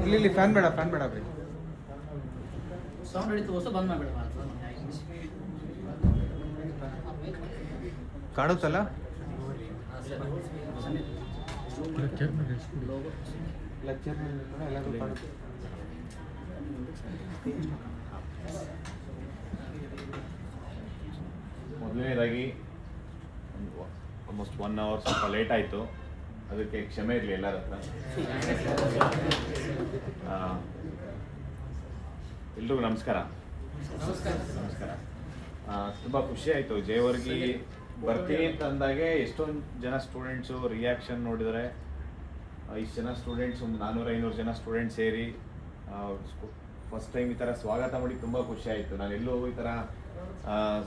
ಇಲ್ಲಿ ಫ್ಯಾನ್ ಬೇಡ ಬರೀ ಸೌಂಡ್ ಹಿಡಿತು ಹೊಸ ಬಂದ್ ಮಾಡಬೇಡ ಕಾಡುತ್ತಲ್ಲ ಮೊದಲನೇದಾಗಿ ಆಲ್ಮೋಸ್ಟ್ 1 ಅವರ್ ಸ್ವಲ್ಪ ಲೇಟ್ ಆಯಿತು, ಅದಕ್ಕೆ ಕ್ಷಮೆ ಇರಲಿ ಎಲ್ಲರ ಹತ್ರ. ಎಲ್ರಿಗೂ ನಮಸ್ಕಾರ. ತುಂಬ ಖುಷಿ ಆಯಿತು ಜೇವರ್ಗಿ ಬರ್ತೀನಿ ಅಂತ ಅಂದಾಗೆ ಎಷ್ಟೊಂದು ಜನ ಸ್ಟೂಡೆಂಟ್ಸು ರಿಯಾಕ್ಷನ್ ನೋಡಿದರೆ ಇಷ್ಟು ಜನ ಸ್ಟೂಡೆಂಟ್ಸ್ ಒಂದು 400-500 ಜನ ಸ್ಟೂಡೆಂಟ್ಸ್ ಸೇರಿ ಫಸ್ಟ್ ಟೈಮ್ ಈ ಥರ ಸ್ವಾಗತ ಮಾಡಿ ತುಂಬ ಖುಷಿ ಆಯಿತು. ನಾನು ಎಲ್ಲೂ ಈ ಥರ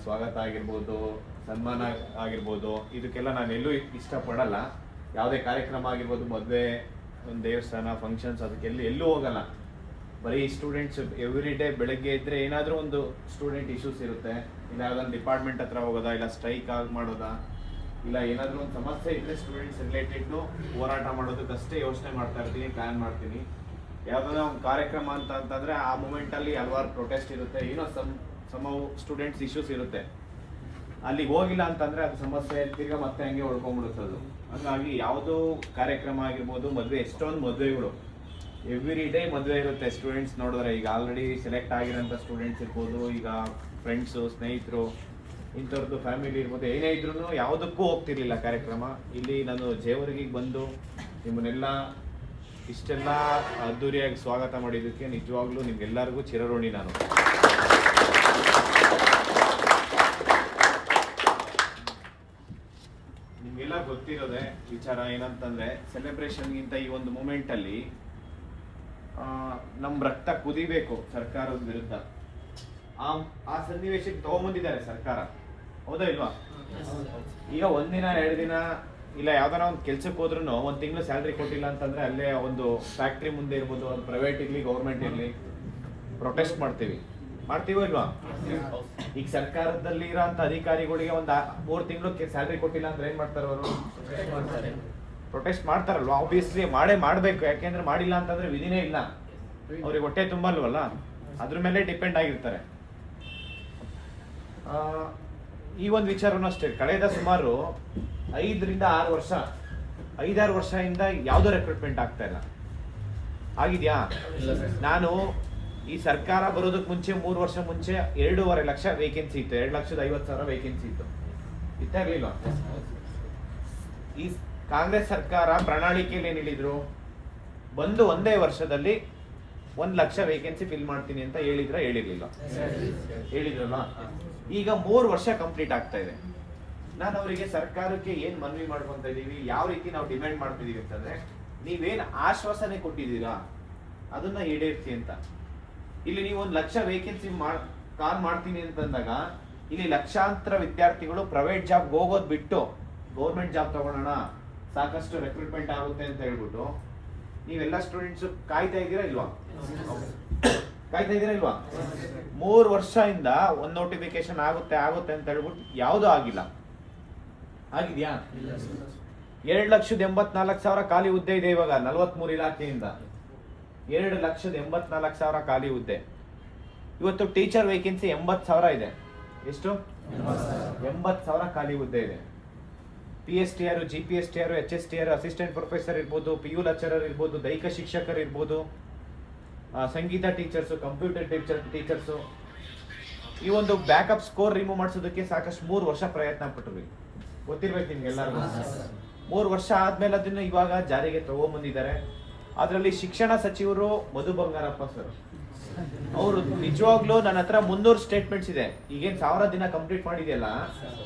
ಸ್ವಾಗತ ಆಗಿರ್ಬೋದು, ಸನ್ಮಾನ ಆಗಿರ್ಬೋದು, ಇದಕ್ಕೆಲ್ಲ ನಾನು ಎಲ್ಲೂ ಇಷ್ಟಪಡಲ್ಲ. ಯಾವುದೇ ಕಾರ್ಯಕ್ರಮ ಆಗಿರ್ಬೋದು, ಮದುವೆ, ಒಂದು ದೇವಸ್ಥಾನ, ಫಂಕ್ಷನ್ಸ್, ಎಲ್ಲೂ ಹೋಗಲ್ಲ. ಬರೀ ಸ್ಟೂಡೆಂಟ್ಸ್ ಎವ್ರಿ ಡೇ ಬೆಳಗ್ಗೆ ಇದ್ದರೆ ಏನಾದರೂ ಒಂದು ಸ್ಟೂಡೆಂಟ್ ಇಶ್ಯೂಸ್ ಇರುತ್ತೆ, ಇಲ್ಲ ಯಾವುದೊಂದು ಡಿಪಾರ್ಟ್ಮೆಂಟ್ ಹತ್ರ ಹೋಗೋದಾ, ಇಲ್ಲ ಸ್ಟ್ರೈಕ್ ಮಾಡೋದಾ, ಇಲ್ಲ ಏನಾದರೂ ಒಂದು ಸಮಸ್ಯೆ ಇದ್ದರೆ ಸ್ಟೂಡೆಂಟ್ಸ್ ರಿಲೇಟೆಡ್ನು ಹೋರಾಟ ಮಾಡೋದಕ್ಕಷ್ಟೇ ಯೋಚನೆ ಮಾಡ್ತಾ ಇರ್ತೀನಿ, ಪ್ಲ್ಯಾನ್ ಮಾಡ್ತೀನಿ. ಯಾವುದಾದ್ರೂ ಒಂದು ಕಾರ್ಯಕ್ರಮ ಅಂತಂದರೆ ಆ ಮೂಮೆಂಟಲ್ಲಿ ಹಲವಾರು ಪ್ರೊಟೆಸ್ಟ್ ಇರುತ್ತೆ, ಏನೋ ಸಮ ಸ್ಟೂಡೆಂಟ್ಸ್ ಇಶ್ಯೂಸ್ ಇರುತ್ತೆ. ಅಲ್ಲಿಗೆ ಹೋಗಿಲ್ಲ ಅಂತಂದರೆ ಅದು ಸಮಸ್ಯೆ ತಿರ್ಗಾ ಮತ್ತೆ ಹಂಗೆ ಉಳ್ಕೊಂಡ್ಬಿಡುತ್ತದು. ಹಾಗಾಗಿ ಯಾವುದೋ ಕಾರ್ಯಕ್ರಮ ಆಗಿರ್ಬೋದು, ಮದುವೆ, ಎಷ್ಟೊಂದು ಮದುವೆಗಳು ಎವ್ರಿ ಡೇ ಮದುವೆ ಇರುತ್ತೆ. ಸ್ಟೂಡೆಂಟ್ಸ್ ನೋಡಿದ್ರೆ ಈಗ ಆಲ್ರೆಡಿ ಸೆಲೆಕ್ಟ್ ಆಗಿರೋಂಥ ಸ್ಟೂಡೆಂಟ್ಸ್ ಇರ್ಬೋದು, ಈಗ ಫ್ರೆಂಡ್ಸು, ಸ್ನೇಹಿತರು, ಇಂಥವ್ರದ್ದು ಫ್ಯಾಮಿಲಿ ಇರ್ಬೋದು, ಏನೇ ಇದ್ರೂ ಯಾವುದಕ್ಕೂ ಹೋಗ್ತಿರ್ಲಿಲ್ಲ ಕಾರ್ಯಕ್ರಮ. ಇಲ್ಲಿ ನಾನು ಜೇವರ್ಗಿಗೆ ಬಂದು ನಿಮ್ಮನ್ನೆಲ್ಲ ಇಷ್ಟೆಲ್ಲ ಅದ್ದೂರಿಯಾಗಿ ಸ್ವಾಗತ ಮಾಡಿದ್ದಕ್ಕೆ ನಿಜವಾಗ್ಲೂ ನಿಮ್ಗೆಲ್ಲರಿಗೂ ಚಿರಋಣಿ ನಾನು. ನಿಮಗೆಲ್ಲ ಗೊತ್ತಿರೋದೆ ವಿಚಾರ ಏನಂತಂದರೆ, ಸೆಲೆಬ್ರೇಷನ್ಗಿಂತ ಈ ಒಂದು ಮೂಮೆಂಟಲ್ಲಿ ನಮ್ಮ ರಕ್ತ ಕುದಿಬೇಕು ಸರ್ಕಾರದ ವಿರುದ್ಧ. ಆ ಸನ್ನಿವೇಶಕ್ಕೆ ತಗೊಂಬಂದಿದ್ದಾರೆ ಸರ್ಕಾರ, ಹೌದಾ ಇಲ್ವಾ? ಈಗ 1 ದಿನ 2 ದಿನ ಇಲ್ಲ ಯಾವ್ದಾರ ಒಂದು ಕೆಲ್ಸಕ್ಕೆ ಹೋದ್ರೂ 1 ತಿಂಗಳು ಸ್ಯಾಲ್ರಿ ಕೊಟ್ಟಿಲ್ಲ ಅಂತಂದ್ರೆ ಅಲ್ಲೇ ಒಂದು ಫ್ಯಾಕ್ಟ್ರಿ ಮುಂದೆ ಇರ್ಬೋದು, ಒಂದು ಪ್ರೈವೇಟ್ ಇರಲಿ ಗೌರ್ಮೆಂಟ್ ಇರಲಿ, ಪ್ರೊಟೆಸ್ಟ್ ಮಾಡ್ತೀವೋ ಇಲ್ವಾ? ಈಗ ಸರ್ಕಾರದಲ್ಲಿ ಇರೋಂಥ ಅಧಿಕಾರಿಗಳಿಗೆ ಒಂದು 3 ತಿಂಗಳು ಸ್ಯಾಲ್ರಿ ಕೊಟ್ಟಿಲ್ಲ ಅಂದ್ರೆ ಏನ್ ಮಾಡ್ತಾರೆ ಅವರು? ಪ್ರೊಟೆಸ್ಟ್ ಮಾಡ್ತಾರಲ್ವಾ? ಆಬ್ವಿಯಸ್ಲಿ ಮಾಡಬೇಕು, ಯಾಕೆಂದ್ರೆ ಮಾಡಿಲ್ಲ ಅಂತಂದ್ರೆ ವಿಧಿನೇ ಇಲ್ಲ, ಅವ್ರಿಗೆ ಹೊಟ್ಟೆ ತುಂಬಲ್ವಲ್ಲ, ಅದ್ರ ಮೇಲೆ ಡಿಪೆಂಡ್ ಆಗಿರ್ತಾರೆ. ಈ ಒಂದು ವಿಚಾರನೂ ಅಷ್ಟೇ, ಕಳೆದ ಸುಮಾರು 5-6 ವರ್ಷದಿಂದ ಯಾವುದೋ ರೆಕ್ರೂಟ್ಮೆಂಟ್ ಆಗ್ತಾ ಇಲ್ಲ. ಆಗಿದ್ಯಾ? ನಾನು ಈ ಸರ್ಕಾರ ಬರೋದಕ್ಕೆ ಮುಂಚೆ 3 ವರ್ಷ ಮುಂಚೆ 2.5 ಲಕ್ಷ ವೇಕೆನ್ಸಿ ಇತ್ತು, 2,50,000 ವೇಕೆನ್ಸಿ ಇತ್ತು, ಇರ್ಲಿಲ್ಲ. ಈ ಕಾಂಗ್ರೆಸ್ ಸರ್ಕಾರ ಪ್ರಣಾಳಿಕೆಯಲ್ಲಿ ಏನ್ ಹೇಳಿದ್ರು? ಬಂದು 1 ವರ್ಷದಲ್ಲಿ 1 ಲಕ್ಷ ವೇಕೆನ್ಸಿ ಫಿಲ್ ಮಾಡ್ತೀನಿ ಅಂತ ಹೇಳಿರಲಿಲ್ಲ? ಹೇಳಿದ್ರಲ್ಲ. ಈಗ 3 ವರ್ಷ ಕಂಪ್ಲೀಟ್ ಆಗ್ತಾ ಇದೆ. ನಾನು ಅವರಿಗೆ ಸರ್ಕಾರಕ್ಕೆ ಏನ್ ಮನವಿ ಮಾಡ್ಕೊಂತ ಇದೀವಿ, ಯಾವ ರೀತಿ ನಾವು ಡಿಮ್ಯಾಂಡ್ ಮಾಡ್ತಿದೀವಿ ಅಂತಂದ್ರೆ, ನೀವೇನ್ ಆಶ್ವಾಸನೆ ಕೊಟ್ಟಿದ್ದೀರಾ ಅದನ್ನ ಈಡೇರಿಸಿ ಅಂತ. ಇಲ್ಲಿ ನೀವು 1 ಲಕ್ಷ ವೇಕೆನ್ಸಿ ಕಾಲ್ ಮಾಡ್ತೀನಿ ಅಂತಂದಾಗ ಇಲ್ಲಿ ಲಕ್ಷಾಂತರ ವಿದ್ಯಾರ್ಥಿಗಳು ಪ್ರೈವೇಟ್ ಜಾಬ್ ಹೋಗೋದ್ ಬಿಟ್ಟು ಗೌರ್ಮೆಂಟ್ ಜಾಬ್ ತಗೊಳ್ಳೋಣ, ಸಾಕಷ್ಟು ರೆಕ್ರೂಟ್ಮೆಂಟ್ ಆಗುತ್ತೆ ಅಂತ ಹೇಳ್ಬಿಟ್ಟು ನೀವೆಲ್ಲ ಸ್ಟೂಡೆಂಟ್ಸ್ ಕಾಯ್ತಾ ಇದ್ದೀರಾ ಇಲ್ವಾ? 3 ವರ್ಷದಿಂದ ಒಂದು ನೋಟಿಫಿಕೇಶನ್ ಆಗುತ್ತೆ ಅಂತ ಹೇಳ್ಬಿಟ್ಟು ಯಾವುದೂ ಆಗಿಲ್ಲ. ಆಗಿದ್ಯಾ? 2,84,000 ಖಾಲಿ ಹುದ್ದೆ ಇದೆ ಇವಾಗ 43 ಇಲಾಖೆಯಿಂದ. 2,84,000 ಖಾಲಿ ಹುದ್ದೆ. ಇವತ್ತು ಟೀಚರ್ ವೇಕೆನ್ಸಿ 80,000 ಇದೆ. ಎಷ್ಟು? 80,000 ಖಾಲಿ ಹುದ್ದೆ ಇದೆ. PSTR, GPSTR, HSTR, assistant professor ಇರ್ಬೋದು, PU ಲೆಕ್ಚರರ್ ಇರ್ಬೋದು, ದೈಹಿಕ ಶಿಕ್ಷಕರು ಇರ್ಬೋದು, ಸಂಗೀತ ಟೀಚರ್ಸು, ಕಂಪ್ಯೂಟರ್ ಟೀಚರ್ಸು, ಈ ಒಂದು ಬ್ಯಾಕಪ್ ಸ್ಕೋರ್ ರಿಮೂವ್ ಮಾಡಿಸೋದಕ್ಕೆ ಸಾಕಷ್ಟು 3 ವರ್ಷ ಪ್ರಯತ್ನ ಪಟ್ಟಿರ್ಬೇಕು, ಗೊತ್ತಿರ್ಬೇಕು ನಿಮ್ಗೆಲ್ಲರಿಗೂ. 3 ವರ್ಷ ಆದ್ಮೇಲೆ ಅದನ್ನ ಇವಾಗ ಜಾರಿಗೆ ತಗೊಂಡ್ಬಂದಿದ್ದಾರೆ. ಅದರಲ್ಲಿ ಶಿಕ್ಷಣ ಸಚಿವರು ಮಧು ಬಂಗಾರಪ್ಪ ಸರ್ ಅವರು ನಿಜವಾಗ್ಲೂ ನನ್ನ ಹತ್ರ 300 ಸ್ಟೇಟ್ಮೆಂಟ್ಸ್ ಇದೆ. ಈಗೇನ್ 1000 ದಿನ ಕಂಪ್ಲೀಟ್ ಮಾಡಿದೆಯಲ್ಲ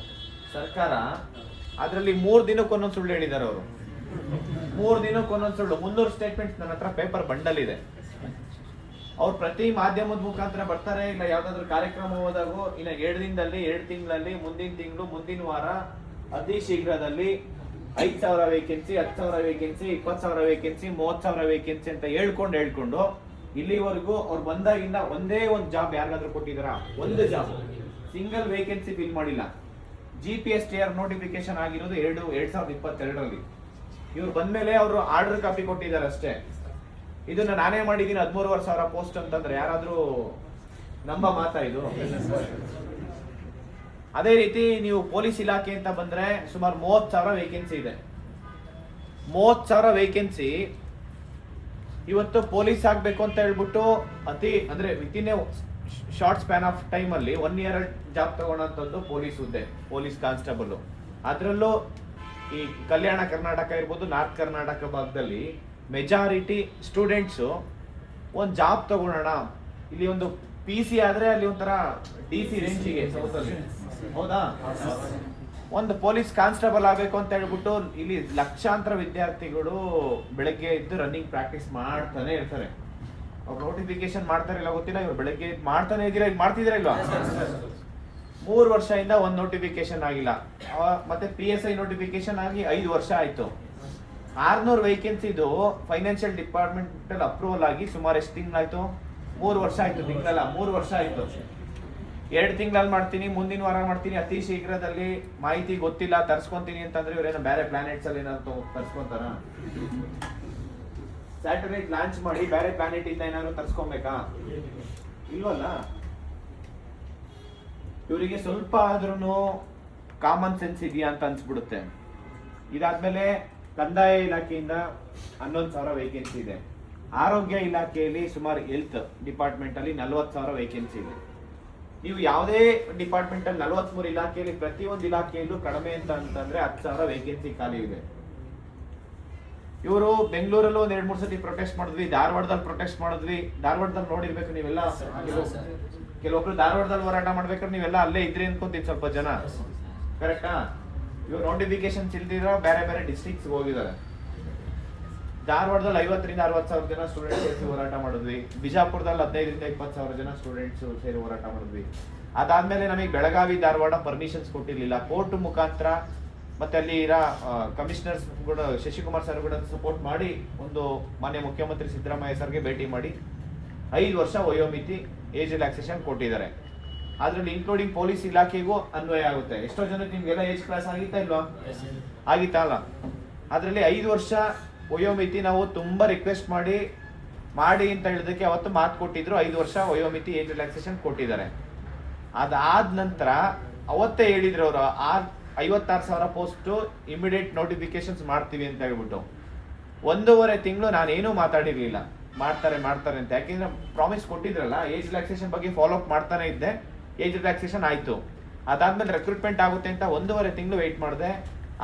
ಸರ್ಕಾರ, ಅದರಲ್ಲಿ 3 ದಿನಕ್ಕೆ ಒಂದೊಂದು ಸುಳ್ಳು ಹೇಳಿದ್ದಾರೆ ಅವರು. 3 ದಿನಕ್ಕೆ ಒಂದೊಂದು ಸುಳ್ಳು. 300 ಸ್ಟೇಟ್ಮೆಂಟ್ಸ್ ನನ್ನ ಹತ್ರ ಪೇಪರ್ ಬಂಡಲ್ ಇದೆ. ಅವ್ರು ಪ್ರತಿ ಮಾಧ್ಯಮದ ಮುಖಾಂತರ ಬರ್ತಾರೆ, ಇಲ್ಲ ಯಾವ್ದಾದ್ರು ಕಾರ್ಯಕ್ರಮ ಹೋದಾಗೂ ಇನ್ನು 2 ದಿನದಲ್ಲಿ, 2 ತಿಂಗಳಲ್ಲಿ, ಮುಂದಿನ ತಿಂಗಳು, ಮುಂದಿನ ವಾರ, ಅತಿ ಶೀಘ್ರದಲ್ಲಿ 5,000 ವೇಕೆನ್ಸಿ, 10,000 ವೇಕೆನ್ಸಿ, 20,000 ವೇಕೆನ್ಸಿ, 30,000 ವೇಕೆನ್ಸಿ ಅಂತ ಹೇಳ್ಕೊಂಡು ಇಲ್ಲಿವರೆಗೂ ಅವ್ರು ಬಂದಾಗಿಂದ ಒಂದೇ ಒಂದು ಜಾಬ್ ಯಾರಿಗಾದ್ರೂ ಕೊಟ್ಟಿದಾರ? ಒಂದು ಜಾಬ್, ಸಿಂಗಲ್ ವೇಕೆನ್ಸಿ ಫಿಲ್ ಮಾಡಿಲ್ಲ. GPSTR ನೋಟಿಫಿಕೇಶನ್ ಆಗಿರೋದು 2022ರಲ್ಲಿ. ಇವ್ರು ಬಂದ್ಮೇಲೆ ಅವರು ಆರ್ಡರ್ ಕಾಪಿ ಕೊಟ್ಟಿದ್ದಾರೆ ಅಷ್ಟೇ. ಇದನ್ನ ನಾನೇ ಮಾಡಿದ್ದೀನಿ 13,000 ಪೋಸ್ಟ್ ಅಂತಂದ್ರೆ ಯಾರಾದ್ರೂ ನಂಬ ಮಾತಾ ಇದು? ಅದೇ ರೀತಿ ನೀವು ಪೊಲೀಸ್ ಇಲಾಖೆ ಅಂತ ಬಂದ್ರೆ ಸುಮಾರು 30,000 ವೇಕೆನ್ಸಿ ಇದೆ. 30,000 ವೇಕೆನ್ಸಿ ಇವತ್ತು ಪೊಲೀಸ್ ಆಗ್ಬೇಕು ಅಂತ ಹೇಳ್ಬಿಟ್ಟು ಅಂದ್ರೆ within A short span of time ಅಲ್ಲಿ 1 year ಜಾಬ್ ತಗೊಳ್ಳೋಂಥದ್ದು ಪೊಲೀಸ್ ಹುದ್ದೆ, ಪೊಲೀಸ್ ಕಾನ್ಸ್ಟೇಬಲ್. ಅದರಲ್ಲೂ ಈ ಕಲ್ಯಾಣ ಕರ್ನಾಟಕ ಇರ್ಬೋದು, ನಾರ್ತ್ ಕರ್ನಾಟಕ ಭಾಗದಲ್ಲಿ ಮೆಜಾರಿಟಿ ಸ್ಟೂಡೆಂಟ್ಸ್ ಒಂದು ಜಾಬ್ ತಗೊಳ್ಳೋಣ, ಇಲ್ಲಿ ಒಂದು PC ಆದ್ರೆ ಅಲ್ಲಿ ಒಂಥರ DC ರೇಂಜಿಗೆ ಸೌತಲ್ಲಿ, ಹೌದಾ? ಒಂದು ಪೊಲೀಸ್ ಕಾನ್ಸ್ಟೇಬಲ್ ಆಗಬೇಕು ಅಂತ ಹೇಳ್ಬಿಟ್ಟು ಇಲ್ಲಿ ಲಕ್ಷಾಂತರ ವಿದ್ಯಾರ್ಥಿಗಳು ಬೆಳಗ್ಗೆ ಇದ್ದು ರನ್ನಿಂಗ್ ಪ್ರಾಕ್ಟೀಸ್ ಮಾಡ್ತಾನೆ ಇರ್ತಾರೆ. ಅವ್ರು ನೋಟಿಫಿಕೇಶನ್ ಮಾಡ್ತಾರೆ ಇಲ್ಲ ಗೊತ್ತಿಲ್ಲ, ಇವ್ರು ಬೆಳಗ್ಗೆ ಮಾಡ್ತಾನೆ ಇದ್ದೀರಾ, ಇಲ್ಲಿ ಮಾಡ್ತಿದ್ದೀರಾ ಇಲ್ವಾ? 3 ವರ್ಷದಿಂದ ಒಂದು ನೋಟಿಫಿಕೇಶನ್ ಆಗಿಲ್ಲ. ಮತ್ತೆ PSI ನೋಟಿಫಿಕೇಶನ್ ಆಗಿ 5 ವರ್ಷ ಆಯ್ತು. 600 ವೇಕೆನ್ಸಿದು ಫೈನಾನ್ಷಿಯಲ್ ಡಿಪಾರ್ಟ್ಮೆಂಟ್ ಅಪ್ರೂವಲ್ ಆಗಿ ಸುಮಾರು ಎಷ್ಟು ತಿಂಗಳಾಯ್ತು? 3 ವರ್ಷ ಆಯ್ತು. ತಿಂಗಳಲ್ಲ, 3 ವರ್ಷ ಆಯ್ತು. 2 ತಿಂಗಳಲ್ಲಿ ಮಾಡ್ತೀನಿ, ಮುಂದಿನ ವಾರ ಮಾಡ್ತೀನಿ, ಅತಿ ಶೀಘ್ರದಲ್ಲಿ ಮಾಹಿತಿ ಗೊತ್ತಿಲ್ಲ ತರ್ಸ್ಕೊಂತೀನಿ ಅಂತಂದ್ರೆ ಇವ್ರೇನೋ ಬೇರೆ ಪ್ಲಾನೆಟ್ಸ್ ಅಲ್ಲಿ ಏನಾದ್ರು ತರ್ಸ್ಕೊಂತಾರ? ಸ್ಯಾಟಲೈಟ್ ಲಾಂಚ್ ಮಾಡಿ ಬೇರೆ ಪ್ಲಾನೆಟ್ ಇಂದ ಏನಾದ್ರು ತರ್ಸ್ಕೊಬೇಕಾ? ಇಲ್ವಲ್ಲ. ಇವರಿಗೆ ಸ್ವಲ್ಪ ಆದ್ರೂ ಕಾಮನ್ ಸೆನ್ಸ್ ಇದೆಯಾ ಅಂತ ಅನ್ಸ್ಬಿಡುತ್ತೆ. ಇದಾದ್ಮೇಲೆ ಕಂದಾಯ ಇಲಾಖೆಯಿಂದ 11,000 ವೇಕೆನ್ಸಿ ಇದೆ. ಆರೋಗ್ಯ ಇಲಾಖೆಯಲ್ಲಿ ಸುಮಾರು ಹೆಲ್ತ್ ಡಿಪಾರ್ಟ್ಮೆಂಟ್ ಅಲ್ಲಿ 40,000 ವೇಕೆನ್ಸಿ ಇದೆ. ನೀವು ಯಾವುದೇ ಡಿಪಾರ್ಟ್ಮೆಂಟ್ ಅಲ್ಲಿ 43 ಇಲಾಖೆಯಲ್ಲಿ ಪ್ರತಿಯೊಂದು ಇಲಾಖೆಯಲ್ಲೂ ಕಡಿಮೆ ಅಂತಂದ್ರೆ 10,000 ವೇಕೆನ್ಸಿ ಖಾಲಿ ಇದೆ. ಇವರು ಬೆಂಗಳೂರಲ್ಲೂ 2-3 ಸತಿ ಪ್ರೊಟೆಸ್ಟ್ ಮಾಡಿದ್ವಿ, ಧಾರವಾಡದಲ್ಲಿ ಪ್ರೊಟೆಸ್ಟ್ ಮಾಡಿದ್ವಿ. ಧಾರವಾಡದಲ್ಲಿ ನೋಡಿರ್ಬೇಕು ನೀವೆಲ್ಲ, ಕೆಲವೊಬ್ರು ಧಾರವಾಡದಲ್ಲಿ ಹೋರಾಟ ಮಾಡ್ಬೇಕಾದ್ರೆ ನೀವೆಲ್ಲ ಅಲ್ಲೇ ಇದ್ರಿ ಅನ್ಕೊಂತೀನಿ ಸ್ವಲ್ಪ ಜನ, ಕರೆಕ್ಟಾ? ಇವ್ರು ನೋಟಿಫಿಕೇಶನ್ ಇಲ್ದಿರ ಬೇರೆ ಬೇರೆ ಡಿಸ್ಟ್ರಿಕ್ಟ್ಸ್ ಹೋಗಿದ್ದಾರೆ. ಧಾರವಾಡದಲ್ಲಿ 50,000 ರಿಂದ 60,000 ಜನ ಸ್ಟೂಡೆಂಟ್ಸ್ ಸೇರಿ ಹೋರಾಟ ಮಾಡಿದ್ವಿ. ಬಿಜಾಪುರದಲ್ಲಿ 15,000 ರಿಂದ 20,000 ಜನ ಸ್ಟೂಡೆಂಟ್ಸ್ ಸೇರಿ ಹೋರಾಟ ಮಾಡಿದ್ವಿ. ಅದಾದ್ಮೇಲೆ ನಮಗೆ ಬೆಳಗಾವಿ ಧಾರವಾಡ ಪರ್ಮಿಷನ್ಸ್ ಕೊಟ್ಟಿರ್ಲಿಲ್ಲ. ಕೋರ್ಟ್ ಮುಖಾಂತರ ಮತ್ತೆ ಅಲ್ಲಿ ಇರೋ ಕಮಿಷನರ್ಸ್ ಕೂಡ ಶಶಿಕುಮಾರ್ ಸರ್ ಕೂಡ ಸಪೋರ್ಟ್ ಮಾಡಿ ಒಂದು ಮಾನ್ಯ ಮುಖ್ಯಮಂತ್ರಿ ಸಿದ್ದರಾಮಯ್ಯ ಸರ್ಗೆ ಭೇಟಿ ಮಾಡಿ 5 ವರ್ಷ ವಯೋಮಿತಿ ಏಜ್ ರಿಲ್ಯಾಕ್ಸೇಷನ್ ಕೊಟ್ಟಿದ್ದಾರೆ. ಅದ್ರಲ್ಲಿ ಇನ್ಕ್ಲೂಡಿಂಗ್ ಪೊಲೀಸ್ ಇಲಾಖೆಗೂ ಅನ್ವಯ ಆಗುತ್ತೆ. ಎಷ್ಟೋ ಜನಕ್ಕೆ ನಿಮ್ಗೆಲ್ಲ ಏಜ್ ಕ್ಲಾಸ್ ಆಗಿತ್ತಾ ಇಲ್ವಾ? ಆಗಿತ್ತಾ ಅಲ್ಲ? ಅದರಲ್ಲಿ 5 ವರ್ಷ ವಯೋಮಿತಿ ನಾವು ತುಂಬಾ ರಿಕ್ವೆಸ್ಟ್ ಮಾಡಿ ಅಂತ ಹೇಳಿದಕ್ಕೆ ಅವತ್ತು ಮಾತು ಕೊಟ್ಟಿದ್ರು. 5 ವರ್ಷ ವಯೋಮಿತಿ ಏಜ್ ರಿಲ್ಯಾಕ್ಸೇಷನ್ ಕೊಟ್ಟಿದ್ದಾರೆ. ಅದಾದ ನಂತರ ಅವತ್ತೇ ಹೇಳಿದ್ರು ಅವರು 56,000 ಪೋಸ್ಟ್ ಇಮಿಡಿಯೇಟ್ ನೋಟಿಫಿಕೇಶನ್ಸ್ ಮಾಡ್ತೀವಿ ಅಂತ ಹೇಳ್ಬಿಟ್ಟು 1.5 ತಿಂಗಳು ನಾನೇನು ಮಾತಾಡಿರ್ಲಿಲ್ಲ. ಮಾಡ್ತಾರೆ ಅಂತ, ಯಾಕೆಂದ್ರೆ ಪ್ರಾಮಿಸ್ ಕೊಟ್ಟಿದ್ರಲ್ಲ. ಏಜ್ ರಿಲ್ಯಾಕ್ಸೇಷನ್ ಬಗ್ಗೆ ಫಾಲೋ ಅಪ್ ಮಾಡ್ತಾನೆ ಇದ್ದೆ. ಏಜ್ ರಿಲ್ಯಾಕ್ಸೇಷನ್ ಆಯ್ತು. ಅದಾದ್ಮೇಲೆ ರಿಕ್ರೂಟ್ಮೆಂಟ್ ಆಗುತ್ತೆ ಅಂತ 1.5 ತಿಂಗಳು ವೆಯ್ಟ್ ಮಾಡಿದೆ,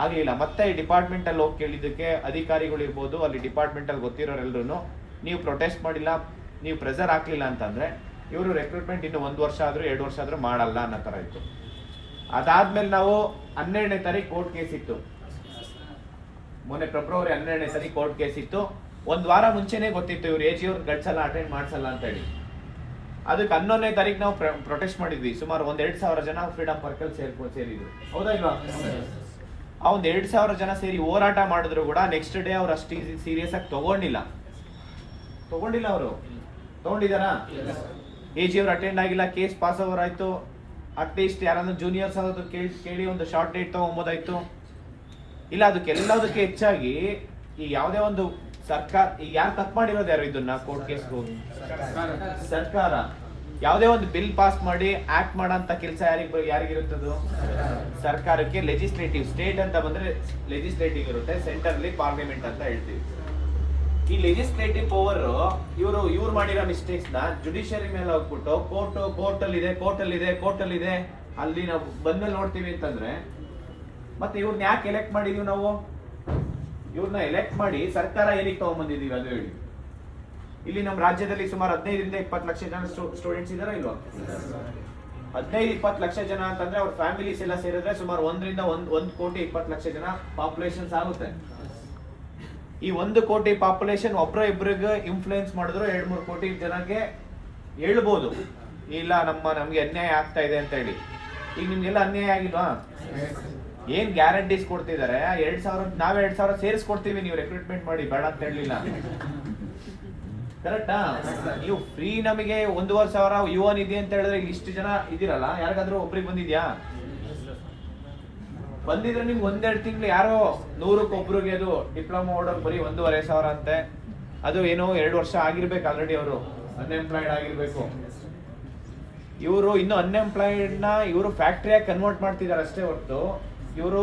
ಆಗಲಿಲ್ಲ. ಮತ್ತೆ ಈ ಡಿಪಾರ್ಟ್ಮೆಂಟ್ ಅಲ್ಲಿ ಹೋಗಿ ಕೇಳಿದ್ದಕ್ಕೆ ಅಧಿಕಾರಿಗಳು ಇರ್ಬೋದು, ಅಲ್ಲಿ ಡಿಪಾರ್ಟ್ಮೆಂಟ್ ಅಲ್ಲಿ ಗೊತ್ತಿರೋರೆಲ್ಲರೂ ನೀವು ಪ್ರೊಟೆಸ್ಟ್ ಮಾಡಿಲ್ಲ, ನೀವು ಪ್ರೆಸರ್ ಹಾಕ್ಲಿಲ್ಲ ಅಂತಂದ್ರೆ ಇವರು ರಿಕ್ರೂಟ್ಮೆಂಟ್ ಇನ್ನು 1 ವರ್ಷ ಆದ್ರೂ 2 ವರ್ಷ ಆದ್ರೂ ಮಾಡಲ್ಲ ಅನ್ನೋ ತರ ಇತ್ತು. ಅದಾದ್ಮೇಲೆ ನಾವು 12ನೇ ತಾರೀಕು ಕೋರ್ಟ್ ಕೇಸ್ ಇತ್ತು. ಮೊನ್ನೆ ಫೆಬ್ರವರಿ 12ನೇ ತಾರೀಕು ಕೋರ್ಟ್ ಕೇಸ್ ಇತ್ತು. 1 ವಾರ ಮುಂಚೆನೆ ಗೊತ್ತಿತ್ತು ಇವ್ರು AG ಅವ್ರ ಗಡ್ಸಲ್ಲ, ಅಟೆಂಡ್ ಮಾಡ್ಸಲ್ಲ ಅಂತ ಹೇಳಿ. ಅದಕ್ಕೆ 11ನೇ ತಾರೀಕು ನಾವು ಪ್ರೊಟೆಸ್ಟ್ ಮಾಡಿದ್ವಿ. ಸುಮಾರು 1,2,000 ಜನ ಫ್ರೀಡಮ್ ಪಾರ್ಕಲ್ ಸೇರಿದ್ರು, ಹೌದಾ ಇಲ್ವಾ? ಆ 1,2,000 ಜನ ಸೇರಿ ಹೋರಾಟ ಮಾಡಿದ್ರು ಕೂಡ ನೆಕ್ಸ್ಟ್ ಡೇ ಅವ್ರು ಅಷ್ಟು ಸೀರಿಯಸ್ ಆಗಿ ತಗೊಂಡಿಲ್ಲ. ಅವರು ತಗೊಂಡಿದಾರಾ? AG ಅವ್ರು ಅಟೆಂಡ್ ಆಗಿಲ್ಲ, ಕೇಸ್ ಪಾಸ್ ಓವರ್ ಆಯ್ತು. ಅಟ್ಲೀಸ್ಟ್ ಯಾರಾದ್ರೂ ಜೂನಿಯರ್ಸ್ ಆದ್ರೂ ಕೇಳಿ ಒಂದು ಶಾರ್ಟ್ ಡೇಟ್ ತಗೊಂಬೋದಾಯ್ತು. ಇಲ್ಲ, ಅದಕ್ಕೆಲ್ಲದಕ್ಕೆ ಹೆಚ್ಚಾಗಿ ಈ ಯಾವುದೇ ಒಂದು ಸರ್ಕಾರ, ಈಗ ಯಾರು ತಪ್ಪು ಮಾಡಿರೋದು ಯಾರು? ಇದನ್ನ ಕೋರ್ಟ್ ಕೇಸ್ ಹೋಗಿ ಸರ್ಕಾರ ಯಾವುದೇ ಒಂದು ಬಿಲ್ ಪಾಸ್ ಮಾಡಿ ಆಕ್ಟ್ ಮಾಡಂತ ಕೆಲಸ ಯಾರಿಗಿರುತ್ತದು? ಸರ್ಕಾರಕ್ಕೆ. ಲೆಜಿಸ್ಲೇಟಿವ್, ಸ್ಟೇಟ್ ಅಂತ ಬಂದ್ರೆ ಲೆಜಿಸ್ಲೇಟಿವ್ ಇರುತ್ತೆ, ಸೆಂಟರ್ಲಿ ಪಾರ್ಲಿಮೆಂಟ್ ಅಂತ ಹೇಳ್ತೀವಿ. ಈ ಲೆಜಿಸ್ಲೇಟಿವ್ ಪವರ್ ಇವ್ರು ಮಾಡಿರೋ ಮಿಸ್ಟೇಕ್ಸ್ ನ ಜುಡಿಷಿಯರಿ ಮೇಲೆ ಹೋಗ್ಬಿಟ್ಟು ಕೋರ್ಟ್ ಅಲ್ಲಿ ಇದೆ ಅಲ್ಲಿ ನಾವು ಬಂದ್ಮೇಲೆ ನೋಡ್ತೀವಿ ಅಂತಂದ್ರೆ, ಮತ್ತೆ ಇವ್ರನ್ನ ಯಾಕೆ ಎಲೆಕ್ಟ್ ಮಾಡಿದೀವಿ ನಾವು? ಇವ್ರನ್ನ ಎಲೆಕ್ಟ್ ಮಾಡಿ ಸರ್ಕಾರ ಏನಕ್ಕೆ ತಗೊಂಡ್ಬಂದಿದೀವಿ ಅದು ಹೇಳಿ. ಇಲ್ಲಿ ನಮ್ಮ ರಾಜ್ಯದಲ್ಲಿ ಸುಮಾರು 15 ರಿಂದ 20 ಲಕ್ಷ ಜನ ಸ್ಟೂಡೆಂಟ್ಸ್ ಇದಾರ ಇಲ್ವಾ? 15-20 ಲಕ್ಷ ಜನ ಅಂತಂದ್ರೆ ಅವ್ರ ಫ್ಯಾಮಿಲೀಸ್ ಎಲ್ಲ ಸೇರಿದ್ರೆ ಸುಮಾರು 1,20,00,000 ಜನ ಪಾಪ್ಯುಲೇಷನ್ಸ್ ಆಗುತ್ತೆ. ಈ 1 ಕೋಟಿ ಪಾಪ್ಯುಲೇಷನ್ ಒಬ್ರಿಗೆ ಇನ್ಫ್ಲೂಯೆನ್ಸ್ ಮಾಡಿದ್ರು 2-3 ಕೋಟಿ ಜನಕ್ಕೆ ಹೇಳ್ಬೋದು, ಇಲ್ಲ ನಮ್ಗೆ ಅನ್ಯಾಯ ಆಗ್ತಾ ಇದೆ ಅಂತ ಹೇಳಿ. ಈಗ ನಿಮ್ಗೆಲ್ಲ ಅನ್ಯಾಯ ಆಗಿಲ್ವಾ? ಏನ್ ಗ್ಯಾರಂಟೀಸ್ ಕೊಡ್ತಿದ್ದಾರೆ? 2,000 ನಾವೇ 2,000 ಸೇರಿಸ್ಕೊಡ್ತೀವಿ, ನೀವು ರಿಕ್ರೂಟ್ಮೆಂಟ್ ಮಾಡಿ, ಬೇಡ ಅಂತ ಹೇಳಲಿಲ್ಲ. ಕರೆಕ್ಟಾ? ನೀವು ಫ್ರೀ ನಮಗೆ 1,500 ಯುವ ನಿಧಿ ಅಂತ ಹೇಳಿದ್ರೆ ಇಷ್ಟು ಜನ ಇದಿರಲ್ಲ, ಯಾರಿಗಾದ್ರೂ ಒಬ್ರಿಗೆ ಬಂದಿದ್ಯಾ? ಬಂದಿದ್ರೆ ನಿಮ್ಗೆ 1-2 ತಿಂಗಳು ಯಾರೋ 100ಕ್ಕೆ ಒಬ್ರಿಗೆ ಅದು ಡಿಪ್ಲೊಮಾ ಓಡೋರ್ ಬರೀ 1,500 ಅಂತೆ. ಅದು ಏನೋ 2 ವರ್ಷ ಆಗಿರ್ಬೇಕು ಆಲ್ರೆಡಿ, ಅವರು ಅನ್ಎಂಪ್ಲಾಯ್ಡ್ ಆಗಿರ್ಬೇಕು. ಇವರು ಇನ್ನು ಅನ್ಎಂಪ್ಲಾಯ್ಡ್ನ ಇವರು ಫ್ಯಾಕ್ಟ್ರಿಯಾಗಿ ಕನ್ವರ್ಟ್ ಮಾಡ್ತಿದ್ದಾರೆ ಅಷ್ಟೇ ಹೊರತು ಇವರು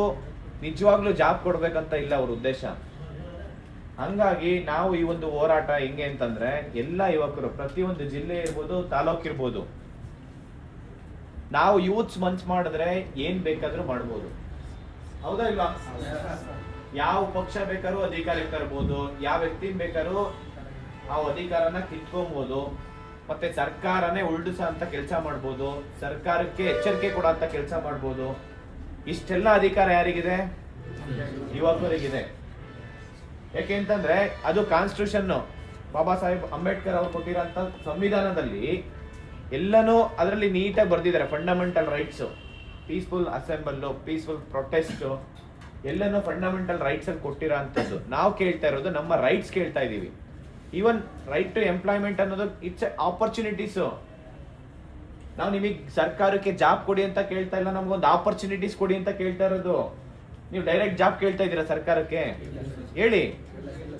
ನಿಜವಾಗ್ಲೂ ಜಾಬ್ ಕೊಡ್ಬೇಕಂತ ಇಲ್ಲ ಅವ್ರ ಉದ್ದೇಶ. ಹಂಗಾಗಿ ನಾವು ಈ ಒಂದು ಹೋರಾಟ ಹೆಂಗೆ ಅಂತಂದ್ರೆ, ಎಲ್ಲ ಯುವಕರು ಪ್ರತಿಯೊಂದು ಜಿಲ್ಲೆ ಇರ್ಬೋದು, ತಾಲೂಕ್ ಇರ್ಬೋದು, ನಾವು ಯೂತ್ಸ್ ಮನ್ಸ್ ಮಾಡಿದ್ರೆ ಏನ್ ಬೇಕಾದ್ರೂ ಮಾಡ್ಬೋದು. ಹೌದಾ ಇಲ್ವಾ? ಯಾವ ಪಕ್ಷ ಬೇಕಾದ್ರೂ ಅಧಿಕಾರಕ್ಕೆ ತರ್ಬೋದು, ಯಾವ ವ್ಯಕ್ತಿ ಬೇಕಾದ್ರೂ ಆ ಅಧಿಕಾರನ ಕಿತ್ಕೊಬಹುದು, ಮತ್ತೆ ಸರ್ಕಾರನೇ ಉಲ್ಡಿಸ ಅಂತ ಕೆಲಸ ಮಾಡ್ಬೋದು, ಸರ್ಕಾರಕ್ಕೆ ಎಚ್ಚರಿಕೆ ಕೊಡೋ ಅಂತ ಕೆಲಸ ಮಾಡ್ಬೋದು. ಇಷ್ಟೆಲ್ಲ ಅಧಿಕಾರ ಯಾರಿಗಿದೆ? ಯುವಕರಿಗಿದೆ. ಯಾಕೆಂತಂದ್ರೆ ಅದು ಕಾನ್ಸ್ಟಿಟ್ಯೂಷನ್, ಬಾಬಾ ಸಾಹೇಬ್ ಅಂಬೇಡ್ಕರ್ ಅವ್ರು ಕೊಟ್ಟಿರೋಂಥ ಸಂವಿಧಾನದಲ್ಲಿ ಎಲ್ಲನೂ ಅದರಲ್ಲಿ ನೀಟಾಗಿ ಬರ್ದಿದ್ದಾರೆ. Fundamental rights, peaceful assemble, peaceful protest, ಎಲ್ಲನೂ ಫಂಡಮೆಂಟಲ್ ರೈಟ್ಸ್ ಅಲ್ಲಿ ಕೊಟ್ಟಿರೋ ಅಂಥದ್ದು. ನಾವು ಕೇಳ್ತಾ ಇರೋದು ನಮ್ಮ ರೈಟ್ಸ್ ಕೇಳ್ತಾ ಇದೀವಿ. ಈವನ್ ರೈಟ್ ಟು ಎಂಪ್ಲಾಯ್ಮೆಂಟ್ ಅನ್ನೋದು ಇಟ್ಸ್ ಆಪರ್ಚುನಿಟೀಸ್. ನಾವು ನಿಮಗೆ ಸರ್ಕಾರಕ್ಕೆ ಜಾಬ್ ಕೊಡಿ ಅಂತ ಕೇಳ್ತಾ ಇಲ್ಲ, ನಮ್ಗೊಂದು ಆಪರ್ಚುನಿಟೀಸ್ ಕೊಡಿ ಅಂತ ಕೇಳ್ತಾ ಇರೋದು. ನೀವು ಡೈರೆಕ್ಟ್ ಜಾಬ್ ಕೇಳ್ತಾ ಇದ್ದೀರಾ ಸರ್ಕಾರಕ್ಕೆ? ಹೇಳಿ.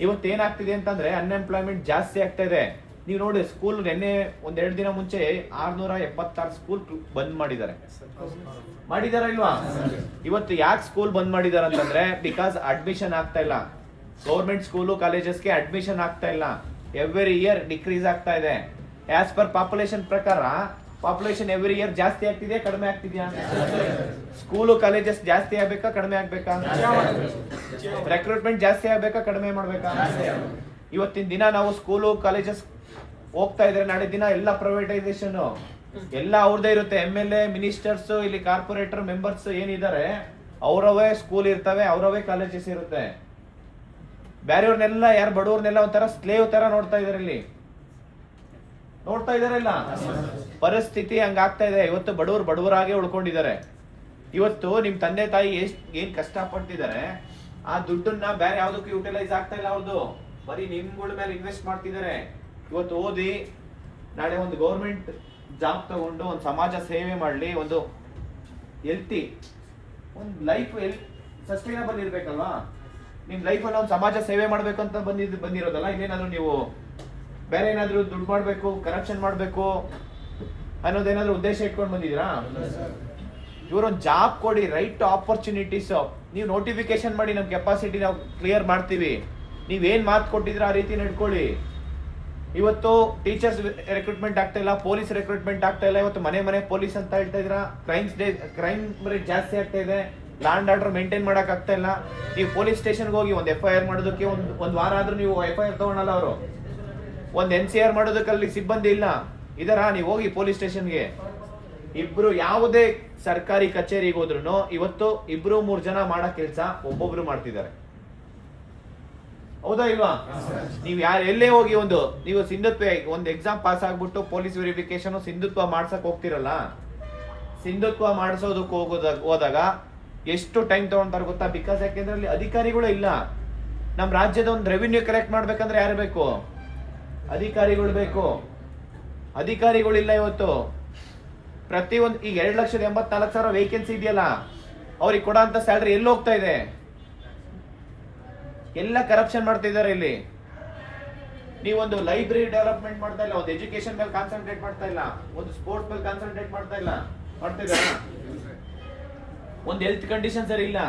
ಇವತ್ತೇನಾಗ್ತಿದೆ ಅಂತಂದ್ರೆ ಅನ್ಎಂಪ್ಲಾಯ್ಮೆಂಟ್ ಜಾಸ್ತಿ ಆಗ್ತಾ ಇದೆ. ನೀವು ನೋಡಿ, ಸ್ಕೂಲ್ ನಿನ್ನೆ 1-2 ದಿನ ಮುಂಚೆ 676 ಸ್ಕೂಲ್ ಬಂದ್ ಮಾಡಿದ್ದಾರೆ ಇಲ್ವಾ? ಇವತ್ತು ಯಾಕೆ ಸ್ಕೂಲ್ ಬಂದ್ ಮಾಡಿದಾರೆ ಅಂತಂದ್ರೆ, ಬಿಕಾಸ್ ಅಡ್ಮಿಷನ್ ಆಗ್ತಾ ಇಲ್ಲ. ಗೌರ್ಮೆಂಟ್ ಸ್ಕೂಲು ಕಾಲೇಜಸ್ಗೆ ಅಡ್ಮಿಷನ್ ಆಗ್ತಾ ಇಲ್ಲ. ಎವ್ರಿ ಇಯರ್ ಡಿಕ್ರೀಸ್ ಆಗ್ತಾ ಇದೆ. ಆಸ್ ಪರ್ ಪಾಪ್ಯುಲೇಷನ್ ಪ್ರಕಾರ ಪಾಪ್ಯುಲೇಷನ್ ಎವ್ರಿ ಇಯರ್ ಜಾಸ್ತಿ ಆಗ್ತಿದೆಯಾ ಕಡಿಮೆ ಆಗ್ತಿದ್ಯಾ? ಸ್ಕೂಲು ಕಾಲೇಜಸ್ ಜಾಸ್ತಿ ಆಗ್ಬೇಕಾ ಕಡಿಮೆ ಆಗ್ಬೇಕಾ? ರೆಕ್ರೂಟ್ಮೆಂಟ್ ಜಾಸ್ತಿ ಆಗ್ಬೇಕಾ ಕಡಿಮೆ ಮಾಡ್ಬೇಕಾ? ಇವತ್ತಿನ ದಿನ ನಾವು ಸ್ಕೂಲು ಕಾಲೇಜಸ್ ಹೋಗ್ತಾ ಇದ್ರೆ ನಾಳೆ ದಿನ ಎಲ್ಲ ಪ್ರೈವೇಟೈಸೇಷನ್, ಎಲ್ಲ ಅವ್ರದೇ ಇರುತ್ತೆ. MLA, ಮಿನಿಸ್ಟರ್ಸ್, ಇಲ್ಲಿ ಕಾರ್ಪೊರೇಟರ್ ಮೆಂಬರ್ಸ್ ಏನಿದ್ದಾರೆ ಅವರವೇ ಸ್ಕೂಲ್ ಇರ್ತವೆ, ಅವರವೇ ಕಾಲೇಜಸ್ ಇರುತ್ತೆ. ಬೇರೆಯವ್ರನ್ನೆಲ್ಲ, ಯಾರು ಬಡವ್ರನ್ನೆಲ್ಲ ಒಂಥರ ಸ್ಲೇವ್ ತರ ನೋಡ್ತಾ ಇದಾರೆ. ಇಲ್ಲಿ ನೋಡ್ತಾ ಇದಾರಲ್ಲ, ಪರಿಸ್ಥಿತಿ ಹಂಗಾಗ್ತಾ ಇದೆ. ಇವತ್ತು ಬಡವರಾಗೆ ಉಳ್ಕೊಂಡಿದ್ದಾರೆ. ಇವತ್ತು ನಿಮ್ ತಂದೆ ತಾಯಿ ಏನ್ ಕಷ್ಟ ಪಡ್ತಿದ್ದಾರೆ, ಆ ದುಡ್ಡನ್ನ ಬೇರೆ ಯಾವ್ದಕ್ಕೂ ಯುಟಿಲೈಸ್ ಆಗ್ತಾ ಇಲ್ಲ. ಅವ್ರದ್ದು ಬರೀ ನಿಮ್ಗಳ ಮೇಲೆ ಇನ್ವೆಸ್ಟ್ ಮಾಡ್ತಿದ್ದಾರೆ. ಇವತ್ತು ಓದಿ ನಾಳೆ ಒಂದು ಗೌರ್ಮೆಂಟ್ ಜಾಬ್ ತಗೊಂಡು ಒಂದು ಸಮಾಜ ಸೇವೆ ಮಾಡ್ಲಿ, ಒಂದು ಹೆಲ್ತಿ ಒಂದು ಲೈಫ್ ಸಸ್ಟೈನಬಲ್ ಇರ್ಬೇಕಲ್ವಾ? ನಿಮ್ ಲೈಫ್ ಅಲ್ಲಿ ಒಂದು ಸಮಾಜ ಸೇವೆ ಮಾಡ್ಬೇಕಂತ ಬಂದಿರೋದಲ್ಲ. ಇನ್ನೇನಾದ್ರು ನೀವು ಬೇರೆ ಏನಾದ್ರು ದುಡ್ಡು ಮಾಡ್ಬೇಕು, ಕರಪ್ಷನ್ ಮಾಡ್ಬೇಕು ಅನ್ನೋದೇನಾದ್ರು ಉದ್ದೇಶ ಇಟ್ಕೊಂಡು ಬಂದಿದ್ದೀರಾ? ಇವರೊಂದು ಜಾಬ್ ಕೊಡಿ, ರೈಟ್ ಟು ಆಪರ್ಚುನಿಟೀಸ್. ನೀವು ನೋಟಿಫಿಕೇಶನ್ ಮಾಡಿ, ನಮ್ ಕೆಪಾಸಿಟಿ ನಾವು ಕ್ಲಿಯರ್ ಮಾಡ್ತೀವಿ, ನೀವೇನ್ ಮಾತು ಕೊಟ್ಟಿದ್ರ ಆ ರೀತಿ ನಡ್ಕೊಳ್ಳಿ. ಇವತ್ತು ಟೀಚರ್ಸ್ ರಿಕ್ರೂಟ್ಮೆಂಟ್ ಆಗ್ತಾ ಇಲ್ಲ, ಪೊಲೀಸ್ ರಿಕ್ರೂಟ್ಮೆಂಟ್ ಆಗ್ತಾ ಇಲ್ಲ. ಇವತ್ತು ಮನೆ ಪೊಲೀಸ್ ಅಂತ ಹೇಳ್ತಾ ಇದ್ರ. ಕ್ರೈಮ್ ರೇಟ್ ಜಾಸ್ತಿ ಆಗ್ತಾ ಇದೆ. ಲ್ಯಾಂಡ್ ಆರ್ಡರ್ ಮೇಂಟೈನ್ ಮಾಡಕ್ ಆಗ್ತಾ ಇಲ್ಲ. ನೀವು ಪೊಲೀಸ್ ಸ್ಟೇಷನ್ಗೆ ಹೋಗಿ ಒಂದು FIR ಮಾಡೋದಕ್ಕೆ ಒಂದ್ ವಾರ ಆದ್ರೂ ನೀವು FIR ತಗೊಳಲ್ಲ. ಅವರು ಒಂದು NCR ಮಾಡೋದಕ್ಕೆ ಅಲ್ಲಿ ಸಿಬ್ಬಂದಿ ಇಲ್ಲ. ಇದರ ನೀವು ಹೋಗಿ ಪೊಲೀಸ್ ಸ್ಟೇಷನ್ಗೆ, ಇಬ್ರು ಯಾವುದೇ ಸರ್ಕಾರಿ ಕಚೇರಿಗೆ ಹೋದ್ರು ಇವತ್ತು 2-3 ಜನ ಮಾಡೋ ಕೆಲಸ ಒಬ್ಬೊಬ್ರು ಮಾಡ್ತಿದ್ದಾರೆ. ಹೌದಾ ಇಲ್ವಾ? ನೀವ್ ಎಲ್ಲೇ ಹೋಗಿ ನೀವು ಸಿಂಧುತ್ವ ಒಂದು ಎಕ್ಸಾಮ್ ಪಾಸ್ ಆಗ್ಬಿಟ್ಟು ಪೊಲೀಸ್ ವೆರಿಫಿಕೇಶನ್ ಸಿಂಧುತ್ವ ಮಾಡ್ಸಕ್ ಹೋಗ್ತಿರಲ್ಲ, ಸಿಂಧುತ್ವ ಮಾಡಿಸೋದಕ್ಕೆ ಹೋದಾಗ ಎಷ್ಟು ಟೈಮ್ ತಗೊಂತಾರೆ ಗೊತ್ತಾ? ಬಿಕಾಸ್ ಯಾಕೆಂದ್ರೆ ಅಲ್ಲಿ ಅಧಿಕಾರಿಗಳು ಇಲ್ಲ. ನಮ್ ರಾಜ್ಯದ ಒಂದು ರೆವಿನ್ಯೂ ಕಲೆಕ್ಟ್ ಮಾಡ್ಬೇಕಂದ್ರೆ ಯಾರು ಬೇಕು? ಅಧಿಕಾರಿಗಳು ಬೇಕು. ಅಧಿಕಾರಿಗಳಿಲ್ಲ ಇವತ್ತು. ಪ್ರತಿಯೊಂದು ಈಗ 2,84,000 ವೇಕೆನ್ಸಿ ಇದೆಯಲ್ಲ, ಅವ್ರಿಗೆ ಕೊಡೋ ಅಂತ ಸ್ಯಾಲ್ರಿ ಎಲ್ಲಿ ಹೋಗ್ತಾ ಇದೆ? ಎಲ್ಲ ಕರಪ್ಷನ್ ಮಾಡ್ತಾ ಇದ್ದಾರೆ ಇಲ್ಲಿ. ನೀವೊಂದು ಲೈಬ್ರರಿ ಡೆವಲಪ್ಮೆಂಟ್ ಮಾಡ್ತಾ ಇಲ್ಲ, ಒಂದು ಎಜುಕೇಶನ್ ಮೇಲೆ ಕಾನ್ಸಂಟ್ರೇಟ್ ಮಾಡ್ತಾ ಇಲ್ಲ, ಒಂದು ಸ್ಪೋರ್ಟ್ಸ್ ಮೇಲೆ ಕಾನ್ಸಂಟ್ರೇಟ್ ಮಾಡ್ತಾ ಇದ್ದಾರೆ. ಒಂದು ಹೆಲ್ತ್ ಕಂಡೀಷನ್ ಸರಿ ಇಲ್ಲ,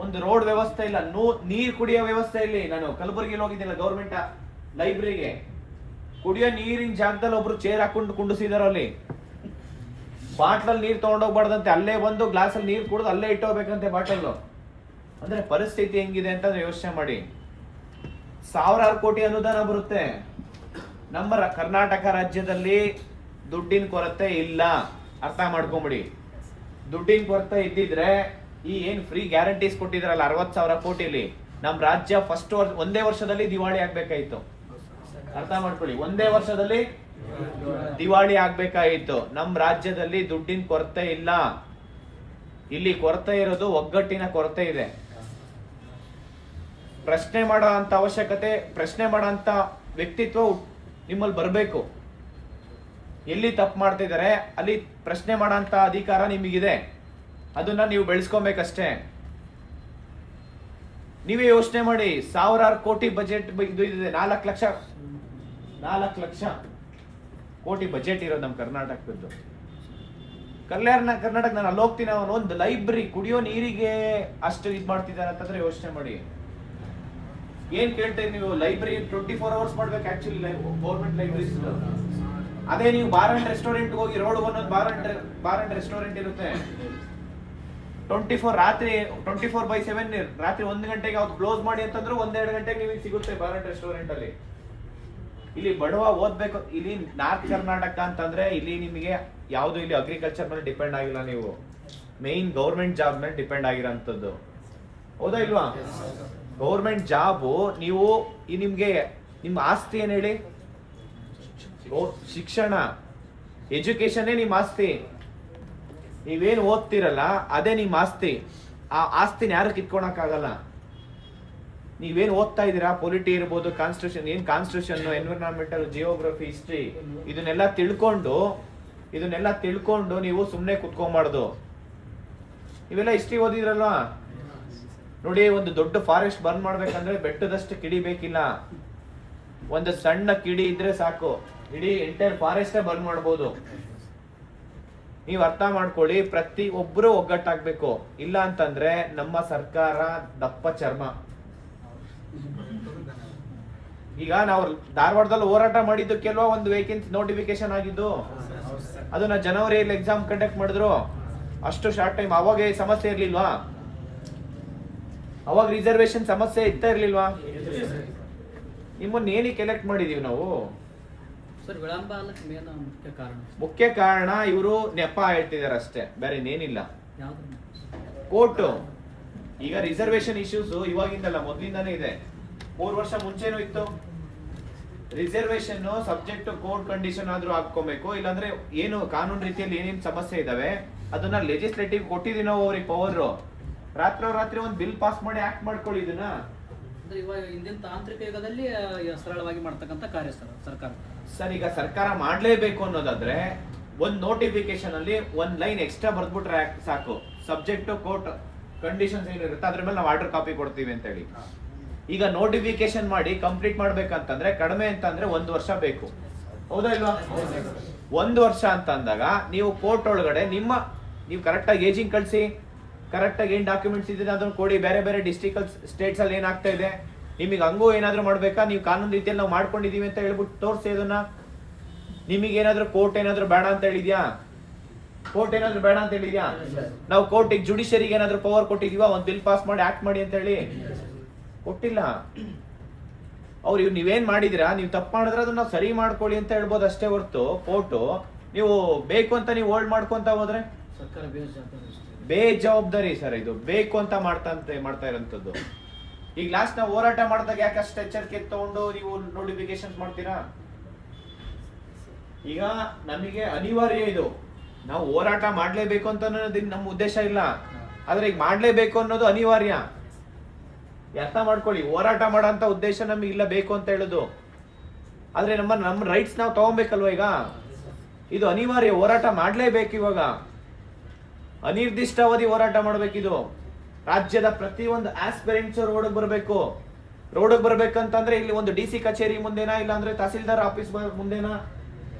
ಒಂದು ರೋಡ್ ವ್ಯವಸ್ಥೆ ಇಲ್ಲ, ನೀರ್ ಕುಡಿಯೋ ವ್ಯವಸ್ಥೆ ಇಲ್ಲಿ. ನಾನು ಕಲಬುರಗಿಲಿ ಹೋಗಿದ್ದಿಲ್ಲ ಗೌರ್ಮೆಂಟ್ ಲೈಬ್ರರಿಗೆ, ಕುಡಿಯೋ ನೀರಿನ ಜಾಗದಲ್ಲಿ ಒಬ್ರು ಚೇರ್ ಹಾಕೊಂಡು ಕುಂಡಿಸಿದಾರ. ಅಲ್ಲಿ ಬಾಟ್ಲಲ್ಲಿ ನೀರ್ ತಗೊಂಡೋಗ್ಬಾರ್ದಂತೆ, ಅಲ್ಲೇ ಬಂದು ಗ್ಲಾಸಲ್ಲಿ ನೀರ್ ಕುಡಿದು ಅಲ್ಲೇ ಇಟ್ಟೋಗ್ಬೇಕಂತೆ ಬಾಟಲ್. ಅಂದ್ರೆ ಪರಿಸ್ಥಿತಿ ಹೆಂಗಿದೆ ಅಂತ ಯೋಚನೆ ಮಾಡಿ. 1,000 ಕೋಟಿ ಅನುದಾನ ಬರುತ್ತೆ. ನಮ್ಮ ಕರ್ನಾಟಕ ರಾಜ್ಯದಲ್ಲಿ ದುಡ್ಡಿನ ಕೊರತೆ ಇಲ್ಲ, ಅರ್ಥ ಮಾಡ್ಕೊಂಬಿಡಿ. ದುಡ್ಡಿನ ಕೊರತೆ ಇದ್ದಿದ್ರೆ ಈ ಏನ್ ಫ್ರೀ ಗ್ಯಾರಂಟೀಸ್ ಕೊಟ್ಟಿದ್ರಲ್ಲ 60,000 ಕೋಟಿಲಿ, ನಮ್ ರಾಜ್ಯ ಒಂದೇ ವರ್ಷದಲ್ಲಿ ದಿವಾಳಿ ಆಗ್ಬೇಕಾಯ್ತು. ಅರ್ಥ ಮಾಡ್ಕೊಳ್ಳಿ, ಒಂದೇ ವರ್ಷದಲ್ಲಿ ದಿವಾಳಿ ಆಗ್ಬೇಕಾಗಿತ್ತು. ನಮ್ ರಾಜ್ಯದಲ್ಲಿ ದುಡ್ಡಿನ ಕೊರತೆ ಇಲ್ಲ. ಇಲ್ಲಿ ಕೊರತೆ ಇರೋದು ಒಗ್ಗಟ್ಟಿನ ಕೊರತೆ ಇದೆ. ಪ್ರಶ್ನೆ ಮಾಡೋ ಅಂತ ಅವಶ್ಯಕತೆ, ಪ್ರಶ್ನೆ ಮಾಡೋ ಅಂತ ವ್ಯಕ್ತಿತ್ವ ನಿಮ್ಮಲ್ಲಿ ಬರಬೇಕು. ಎಲ್ಲಿ ತಪ್ಪು ಮಾಡ್ತಿದ್ದಾರೆ ಅಲ್ಲಿ ಪ್ರಶ್ನೆ ಮಾಡೋ ಅಂತ ಅಧಿಕಾರ ನಿಮಗಿದೆ. ಅದನ್ನ ನೀವು ಬೆಳೆಸ್ಕೊಬೇಕಷ್ಟೇ. ನೀವೇ ಯೋಚನೆ ಮಾಡಿ, ಸಾವಿರಾರು ಕೋಟಿ ಬಜೆಟ್ ಇದು ಇದೆ. 4 ಲಕ್ಷ ಕೋಟಿ ಬಜೆಟ್ ಇರೋದು ನಮ್ಮ ಕರ್ನಾಟಕದ್ದು. ಕರ್ನಾಟಕ ನಾನು ಅಲ್ಲಿ ಹೋಗ್ತೀನಿ, ಅವನು ಒಂದು ಲೈಬ್ರರಿ ಕುಡಿಯೋ ನೀರಿಗೆ ಅಷ್ಟು ಇದು ಮಾಡ್ತಿದ್ದಾರೆ ಅಂತಂದ್ರೆ ಯೋಚನೆ ಮಾಡಿ. ಏನ್ ಕೇಳ್ತೀರಿ ನೀವು? ಲೈಬ್ರರಿ 24 hours ಮಾಡ್ಬೇಕು ಆಕ್ಚುಲಿ ಗೌರ್ಮೆಂಟ್ ಲೈಬ್ರರೀಸ್. ಅದೇ ನೀವು ಬಾರ್ ಅಂಡ್ ರೆಸ್ಟೋರೆಂಟ್ ಹೋಗಿ, ರೋಡ್ ಒಂದೊಂದು ಬಾರ್ ಅಂಡ್ ರೆಸ್ಟೋರೆಂಟ್ ಇರುತ್ತೆ. 24/7 ರಾತ್ರಿ 1 ಗಂಟೆಗೆ ಅವ್ರು ಕ್ಲೋಸ್ ಮಾಡಿ ಅಂತಂದ್ರೆ 1-2 ಗಂಟೆಗೆ ನಿಮಗೆ ಸಿಗುತ್ತೆ ಬಾರ್ ಅಂಡ್ ರೆಸ್ಟೋರೆಂಟ್ ಅಲ್ಲಿ. ಇಲ್ಲಿ ಬಡವ ಓದ್ಬೇಕು. ಇಲ್ಲಿ ನಾರ್ತ್ ಕರ್ನಾಟಕ ಅಂತಂದ್ರೆ ಇಲ್ಲಿ ನಿಮಗೆ ಯಾವುದು ಇಲ್ಲಿ ಅಗ್ರಿಕಲ್ಚರ್ ಮೇಲೆ ಡಿಪೆಂಡ್ ಆಗಿಲ್ಲ, ನೀವು ಮೇನ್ ಗೌರ್ಮೆಂಟ್ ಜಾಬ್ ಮೇಲೆ ಡಿಪೆಂಡ್ ಆಗಿರೋಂಥದ್ದು. ಹೌದಾ ಇಲ್ವಾ? ಗೌರ್ಮೆಂಟ್ ಜಾಬು ನೀವು ನಿಮ್ಗೆ ನಿಮ್ಮ ಆಸ್ತಿ ಏನ್ ಹೇಳಿ? ಶಿಕ್ಷಣ, ಎಜುಕೇಶನ್ ನಿಮ್ಮ ಆಸ್ತಿ. ನೀವೇನು ಓದ್ತಿರಲ್ಲ ಅದೇ ನಿಮ್ಮ ಆಸ್ತಿ. ಆ ಆಸ್ತಿನ ಯಾರು ಕಿತ್ಕೊಳಕ್ಕಾಗಲ್ಲ. ನೀವೇನು ಓದ್ತಾ ಇದ್ದೀರಾ, ಪೊಲಿಟಿ ಇರ್ಬೋದು, ಕಾನ್ಸ್ಟಿಟ್ಯೂಷನ್, ಎನ್ವಿರಾನ್ಮೆಂಟಲ್, ಜಿಯೋಗ್ರಫಿ, ಹಿಸ್ಟ್ರಿ, ಇದನ್ನೆಲ್ಲ ತಿಳ್ಕೊಂಡು ನೀವು ಸುಮ್ಮನೆ ಕುತ್ಕೊಂಬಾರ್ದು. ಇವೆಲ್ಲ ಹಿಸ್ಟ್ರಿ ಓದಿದ್ರಲ್ವಾ? ನೋಡಿ, ಒಂದು ದೊಡ್ಡ ಫಾರೆಸ್ಟ್ ಬರ್ನ್ ಮಾಡ್ಬೇಕಂದ್ರೆ ಬೆಟ್ಟದಷ್ಟು ಕಿಡಿ ಬೇಕಿಲ್ಲ. ಒಂದು ಸಣ್ಣ ಕಿಡಿ ಇದ್ರೆ ಸಾಕು, ಇಡೀ ಎಂಟೈರ್ ಫಾರೆಸ್ಟೇ ಬರ್ನ್ ಮಾಡ್ಬೋದು. ನೀವು ಅರ್ಥ ಮಾಡ್ಕೊಳ್ಳಿ, ಪ್ರತಿ ಒಬ್ರು ಒಗ್ಗಟ್ಟಾಗ್ಬೇಕು. ಇಲ್ಲ ಅಂತಂದ್ರೆ ನಮ್ಮ ಸರ್ಕಾರ ದಪ್ಪ ಚರ್ಮ. ಈಗ ನಾವು ಧಾರವಾಡದಲ್ಲಿ ಹೋರಾಟ ಮಾಡಿದ್ದು ಕೆಲವು ಒಂದು ವೇಕೆನ್ಸಿ ನೋಟಿಫಿಕೇಶನ್ ಆಗಿದ್ದು, ಅದನ್ನ ಜನವರಿಯಲ್ಲಿ ಎಕ್ಸಾಮ್ ಕಂಡಕ್ಟ್ ಮಾಡಿದ್ರು. ಅಷ್ಟು ಶಾರ್ಟ್ ಟೈಮ್. ಅವಾಗ ಸಮಸ್ಯೆ ಇರ್ಲಿಲ್ವಾ? ಅವಾಗ ರಿಸರ್ವೇಶನ್ ಸಮಸ್ಯೆ ಇರ್ಲಿಲ್ವಾ? ನಿಮ್ಮನ್ನ ಏನಕ್ಕೆ ಎಲೆಕ್ಟ್ ಮಾಡಿದೀವಿ ನಾವು? ಮುಖ್ಯ ಕಾರಣ ಇವರು ನೆಪ ಹೇಳ್ತಿದಾರೆ ಅಷ್ಟೇ, ಬೇರೆ ಇನ್ನೇನಿಲ್ಲ. ಕೋರ್ಟ್ ಈಗ ರಿಸರ್ವೇಶನ್ ಇಶ್ಯೂಸ್ ಇವಾಗಿಂದಲ್ಲ, ಮೊದಲಿಂದಾನೇ ಇದೆ. 3 ವರ್ಷ ಮುಂಚೆನೂ ಇತ್ತು. ರಿಸರ್ವೇಶನ್ ಸಬ್ಜೆಕ್ಟ್ ಕೋರ್ಟ್ ಕಂಡೀಷನ್ ಆದ್ರೂ ಹಾಕೋಬೇಕು. ಇಲ್ಲಾಂದ್ರೆ ಏನು ಕಾನೂನು ರೀತಿಯಲ್ಲಿ ಏನೇನು ಸಮಸ್ಯೆ ಇದಾವೆ ಅದನ್ನ ಲೆಜಿಸ್ಲೇಟಿವ್ ಕೊಟ್ಟಿದೀವಿ ನಾವು ಅವ್ರಿಗೆ ಪವರ್. ರಾತ್ರಿ ಒಂದು ಬಿಲ್ ಪಾಸ್ ಮಾಡಿ ಆಕ್ಟ್ ಮಾಡ್ಕೊಳ್ಳಿ. ಇದನ್ನ ಇವಾಗ ಇಂದಿನ ತಾಂತ್ರಿಕ ಯುಗದಲ್ಲಿ ಸರಳವಾಗಿ ಮಾಡ್ತಕ್ಕಂಥ ಕಾರ್ಯ ಸರ್ಕಾರ. ಸರ್, ಈಗ ಸರ್ಕಾರ ಮಾಡ್ಲೇಬೇಕು ಅನ್ನೋದಾದ್ರೆ ಒಂದ್ ನೋಟಿಫಿಕೇಶನ್ ಅಲ್ಲಿ 1 ಲೈನ್ ಎಕ್ಸ್ಟ್ರಾ ಬರ್ದ್ಬಿಟ್ರೆ ಸಾಕು. ಸಬ್ಜೆಕ್ಟ್ ಕೋರ್ಟ್ ಕಂಡೀಷನ್ಸ್ ಏನಿರುತ್ತೆ ಅದ್ರ ಮೇಲೆ ನಾವು ಆರ್ಡರ್ ಕಾಪಿ ಕೊಡ್ತೀವಿ ಅಂತ ಹೇಳಿ. ಈಗ ನೋಟಿಫಿಕೇಶನ್ ಮಾಡಿ ಕಂಪ್ಲೀಟ್ ಮಾಡ್ಬೇಕಂತಂದ್ರೆ ಕಡಿಮೆ ಅಂತಂದ್ರೆ 1 ವರ್ಷ ಬೇಕು. ಹೌದಾ ಇಲ್ವಾ? 1 ವರ್ಷ ಅಂತ ಅಂದಾಗ ನೀವು ಕೋರ್ಟ್ ಒಳಗಡೆ ನೀವು ಕರೆಕ್ಟಾಗಿ ಏಜಿಂಗ್ ಕಳಿಸಿ, ಕರೆಕ್ಟಾಗಿ ಏನ್ ಡಾಕ್ಯುಮೆಂಟ್ಸ್ ಇದೆ ಅದನ್ನ ಕೊಡಿ. ಬೇರೆ ಬೇರೆ ಡಿಸ್ಟ್ರಿಕ್ಟ್ ಸ್ಟೇಟ್ಸ್ ಅಲ್ಲಿ ಏನಾಗ್ತಾ ಇದೆ, ನಿಮಗೆ ಹಂಗೂ ಏನಾದ್ರು ಮಾಡ್ಬೇಕಾ? ನೀವು ಕಾನೂನು ರೀತಿಯಲ್ಲಿ ನಾವು ಮಾಡ್ಕೊಂಡಿದೀವಿ ಅಂತ ಹೇಳ್ಬಿಟ್ಟು ತೋರಿಸಿ ಅದನ್ನ. ನಿಮಗೆ ಏನಾದ್ರು ಕೋರ್ಟ್ ಏನಾದ್ರು ಬೇಡ ಅಂತ ಹೇಳಿದ್ಯಾ? ನಾವು ಕೋರ್ಟಿಗೆ ಜುಡಿಷರಿಗೆ ಏನಾದ್ರು ಪವರ್ ಕೊಟ್ಟಿದೀವಾ? ಒಂದು ಬಿಲ್ ಪಾಸ್ ಮಾಡಿ ಆಕ್ಟ್ ಮಾಡಿ ಅಂತ ಹೇಳಿ ಕೊಟ್ಟಿಲ್ಲ. ಅವ್ರು ನೀವೇನ್ ಮಾಡಿದಿರಾ, ನೀವು ತಪ್ಪು ಮಾಡಿದ್ರೆ ಅದನ್ನ ನಾವು ಸರಿ ಮಾಡ್ಕೊಳ್ಳಿ ಅಂತ ಹೇಳ್ಬೋದು ಅಷ್ಟೇ ಹೊರತು ಕೋರ್ಟು ನೀವು ಬೇಕು ಅಂತ ನೀವು ಹೋಲ್ಡ್ ಮಾಡ್ಕೊಂತ ಹೋದ್ರೆ ಸರ್ಕಾರ ಬೇಜವಾಬ್ದಾರಿ ಸರ್. ಇದು ಬೇಕು ಅಂತ ಮಾಡ್ತಾ ಇರೋಂಥದ್ದು. ಈಗ ಲಾಸ್ಟ್ ನಾವು ಹೋರಾಟ ಮಾಡಿದಾಗ ಯಾಕೆ ಅಷ್ಟು ಎಚ್ಚರಿಕೆ ತಗೊಂಡು ನೀವು ನೋಟಿಫಿಕೇಶನ್ ಮಾಡ್ತೀರಾ? ಈಗ ನಮಗೆ ಅನಿವಾರ್ಯ ಇದು. ನಾವು ಹೋರಾಟ ಮಾಡ್ಲೇಬೇಕು ಅಂತ ಅನ್ನೋದು ನಮ್ಮ ಉದ್ದೇಶ ಇಲ್ಲ, ಆದ್ರೆ ಈಗ ಮಾಡ್ಲೇಬೇಕು ಅನ್ನೋದು ಅನಿವಾರ್ಯ. ಅರ್ಥ ಮಾಡ್ಕೊಳ್ಳಿ, ಹೋರಾಟ ಮಾಡೋಂಥ ಉದ್ದೇಶ ನಮಗೆ ಇಲ್ಲ ಬೇಕು ಅಂತ ಹೇಳೋದು. ಆದ್ರೆ ನಮ್ಮ ರೈಟ್ಸ್ ನಾವು ತಗೊಬೇಕಲ್ವ? ಈಗ ಇದು ಅನಿವಾರ್ಯ, ಹೋರಾಟ ಮಾಡ್ಲೇಬೇಕು. ಇವಾಗ ಅನಿರ್ದಿಷ್ಟಾವಧಿ ಹೋರಾಟ ಮಾಡ್ಬೇಕಿದು. ರಾಜ್ಯದ ಪ್ರತಿಯೊಂದು ಆಸ್ಪಿರೆಂಟ್ಸ್ ರೋಡ್ಗೆ ಬರ್ಬೇಕಂತಂದ್ರೆ ಇಲ್ಲಿ ಒಂದು DC ಕಚೇರಿ ಮುಂದೆನಾ, ಇಲ್ಲ ಅಂದ್ರೆ ತಹಸೀಲ್ದಾರ್ ಆಫೀಸ್ ಮುಂದೆನಾ,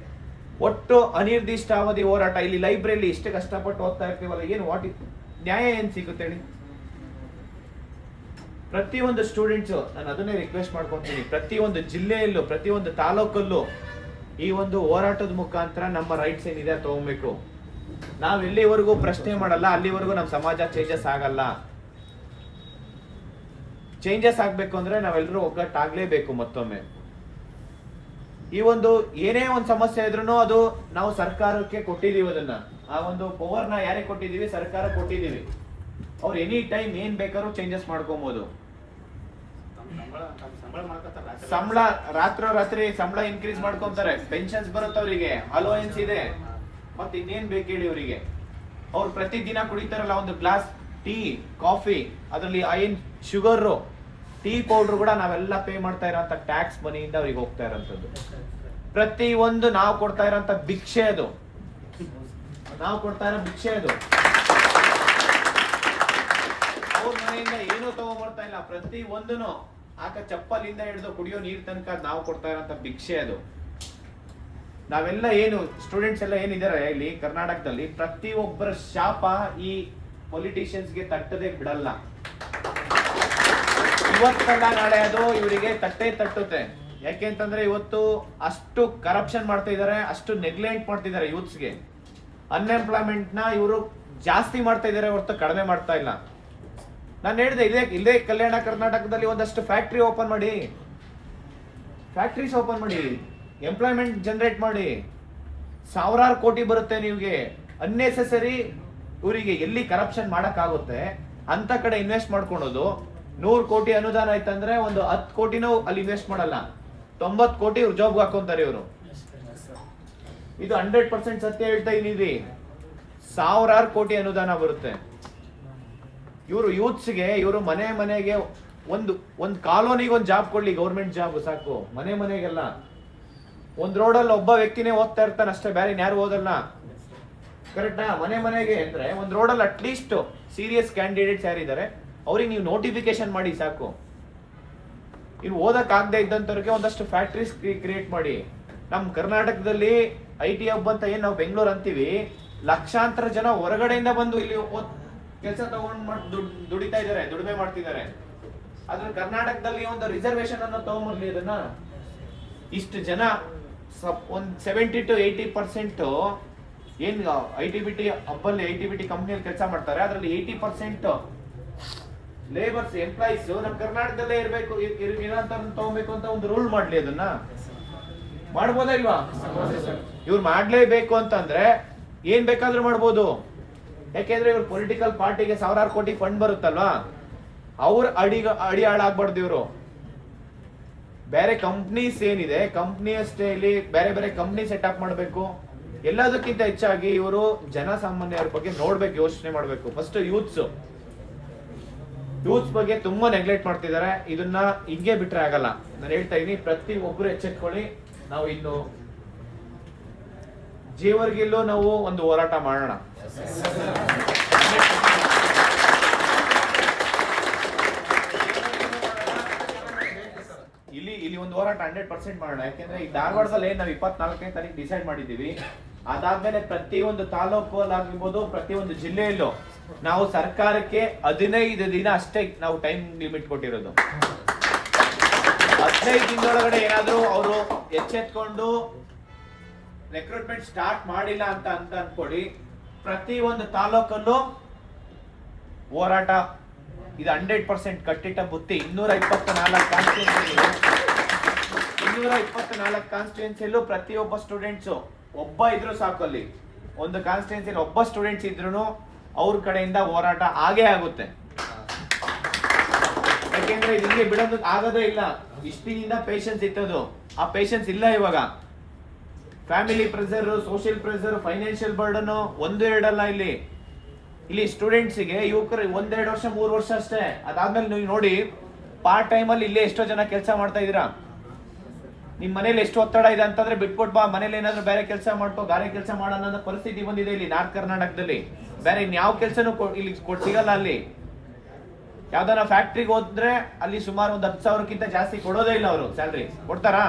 ಒಟ್ಟು ಅನಿರ್ದಿಷ್ಟಾವಧಿ ಹೋರಾಟ. ಇಲ್ಲಿ ಲೈಬ್ರರಿಲಿ ಇಷ್ಟು ಕಷ್ಟಪಟ್ಟು ಓದ್ತಾ ಇರ್ತೀವಲ್ಲ, ನ್ಯಾಯ ಏನ್ ಸಿಗುತ್ತೆ ಹೇಳಿ? ಪ್ರತಿಯೊಂದು ಸ್ಟೂಡೆಂಟ್ಸ್, ನಾನು ಅದನ್ನೇ ರಿಕ್ವೆಸ್ಟ್ ಮಾಡ್ಕೊಂತೀನಿ, ಪ್ರತಿಯೊಂದು ಜಿಲ್ಲೆಯಲ್ಲೂ ಪ್ರತಿಯೊಂದು ತಾಲೂಕಲ್ಲೂ ಈ ಒಂದು ಹೋರಾಟದ ಮುಖಾಂತರ ನಮ್ಮ ರೈಟ್ಸ್ ಏನಿದೆ ತಗೊಬೇಕು. ನಾವ್ ಎಲ್ಲಿವರೆಗೂ ಪ್ರಶ್ನೆ ಮಾಡಲ್ಲ ಅಲ್ಲಿವರೆಗೂ ನಮ್ಮ ಸಮಾಜ ಚೇಂಜಸ್ ಆಗಲ್ಲ. ಚೇಂಜಸ್ ಆಗ್ಬೇಕು ಅಂದ್ರೆ ನಾವೆಲ್ಲರೂ ಒಗ್ಗಟ್ಟಾಗ್ಲೇಬೇಕು. ಮತ್ತೊಮ್ಮೆ ಈ ಒಂದು ಏನೇ ಒಂದು ಸಮಸ್ಯೆ ಇದ್ರೂ ಅದು ನಾವು ಸರ್ಕಾರಕ್ಕೆ ಕೊಟ್ಟಿದೀವಿ. ಅದನ್ನ ಆ ಒಂದು ಪವರ್ನ ಯಾರಿಗೆ ಕೊಟ್ಟಿದೀವಿ? ಸರ್ಕಾರ ಕೊಟ್ಟಿದೀವಿ. ಅವ್ರು ಎನಿ ಟೈಮ್ ಏನ್ ಬೇಕಾದ್ರೂ ಚೇಂಜಸ್ ಮಾಡ್ಕೊಬಹುದು. ಸಂಬಳ ರಾತ್ರಿ ಸಂಬಳ ಇನ್ಕ್ರೀಸ್ ಮಾಡ್ಕೊಂತಾರೆ, ಪೆನ್ಷನ್ಸ್ ಬರುತ್ತೆ ಅವರಿಗೆ, ಅಲೋಯನ್ಸ್ ಇದೆ, ಮತ್ತೆ ಇನ್ನೇನ್ ಬೇಕು ಹೇಳಿ ಅವರಿಗೆ? ಅವ್ರು ಪ್ರತಿದಿನ ಕುಡಿತಾರಲ್ಲ ಒಂದು ಗ್ಲಾಸ್ ಟೀ, ಕಾಫಿ, ಅದರಲ್ಲಿ ಏನ್ ಶುಗರ್, ಟೀ ಪೌಡರ್ ಕೂಡ ನಾವೆಲ್ಲ ಪೇ ಮಾಡ್ತಾ ಇರೋಂಥ ಟ್ಯಾಕ್ಸ್ ಮನಿಯಿಂದ ಅವ್ರಿಗೆ ಹೋಗ್ತಾ ಇರೋಂಥದ್ದು. ಪ್ರತಿ ಒಂದು ನಾವು ಕೊಡ್ತಾ ಇರೋಂಥ ಭಿಕ್ಷೆ ಅದು. ಅವ್ರ ಮನೆಯಿಂದ ಏನೂ ತಗೊಂಡ್ಬರ್ತಾ ಇಲ್ಲ, ಪ್ರತಿ ಒಂದನು ಚಪ್ಪಲಿಂದ ಹಿಡಿದು ಕುಡಿಯೋ ನೀರ್ ತನಕ ನಾವು ಕೊಡ್ತಾ ಇರೋಂಥ ಭಿಕ್ಷೆ ಅದು. ನಾವೆಲ್ಲ ಏನು ಸ್ಟೂಡೆಂಟ್ಸ್ ಎಲ್ಲ ಏನಿದ್ದಾರೆ ಇಲ್ಲಿ ಕರ್ನಾಟಕದಲ್ಲಿ, ಪ್ರತಿ ಒಬ್ಬರ ಶಾಪ ಈ ಪೊಲಿಟಿಷಿಯನ್ಸ್ಗೆ ತಟ್ಟದೆ ಬಿಡಲ್ಲ. ಇವತ್ತಲ್ಲ ನಾಳೆ ಅದು ಇವರಿಗೆ ತಟ್ಟುತ್ತೆ. ಯಾಕೆಂತಂದ್ರೆ ಇವತ್ತು ಅಷ್ಟು ಕರಪ್ಷನ್ ಮಾಡ್ತಾ ಇದಾರೆ, ಅಷ್ಟು ನೆಗ್ಲೆಕ್ಟ್ ಮಾಡ್ತಿದ್ದಾರೆ ಯೂತ್ಸ್ಗೆ. ಅನ್ಎಂಪ್ಲಾಯ್ಮೆಂಟ್ ನ ಇವರು ಜಾಸ್ತಿ ಮಾಡ್ತಾ ಇದಾರೆ ಹೊರತು ಕಡಿಮೆ ಮಾಡ್ತಾ ಇಲ್ಲ. ನಾನು ಹೇಳಿದೆ ಇಲ್ಲೇ ಕಲ್ಯಾಣ ಕರ್ನಾಟಕದಲ್ಲಿ ಒಂದಷ್ಟು ಫ್ಯಾಕ್ಟ್ರೀಸ್ ಓಪನ್ ಮಾಡಿ, ಎಂಪ್ಲಾಯ್ಮೆಂಟ್ ಜನರೇಟ್ ಮಾಡಿ, ಸಾವಿರಾರು ಕೋಟಿ ಬರುತ್ತೆ ನಿಮಗೆ. ಅನ್ನೆಸೆಸರಿ ಇವರಿಗೆ ಎಲ್ಲಿ ಕರಪ್ಷನ್ ಮಾಡಕ್ಕಾಗುತ್ತೆ ಅಂತ ಕಡೆ ಇನ್ವೆಸ್ಟ್ ಮಾಡ್ಕೊಳೋದು. 100 ಕೋಟಿ ಅನುದಾನ ಆಯ್ತಂದ್ರೆ ಒಂದು 10 ಕೋಟಿನೂ ಅಲ್ಲಿ ಇನ್ವೆಸ್ಟ್ ಮಾಡಲ್ಲ, 90 ಕೋಟಿ ಇವ್ರು ಜಾಬ್ಗೆ ಹಾಕೊಂತಾರೆ ಇವರು. ಇದು 100% ಸತ್ಯ ಹೇಳ್ತಾ ಇದೀನಿ. ಸಾವಿರಾರು ಕೋಟಿ ಅನುದಾನ ಬರುತ್ತೆ. ಇವರು ಯೂತ್ಸ್ಗೆ, ಇವರು ಮನೆಗೆ ಒಂದು ಕಾಲೋನಿಗೆ ಒಂದು ಜಾಬ್ ಕೊಡ್ಲಿ, ಗೌರ್ಮೆಂಟ್ ಜಾಬ್ ಸಾಕು. ಮನೆಗೆಲ್ಲ ಒಂದ್ ರೋಡಲ್ಲಿ ಒಬ್ಬ ವ್ಯಕ್ತಿನೇ ಓದ್ತಾ ಇರ್ತಾನೆ ಅಷ್ಟೇ, ಬೇರೆ ಯಾರು ಓದಲ್ಲ. ಕರೆಕ್ಟಾ? ಮನೆಗೆ ಅಂದ್ರೆ ಒಂದ್ ರೋಡಲ್ಲಿ ಅಟ್ಲೀಸ್ಟ್ ಸೀರಿಯಸ್ ಕ್ಯಾಂಡಿಡೇಟ್ಸ್ ಯಾರಿದ್ದಾರೆ ಅವ್ರಿಗೆ ನೀವು ನೋಟಿಫಿಕೇಶನ್ ಮಾಡಿ ಸಾಕು. ಇನ್ನು ಓದಕ್ ಆಗದೆ ಇದ್ದಂತವ್ರಿಗೆ ಒಂದಷ್ಟು ಫ್ಯಾಕ್ಟ್ರೀಸ್ ಕ್ರಿಯೇಟ್ ಮಾಡಿ. ನಮ್ ಕರ್ನಾಟಕದಲ್ಲಿ IT ಹಬ್ ಅಂತ ಏನ್ ನಾವು ಬೆಂಗಳೂರು ಅಂತೀವಿ, ಲಕ್ಷಾಂತರ ಜನ ಹೊರಗಡೆಯಿಂದ ಬಂದು ಇಲ್ಲಿ ಕೆಲಸ ತಗೊಂಡು ದುಡಿತಾ ಇದಾರೆ, ದುಡಿಮೆ ಮಾಡ್ತಿದ್ದಾರೆ. ಆದ್ರೆ ಕರ್ನಾಟಕದಲ್ಲಿ ಒಂದು ರಿಸರ್ವೇಶನ್ ಅನ್ನು ತಗೊಂಡ್ಬರ್ಲಿ. ಅದನ್ನ ಇಷ್ಟು ಜನ ಒಂದ್ 70 to 80% ಏನ್ ITBT ಹಬ್ಬಲ್ಲಿ ITBT ಕಂಪ್ನಿಯಲ್ಲಿ ಕೆಲಸ ಮಾಡ್ತಾರೆ. ಅದ್ರಲ್ಲಿ 80% ಲೇಬರ್ಸ್ ಎಂಪ್ಲಾಯೀಸ್ ನಮ್ ಕರ್ನಾಟಕದಲ್ಲೇ ಇರ್ಬೇಕು, ತಗೋಬೇಕು ಅಂತ ಒಂದು ರೂಲ್ ಮಾಡ್ಲಿ. ಅದನ್ನ ಮಾಡ್ಬೋದಾ ಇಲ್ವಾ? ಇವ್ರು ಮಾಡ್ಲೇಬೇಕು ಅಂತಂದ್ರೆ ಏನ್ ಬೇಕಾದ್ರೂ ಮಾಡ್ಬೋದು. ಯಾಕೆಂದ್ರೆ ಇವ್ರು ಪೊಲಿಟಿಕಲ್ ಪಾರ್ಟಿಗೆ ಸಾವಿರಾರು ಕೋಟಿ ಫಂಡ್ ಬರುತ್ತಲ್ವಾ, ಅವ್ರ ಅಡಿ ಹಾಳಾಗ್ಬಾರ್ದು. ಇವರು ಬೇರೆ ಕಂಪ್ನೀಸ್ ಏನಿದೆ, ಕಂಪ್ನಿ ಅಷ್ಟೇ ಇಲ್ಲಿ ಬೇರೆ ಕಂಪ್ನಿ ಸೆಟ್ ಅಪ್ ಮಾಡ್ಬೇಕು. ಎಲ್ಲದಕ್ಕಿಂತ ಹೆಚ್ಚಾಗಿ ಇವರು ಜನಸಾಮಾನ್ಯರ ಬಗ್ಗೆ ನೋಡ್ಬೇಕು, ಯೋಚನೆ ಮಾಡ್ಬೇಕು. ಫಸ್ಟ್ ಯೂತ್ಸ್ ಬಗ್ಗೆ ತುಂಬಾ ನೆಗ್ಲೆಕ್ಟ್ ಮಾಡ್ತಿದ್ದಾರೆ. ಇದನ್ನ ಹಿಂಗೆ ಬಿಟ್ರೆ ಆಗಲ್ಲ. ನಾನು ಹೇಳ್ತಾ ಇದೀನಿ, ಪ್ರತಿ ಒಬ್ರು ಎಚ್ಚೆತ್ಕೊಳ್ಳಿ. ನಾವು ಇನ್ನು ಜೀವರ್ಗಿಲ್ಲೂ ನಾವು ಒಂದು ಹೋರಾಟ ಮಾಡೋಣ. ಇಲ್ಲಿ ಒಂದು ಹೋರಾಟ 100% ಮಾಡೋಣ. ಯಾಕೆಂದ್ರೆ ಈ ಧಾರವಾಡದಲ್ಲಿ ನಾವು 24ನೇ ತಾರೀಕು ಡಿಸೈಡ್ ಮಾಡಿದ್ದೀವಿ. ಅದಾದ್ಮೇಲೆ ಪ್ರತಿಯೊಂದು ತಾಲೂಕಲ್ಲಾಗಿರ್ಬೋದು, ಪ್ರತಿಯೊಂದು ಜಿಲ್ಲೆಯಲ್ಲೂ ನಾವು ಸರ್ಕಾರಕ್ಕೆ 15 ದಿನ ಅಷ್ಟೇ ನಾವು ಟೈಮ್ ಲಿಮಿಟ್ ಕೊಟ್ಟಿರೋದು. 15 ದಿನದೊಳಗಡೆ ಏನಾದ್ರೂ ಅವರು ಎಚ್ಚೆತ್ಕೊಂಡು ರೆಕ್ರೂಟ್ಮೆಂಟ್ ಸ್ಟಾರ್ಟ್ ಮಾಡಿಲ್ಲ ಅಂತ ಅನ್ಕೊಡಿ, ಪ್ರತಿ ಒಂದು ತಾಲೂಕಲ್ಲೂ ಹೋರಾಟ. ಇದು 100% ಕಟ್ಟಿಟ್ಟ ಬುತ್ತಿ. 224 ಕಾನ್ಸ್ಟಿಟ್ಯೂನ್ಸಿಯಲ್ಲೂ ಪ್ರತಿಯೊಬ್ಬ ಸ್ಟೂಡೆಂಟ್ಸ್ ಒಬ್ಬ ಇದ್ರು ಸಾಕು. ಅಲ್ಲಿ ಒಂದು ಕಾನ್ಸ್ಟಿಟ್ಯೂನ್ಸಿಯಲ್ಲಿ ಒಬ್ಬ ಸ್ಟೂಡೆಂಟ್ಸ್ ಇದ್ರು ಅವ್ರ ಕಡೆಯಿಂದ ಹೋರಾಟ ಆಗೇ ಆಗುತ್ತೆ. ಯಾಕೆಂದ್ರೆ ಇದು ಹಿಂಗೆ ಬಿಡೋದು ಆಗೋದೇ ಇಲ್ಲ. ಇಷ್ಟಿನಿಂದ ಪೇಷನ್ಸ್ ಇತ್ತದು, ಆ ಪೇಷನ್ಸ್ ಇಲ್ಲ ಇವಾಗ. Family pressure, social pressure, financial burden 1-2 ಅಲ್ಲ. ಇಲ್ಲಿ ಸ್ಟೂಡೆಂಟ್ಸ್ಗೆ, ಯುವಕರು 1-2 ವರ್ಷ 3 ವರ್ಷ ಅಷ್ಟೇ. ಅದಾದ್ಮೇಲೆ ನೀವು ನೋಡಿ, ಪಾರ್ಟ್ ಟೈಮ್ ಅಲ್ಲಿ ಇಲ್ಲೇ ಎಷ್ಟೋ ಜನ ಕೆಲಸ ಮಾಡ್ತಾ ಇದೀರಾ. ನಿಮ್ ಮನೇಲಿ ಎಷ್ಟು ಒತ್ತಡ ಇದೆ ಅಂತಂದ್ರೆ ಬಿಟ್ಕೊಟ್ ಬಾ, ಮನೇಲಿ ಏನಾದ್ರು ಬೇರೆ ಕೆಲಸ ಮಾಡ್ಕೋ, ಗಾರೆ ಕೆಲಸ ಮಾಡೋಣ ಅನ್ನೋ ಪರಿಸ್ಥಿತಿ ಬಂದಿದೆ ಇಲ್ಲಿ ನಾರ್ತ್ ಕರ್ನಾಟಕದಲ್ಲಿ. ಬೇರೆ ಇನ್ಯಾವ ಕೆಲಸನೂ ಇಲ್ಲಿ ಸಿಗಲ್ಲ. ಅಲ್ಲಿ ಯಾವ್ದಾರ ಫ್ಯಾಕ್ಟ್ರಿಗೆ ಹೋದ್ರೆ ಅಲ್ಲಿ ಸುಮಾರು ಒಂದು 10,000ಕ್ಕಿಂತ ಜಾಸ್ತಿ ಕೊಡೋದೇ ಇಲ್ಲ ಅವರು. ಸ್ಯಾಲ್ರಿ ಕೊಡ್ತಾರಾ?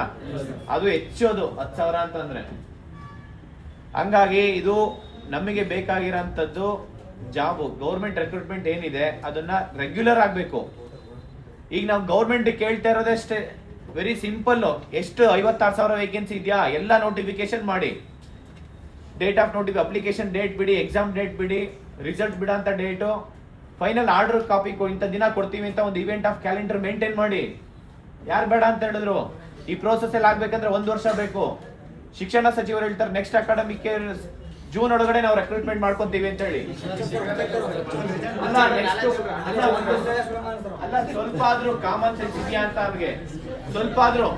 ಅದು ಹೆಚ್ಚೋದು 10,000 ಅಂತಂದ್ರೆ. ಹಂಗಾಗಿ ಇದು ನಮಗೆ ಬೇಕಾಗಿರೋಂಥದ್ದು ಜಾಬ್. ಗೌರ್ಮೆಂಟ್ ರೆಕ್ರೂಟ್ಮೆಂಟ್ ಏನಿದೆ ಅದನ್ನ ರೆಗ್ಯುಲರ್ ಆಗ್ಬೇಕು. ಈಗ ನಾವು ಗೌರ್ಮೆಂಟ್ ಕೇಳ್ತಾ ಇರೋದೇ ಅಷ್ಟೇ, ವೆರಿ ಸಿಂಪಲ್. ಎಷ್ಟು 56,000 ವೇಕೆನ್ಸಿ ಇದೆಯಾ, ಎಲ್ಲ ನೋಟಿಫಿಕೇಶನ್ ಮಾಡಿ. ಡೇಟ್ ಆಫ್ ಅಪ್ಲಿಕೇಶನ್ ಡೇಟ್ ಬಿಡಿ, ಎಕ್ಸಾಮ್ ಡೇಟ್ ಬಿಡಿ, ರಿಸಲ್ಟ್ ಬಿಡ ಅಂತ ಡೇಟು, ಫೈನಲ್ ಆರ್ಡರ್ ಕಾಪಿ ಇಂಥ ದಿನ ಕೊಡ್ತೀವಿ ಅಂತ ಒಂದು ಇವೆಂಟ್ ಆಫ್ ಕ್ಯಾಲೆಂಡರ್ ಮೇಂಟೈನ್ ಮಾಡಿ. ಯಾರು ಬೇಡ ಅಂತ ಹೇಳಿದ್ರು? ಈ ಪ್ರೋಸೆಸ್ ಎಲ್ಲ ಆಗ್ಬೇಕಂದ್ರೆ 1 ವರ್ಷ ಬೇಕು. ಶಿಕ್ಷಣ ಸಚಿವರು ಹೇಳ್ತಾರೆ ನೆಕ್ಸ್ಟ್ ಅಕಾಡೆಮಿಕ್ ಜೂನ್ ಒಳಗಡೆ ನಾವು ರೆಕ್ರೂಟ್ಮೆಂಟ್ ಮಾಡ್ಕೊಂತೀವಿ ಅಂತ ಹೇಳಿ. ಅಲ್ಲ ಸ್ವಲ್ಪ ಆದ್ರೂ ಕಾಮನ್ ಸೆನ್ಸ್ ಇದೆಯಾ ಅಂತ ಅವ್ರಿಗೆ? ಸ್ವಲ್ಪ ಆದ್ರೂ.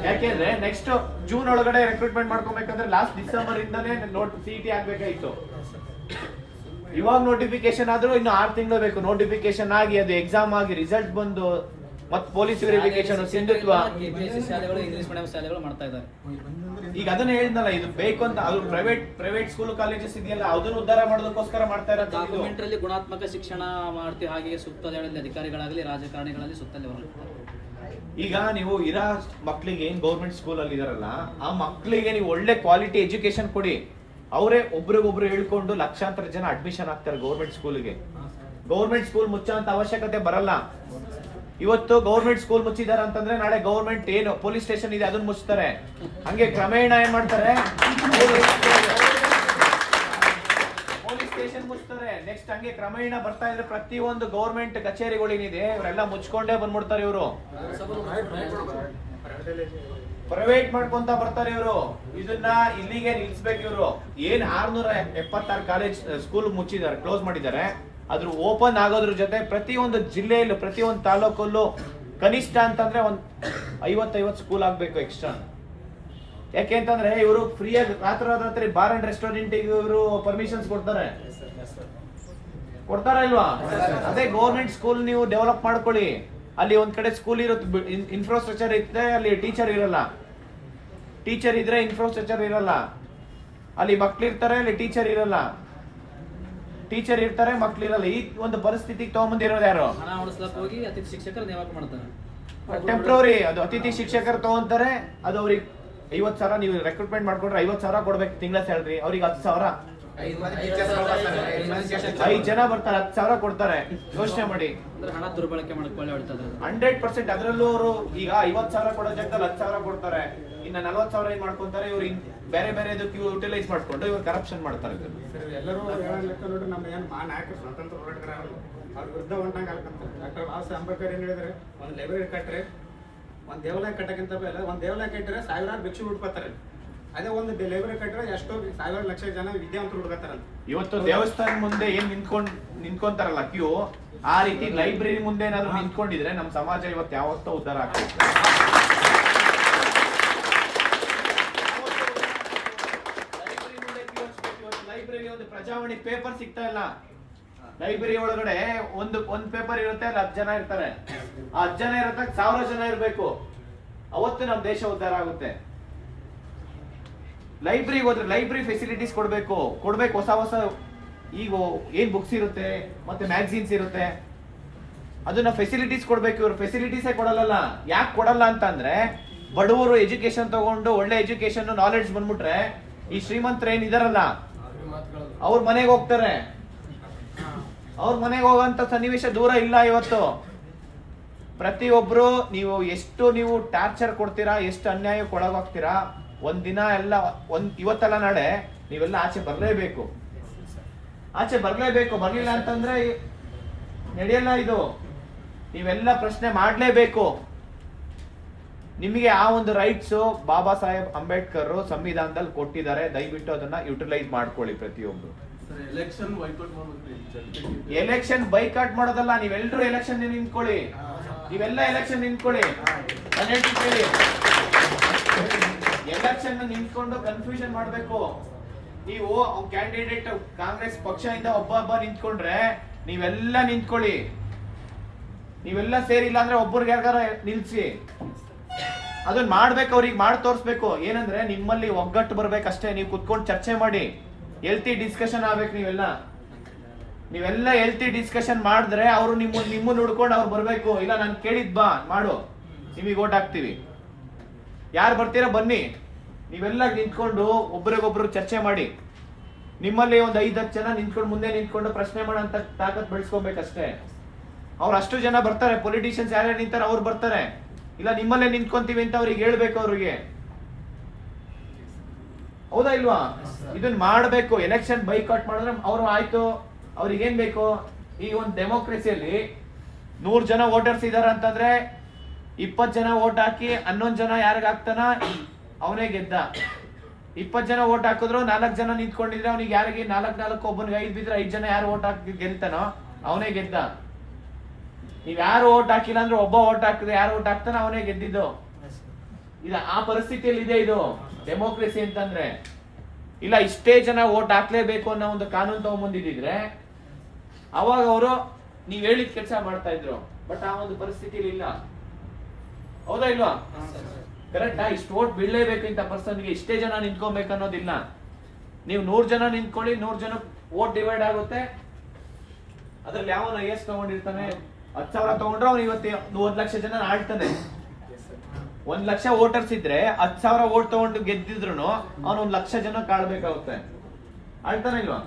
ಯಾಕೆಂದ್ರೆ ನೆಕ್ಸ್ಟ್ ಜೂನ್ ಒಳಗಡೆ ರೆಕ್ರೂಟ್ಮೆಂಟ್ ಮಾಡ್ಕೊಬೇಕಂದ್ರೆ ಲಾಸ್ಟ್ ಡಿಸೆಂಬರ್ ಇಂದಾನೇ CET ಆಗ್ಬೇಕಾಯ್ತು. ಇವಾಗ ನೋಟಿಫಿಕೇಶನ್ ಆದ್ರೂ ಇನ್ನು 6 ತಿಂಗಳು ಬೇಕು. ನೋಟಿಫಿಕೇಶನ್ ಆಗಿ ಅದು ಎಕ್ಸಾಮ್ ಆಗಿ ರಿಸಲ್ಟ್ ಬಂದು ಮತ್ ಪೊಲೀಸ್ ವೆರಿಫಿಕೇಶನ್, ಸಿಂಧುತ್ವ. KPSC ಶಾಲೆಗಳು ಇಂಗ್ಲಿಷ್ ಮೀಡಿಯಂ ಶಾಲೆಗಳು ಮಾಡ್ತಾ ಇದ್ದಾರೆ. ಈಗ ಅದನ್ನ ಹೇಳಿದ್ನಲ್ಲ, ಇದು ಬೇಕು ಅಂತ ಅದು ಪ್ರೈವೇಟ್ ಸ್ಕೂಲ್ ಕಾಲೇಜಸ್ ಇದೆಯಲ್ಲ ಅದನ್ನ ಉದ್ಧಾರ ಮಾಡೋದಕ್ಕೋಸ್ಕರ ಮಾಡ್ತಾ ಇರೋದು. ಡಾಕ್ಯುಮೆಂಟ್ ಅಲ್ಲಿ ಗುಣಾತ್ಮಕ ಶಿಕ್ಷಣ ಮಾಡ್ತೀವಿ, ಹಾಗೆ ಸುತ್ತಲೇ ಅಧಿಕಾರಿಗಳಾಗಲಿ ರಾಜಕಾರಣಿಗಳಲ್ಲಿ ಸುತ್ತಲೇ ಹೊರಡ್ತಾರೆ. ಈಗ ನೀವು ಇರೋ ಮಕ್ಳಿಗೆ ಏನ್ ಗೌರ್ಮೆಂಟ್ ಸ್ಕೂಲ್ ಅಲ್ಲಿ ಇದಾರಲ್ಲ, ಆ ಮಕ್ಳಿಗೆ ನೀವು ಒಳ್ಳೆ ಕ್ವಾಲಿಟಿ ಎಜುಕೇಶನ್ ಕೊಡಿ. ಅವರೇ ಒಬ್ರಿಗೊಬ್ರು ಹೇಳ್ಕೊಂಡು ಲಕ್ಷಾಂತರ ಜನ ಅಡ್ಮಿಷನ್ ಆಗ್ತಾರೆ ಗೌರ್ಮೆಂಟ್ ಸ್ಕೂಲ್ಗೆ. ಗೌರ್ಮೆಂಟ್ ಸ್ಕೂಲ್ ಮುಚ್ಚೋಂತ ಅವಶ್ಯಕತೆ ಬರಲ್ಲ. ಇವತ್ತು ಗೌರ್ಮೆಂಟ್ ಸ್ಕೂಲ್ ಮುಚ್ಚಿದಾರ ಅಂತಂದ್ರೆ ನಾಳೆ ಗೌರ್ಮೆಂಟ್ ಏನು ಪೊಲೀಸ್ ಸ್ಟೇಷನ್ ಇದೆ ಅದನ್ನ ಮುಚ್ತಾರೆ. ಹಂಗೆ ಕ್ರಮೇಣ ಏನ್ ಮಾಡ್ತಾರೆ, ಪೊಲೀಸ್ ಸ್ಟೇಷನ್ ಮುಚ್ತಾರೆ. ನೆಕ್ಸ್ಟ್ ಹಂಗೆ ಕ್ರಮೇಣ ಬರ್ತಾ ಇದ್ರೆ ಪ್ರತಿಯೊಂದು ಗೌರ್ಮೆಂಟ್ ಕಚೇರಿಗಳೇನಿದೆ ಇವರೆಲ್ಲ ಮುಚ್ಕೊಂಡೇ ಬಂದ್ಬಿಡ್ತಾರೆ. ಇವರು ಪ್ರೈವೇಟ್ ಮಾಡ್ಕೊಂತ ಬರ್ತಾರೆ. ಇವರು ಇದನ್ನ ಇಲ್ಲಿಗೆ ನಿಲ್ಸ್ಬೇಕು. ಇವರು ಏನ್ 676 ಕಾಲೇಜ್ ಸ್ಕೂಲ್ ಮುಚ್ಚಿದ್ದಾರೆ, ಕ್ಲೋಸ್ ಮಾಡಿದ್ದಾರೆ. ಅದ್ರ ಓಪನ್ ಆಗೋದ್ರ ಜೊತೆ ಪ್ರತಿಯೊಂದು ಜಿಲ್ಲೆಯಲ್ಲೂ ಪ್ರತಿಯೊಂದು ತಾಲೂಕಲ್ಲೂ ಕನಿಷ್ಠ ಅಂತಂದ್ರೆ ಒಂದ್ 50 ಸ್ಕೂಲ್ ಆಗ್ಬೇಕು ಎಕ್ಸ್ಟ್ರಾ. ಯಾಕೆ ಅಂತಂದ್ರೆ ಇವರು ಫ್ರೀಯಾಗಿ ರಾತ್ರಿ ಬಾರ್ ಅಂಡ್ ರೆಸ್ಟೋರೆಂಟ್ ಇವರು ಪರ್ಮಿಷನ್ಸ್ ಕೊಡ್ತಾರ ಇಲ್ವಾ? ಅದೇ ಗೌರ್ಮೆಂಟ್ ಸ್ಕೂಲ್ ನೀವು ಡೆವಲಪ್ ಮಾಡ್ಕೊಳ್ಳಿ. ಅಲ್ಲಿ ಒಂದ್ ಕಡೆ ಸ್ಕೂಲ್ ಇರುತ್ತೆ, ಇನ್ಫ್ರಾಸ್ಟ್ರಕ್ಚರ್ ಇರುತ್ತೆ, ಅಲ್ಲಿ ಟೀಚರ್ ಇರಲ್ಲ. ಟೀಚರ್ ಇದ್ರೆ ಇನ್ಫ್ರಾಸ್ಟ್ರಕ್ಚರ್ ಇರಲ್ಲ. ಅಲ್ಲಿ ಮಕ್ಳಿರ್ತಾರೆ, ಅಲ್ಲಿ ಟೀಚರ್ ಇರಲ್ಲ. ಟೀಚರ್ ಇರ್ತಾರೆ, ಮಕ್ಳಿರಲ್ಲ. ಈ ಒಂದು ಪರಿಸ್ಥಿತಿಗೆ ತಗೊಂಬಂದಿರೋದು ಯಾರು? ಹಣ ಉಳಿಸ್ಲಕ್ಕೆ ಹೋಗಿ ಅತಿಥಿ ಶಿಕ್ಷಕರು ನೇಮಕ ಮಾಡ್ತಾರೆ. ಟೆಂಪ್ರವರಿ ಅದು ಅತಿಥಿ ಶಿಕ್ಷಕರು ತಗೊಂತಾರೆ. ಅದು ಅವ್ರಿಗೆ 50,000 ನೀವು ರೆಕ್ರೂಟ್ಮೆಂಟ್ ಮಾಡ್ಕೊಂಡ್ರೆ 50,000 ಕೊಡ್ಬೇಕು ತಿಂಗಳ ಸ್ಯಾಲ್ರಿ. ಅವ್ರಿಗೆ 10,000. 5 ಜನ ಬರ್ತಾರೆ, 10,000 ಕೊಡ್ತಾರೆ. ಯೋಚನೆ ಮಾಡಿ. ಹಣ ದುರ್ಬಳಕೆ ಮಾಡ್ಕೊಳ್ಳಿ 100%. ಅದರಲ್ಲೂ ಅವರು ಈಗ 50,000 ಕೊಡೋ ಜಾಗದಲ್ಲಿ 10,000 ಕೊಡ್ತಾರೆ. ಇನ್ನ 40,000 ಏನ್ ಮಾಡ್ಕೊಂತಾರೆ ಇವ್ರು, ಬೇರೆ ಬೇರೆ ಯುಟಿಲೈಸ್ ಮಾಡ್ಕೊಂಡು ಇವ್ರು ಕರಪ್ಷನ್ ಮಾಡ್ತಾರೆ. ಎಲ್ಲರೂ ಲೆಕ್ಕ ನೋಡಿ ನಮ್ಮ ಏನು ನಾಯಕರು ಸ್ವತಂತ್ರ ಹೋರಾಟಗಾರರು ಅವ್ರ ವಿರುದ್ಧ ಹೊಂಟಂಗೆ ಅಲ್ಕಂತಾರೆ. ಡಾಕ್ಟರ್ ಬಾಬಾ ಸಾಹೇಬ್ ಅಂಬೇಡ್ಕರ್ ಏನು ಹೇಳಿದ್ರೆ, ಒಂದು ಲೈಬ್ರರಿ ಕಟ್ಟರೆ ಒಂದು ದೇವಾಲಯ ಕಟ್ಟಕ್ಕಿಂತ ಬೇರೆ, ಒಂದು ದೇವಾಲಯ ಕಟ್ಟಿದ್ರೆ 1000 ಭಿಕ್ಷು ಹುಡ್ಕೋತಾರೆ. ಅದೇ ಒಂದು ಲೈಬ್ರರಿ ಕಟ್ಟಿದ್ರೆ ಎಷ್ಟೋ 1000 ಲಕ್ಷ ಜನ ವಿದ್ಯಾವಂತರು ಹುಡುಕತ್ತಾರಂತ. ಇವತ್ತು ದೇವಸ್ಥಾನ ಮುಂದೆ ಏನ್ ನಿಂತ್ಕೊಂತಾರಲ್ಲ ಕ್ಯೂ, ಆ ರೀತಿ ಲೈಬ್ರರಿ ಮುಂದೆ ಏನಾದ್ರು ನಿಂತ್ಕೊಂಡಿದ್ರೆ ನಮ್ಮ ಸಮಾಜ ಇವತ್ತು ಯಾವತ್ತೋ ಉದ್ಧಾರ ಆಗ್ತದೆ. ಲೈಬ್ರರಿ ಒಂದು ಪ್ರಜಾವಾಣಿ ಪೇಪರ್ ಸಿಗ್ತಾ ಇಲ್ಲ. ಲೈಬ್ರರಿ ಒಳಗಡೆ ಒಂದು ಪೇಪರ್ ಇರುತ್ತೆ, ಅಲ್ಲಿ 10 ಜನ ಇರ್ತಾರೆ. ಆ 10 ಜನ ಇರತ್ತ 1000 ಜನ ಇರ್ಬೇಕು. ಅವತ್ತು ನಮ್ಮ ದೇಶ ಉದ್ಧಾರ ಆಗುತ್ತೆ. ಲೈಬ್ರರಿಗೆ ಹೋದ್ರೆ ಲೈಬ್ರರಿ ಫೆಸಿಲಿಟೀಸ್ ಕೊಡ್ಬೇಕು. ಹೊಸ ಈಗ ಏನ್ ಬುಕ್ಸ್ ಇರುತ್ತೆ ಮತ್ತೆ ಮ್ಯಾಗಝೀನ್ಸ್ ಇರುತ್ತೆ, ಅದನ್ನ ಫೆಸಿಲಿಟೀಸ್ ಕೊಡ್ಬೇಕು. ಇವ್ರು ಫೆಸಿಲಿಟೀಸೇ ಕೊಡಲ್ಲ. ಯಾಕೆ ಕೊಡಲ್ಲ ಅಂತಂದ್ರೆ, ಬಡವರು ಎಜುಕೇಶನ್ ತಗೊಂಡು ಒಳ್ಳೆ ಎಜುಕೇಶನ್ ನಾಲೆಡ್ಜ್ ಬಂದ್ಬಿಟ್ರೆ ಈ ಶ್ರೀಮಂತರು ಏನಿದಾರಲ್ಲ ಅವ್ರ ಮನೆಗೆ ಹೋಗ್ತಾರೆ. ಅವ್ರ ಮನೆಗೆ ಹೋಗಂತ ಸನ್ನಿವೇಶ ದೂರ ಇಲ್ಲ. ಇವತ್ತು ಪ್ರತಿಯೊಬ್ರು ನೀವು ಟಾರ್ಚರ್ ಕೊಡ್ತೀರಾ, ಎಷ್ಟು ಅನ್ಯಾಯಕ್ಕೆ ಒಳಗೋಗ್ತೀರಾ, ಒಂದಿನ ಎಲ್ಲ ಇವತ್ತೆಲ್ಲ ನಾಳೆ ನೀವೆಲ್ಲ ಆಚೆ ಬರ್ಲೇಬೇಕು. ಬರ್ಲಿಲ್ಲ ಅಂತಂದ್ರೆ ನಡೆಯಲ್ಲ. ಇದು ನೀವೆಲ್ಲ ಪ್ರಶ್ನೆ ಮಾಡ್ಲೇಬೇಕು. ನಿಮಗೆ ಆ ಒಂದು ರೈಟ್ಸ್ ಬಾಬಾ ಸಾಹೇಬ್ ಅಂಬೇಡ್ಕರ್ ಸಂವಿಧಾನದಲ್ಲಿ ಕೊಟ್ಟಿದ್ದಾರೆ. ದಯವಿಟ್ಟು ಅದನ್ನ ಯುಟಿಲೈಸ್ ಮಾಡ್ಕೊಳ್ಳಿ ಪ್ರತಿಯೊಬ್ರು. ಎಲೆಕ್ಷನ್ ಬೈಕಾಟ್ ಮಾಡೋದಲ್ಲ, ನೀವೆಲ್ಲರೂ ಎಲೆಕ್ಷನ್ ನಿಂತ್ಕೊಳ್ಳಿ. ಎಲೆಕ್ಷನ್ ನಿಂತ್ಕೊಂಡು ಕನ್ಫ್ಯೂಷನ್ ಮಾಡ್ಬೇಕು. ನೀವು ಕ್ಯಾಂಡಿಡೇಟ್ ಕಾಂಗ್ರೆಸ್ ಪಕ್ಷದಿಂದ ಒಬ್ಬ ನಿಂತ್ಕೊಂಡ್ರೆ ನೀವೆಲ್ಲ ನಿಂತ್ಕೊಳ್ಳಿ. ನೀವೆಲ್ಲ ಸೇರಿಲ್ಲ ಅಂದ್ರೆ ಒಬ್ಬರಿಗೆ ಯಾರಿಗಾರ ನಿಲ್ಸಿ. ಅದನ್ನ ಮಾಡ್ಬೇಕು, ಅವ್ರಿಗೆ ಮಾಡಿ ತೋರಿಸ್ಬೇಕು. ಏನಂದ್ರೆ ನಿಮ್ಮಲ್ಲಿ ಒಗ್ಗಟ್ಟು ಬರ್ಬೇಕಷ್ಟೇ. ನೀವು ಕುತ್ಕೊಂಡು ಚರ್ಚೆ ಮಾಡಿ, ಹೆಲ್ತಿ ಡಿಸ್ಕಷನ್ ಆಗ್ಬೇಕು. ನೀವೆಲ್ಲ ಹೆಲ್ತಿ ಡಿಸ್ಕಷನ್ ಮಾಡಿದ್ರೆ ಅವರು ನಿಮ್ಮನ್ನ ಹುಡ್ಕೊಂಡು ಅವ್ರು ಬರ್ಬೇಕು. ಇಲ್ಲ ನಾನು ಕೇಳಿದ್ ಬಾ ಮಾಡು, ನಿಮಗೆ ಓಟ್ ಹಾಕ್ತಿವಿ. ಯಾರು ಬರ್ತೀರಾ ಬನ್ನಿ. ನೀವೆಲ್ಲ ನಿಂತ್ಕೊಂಡು ಒಬ್ರಿಗೊಬ್ರು ಚರ್ಚೆ ಮಾಡಿ. ನಿಮ್ಮಲ್ಲಿ ಒಂದು 5-10 ಜನ ನಿಂತ್ಕೊಂಡು ಮುಂದೆ ನಿಂತ್ಕೊಂಡು ಪ್ರಶ್ನೆ ಮಾಡೋಂತ ತಾಕತ್ ಬೆಳೆಸ್ಕೊಬೇಕಷ್ಟೇ. ಅವ್ರು ಅಷ್ಟು ಜನ ಬರ್ತಾರೆ. ಪೊಲಿಟಿಷಿಯನ್ಸ್ ಯಾರ್ಯಾರು ನಿಂತಾರೆ ಅವ್ರು ಬರ್ತಾರೆ. ಇಲ್ಲ ನಿಮ್ಮಲ್ಲೇ ನಿಂತ್ಕೊಂತೀವಿ ಅಂತ ಅವ್ರಿಗೆ ಹೇಳ್ಬೇಕು. ಅವ್ರಿಗೆ ಹೌದಾ ಇಲ್ವಾ? ಇದನ್ನ ಮಾಡ್ಬೇಕು. ಎಲೆಕ್ಷನ್ ಬೈಕಾಟ್ ಮಾಡಿದ್ರೆ ಅವ್ರು ಆಯ್ತು, ಅವ್ರಿಗೆ ಏನ್ ಬೇಕು? ಈ ಒಂದು ಡೆಮೋಕ್ರಸಿಯಲ್ಲಿ 100 ಜನ ವೋಟರ್ಸ್ ಇದಾರ ಅಂತಂದ್ರೆ 20 ಜನ ವೋಟ್ ಹಾಕಿ 11 ಜನ ಯಾರಿಗ ಹಾಕ್ತಾನ ಅವನೇ ಗೆದ್ದ. 20 ಜನ ವೋಟ್ ಹಾಕಿದ್ರು 4 ಜನ ನಿಂತ್ಕೊಂಡಿದ್ರೆ ಅವ್ನಿಗೆ ಯಾರಿಗೆ 4 ಒಬ್ಬನಿಗೆ 5 ಬಿದ್ರೆ 5 ಜನ ಯಾರು ವೋಟ್ ಹಾಕಿ ಗೆಲ್ತಾನೋ ಅವನೇ ಗೆದ್ದ. ನೀವ್ ಯಾರು ವೋಟ್ ಹಾಕಿಲ್ಲ ಅಂದ್ರೆ ಒಬ್ಬ ವೋಟ್ ಹಾಕಿದ್ರೆ ಯಾರು ವೋಟ್ ಹಾಕ್ತಾನ ಅವನೇ ಗೆದ್ದಿದ್ದು. ಇದು ಆ ಪರಿಸ್ಥಿತಿಯಲ್ಲಿ ಇದೆ ಇದು ಡೆಮೋಕ್ರಸಿ ಅಂತಂದ್ರೆ. ಇಲ್ಲ ಇಷ್ಟೇ ಜನ ವೋಟ್ ಹಾಕ್ಲೇಬೇಕು ಅನ್ನೋ ಒಂದು ಕಾನೂನು ತಗೊಂಡ್ಬಂದಿದ್ರೆ ಅವಾಗ ಅವರು ನೀವ್ ಹೇಳಿದ ಕೆಲಸ ಮಾಡ್ತಾ ಇದ್ರು. ಬಟ್ ಆ ಒಂದು ಪರಿಸ್ಥಿತಿಯಲ್ಲಿ ಇಲ್ಲ. ಹೌದಾ ಇಲ್ವಾ? ಕರೆಕ್ಟಾ? ಇಷ್ಟು ಓಟ್ ಬೀಳಲೇಬೇಕು ಇಂಥ ಪರ್ಸನ್ಗೆ, ಇಷ್ಟೇ ಜನ ನಿಂತ್ಕೊಬೇಕು ಅನ್ನೋದಿಲ್ಲ. ನೀವು 100 ಜನ ನಿಂತ್ಕೊಳ್ಳಿ, 100 ಜನ ಓಟ್ ಡಿವೈಡ್ ಆಗುತ್ತೆ. ಅದ್ರಲ್ಲಿ ಯಾವನ ಎಷ್ಟು ತಗೊಂಡಿರ್ತಾನೆ, 10,000 ತಗೊಂಡ್ರೆ ಅವ್ನು ಇವತ್ತು 1 ಲಕ್ಷ ಜನ ಆಳ್ತಾನೆ. 1 ಲಕ್ಷ ವೋಟರ್ಸ್ ಇದ್ರೆ 10,000 ಓಟ್ ತಗೊಂಡು ಗೆದ್ದಿದ್ರು ಅವ್ನು 1 ಲಕ್ಷ ಜನ ಕಾಳ್ಬೇಕಾಗುತ್ತೆ. ಆಳ್ತಾನೆ ಇಲ್ವಾ?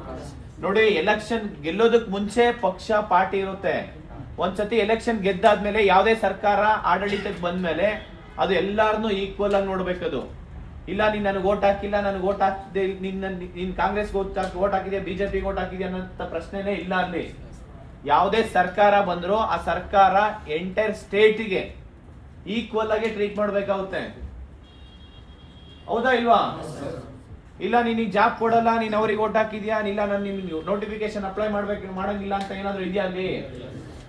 ನೋಡಿ, ಎಲೆಕ್ಷನ್ ಗೆಲ್ಲೋದಕ್ ಮುಂಚೆ ಪಕ್ಷ ಪಾರ್ಟಿ ಇರುತ್ತೆ. ಒಂದ್ಸತಿ ಎಲೆಕ್ಷನ್ ಗೆದ್ದಾದ್ಮೇಲೆ ಯಾವುದೇ ಸರ್ಕಾರ ಆಡಳಿತಕ್ಕೆ ಬಂದ್ಮೇಲೆ ಅದು ಎಲ್ಲಾರನ್ನೂ ಈಕ್ವಲ್ ಆಗಿ ನೋಡ್ಬೇಕದು. ಇಲ್ಲ ನೀನ್ ನನಗೆ ಓಟ್ ಹಾಕಿಲ್ಲ, ನನಗೆ ಓಟ್ ಹಾಕಿದೆ, ನೀನ್ ಕಾಂಗ್ರೆಸ್ ಓಟ್ ಹಾಕಿದ್ಯಾ, ಬಿಜೆಪಿ ಓಟ್ ಹಾಕಿದ್ಯಾ ಅನ್ನೋ ಪ್ರಶ್ನೆನೇ ಇಲ್ಲ ಅಲ್ಲಿ. ಯಾವುದೇ ಸರ್ಕಾರ ಬಂದ್ರು ಆ ಸರ್ಕಾರ ಎಂಟೈರ್ ಸ್ಟೇಟ್ಗೆ ಈಕ್ವಲ್ ಆಗಿ ಟ್ರೀಟ್ ಮಾಡ್ಬೇಕಾಗುತ್ತೆ. ಹೌದಾ ಇಲ್ವಾ? ಇಲ್ಲ ನೀನಿಗೆ ಜಾಬ್ ಕೊಡಲ್ಲ, ನೀನ್ ಅವ್ರಿಗೆ ಓಟ್ ಹಾಕಿದ್ಯಾ, ಇಲ್ಲ ನಾನು ನಿಮ್ಗೆ ನೋಟಿಫಿಕೇಶನ್ ಅಪ್ಲೈ ಮಾಡಂಗಿಲ್ಲ ಅಂತ ಏನಾದ್ರು ಇದೆಯಾ ಅಲ್ಲಿ?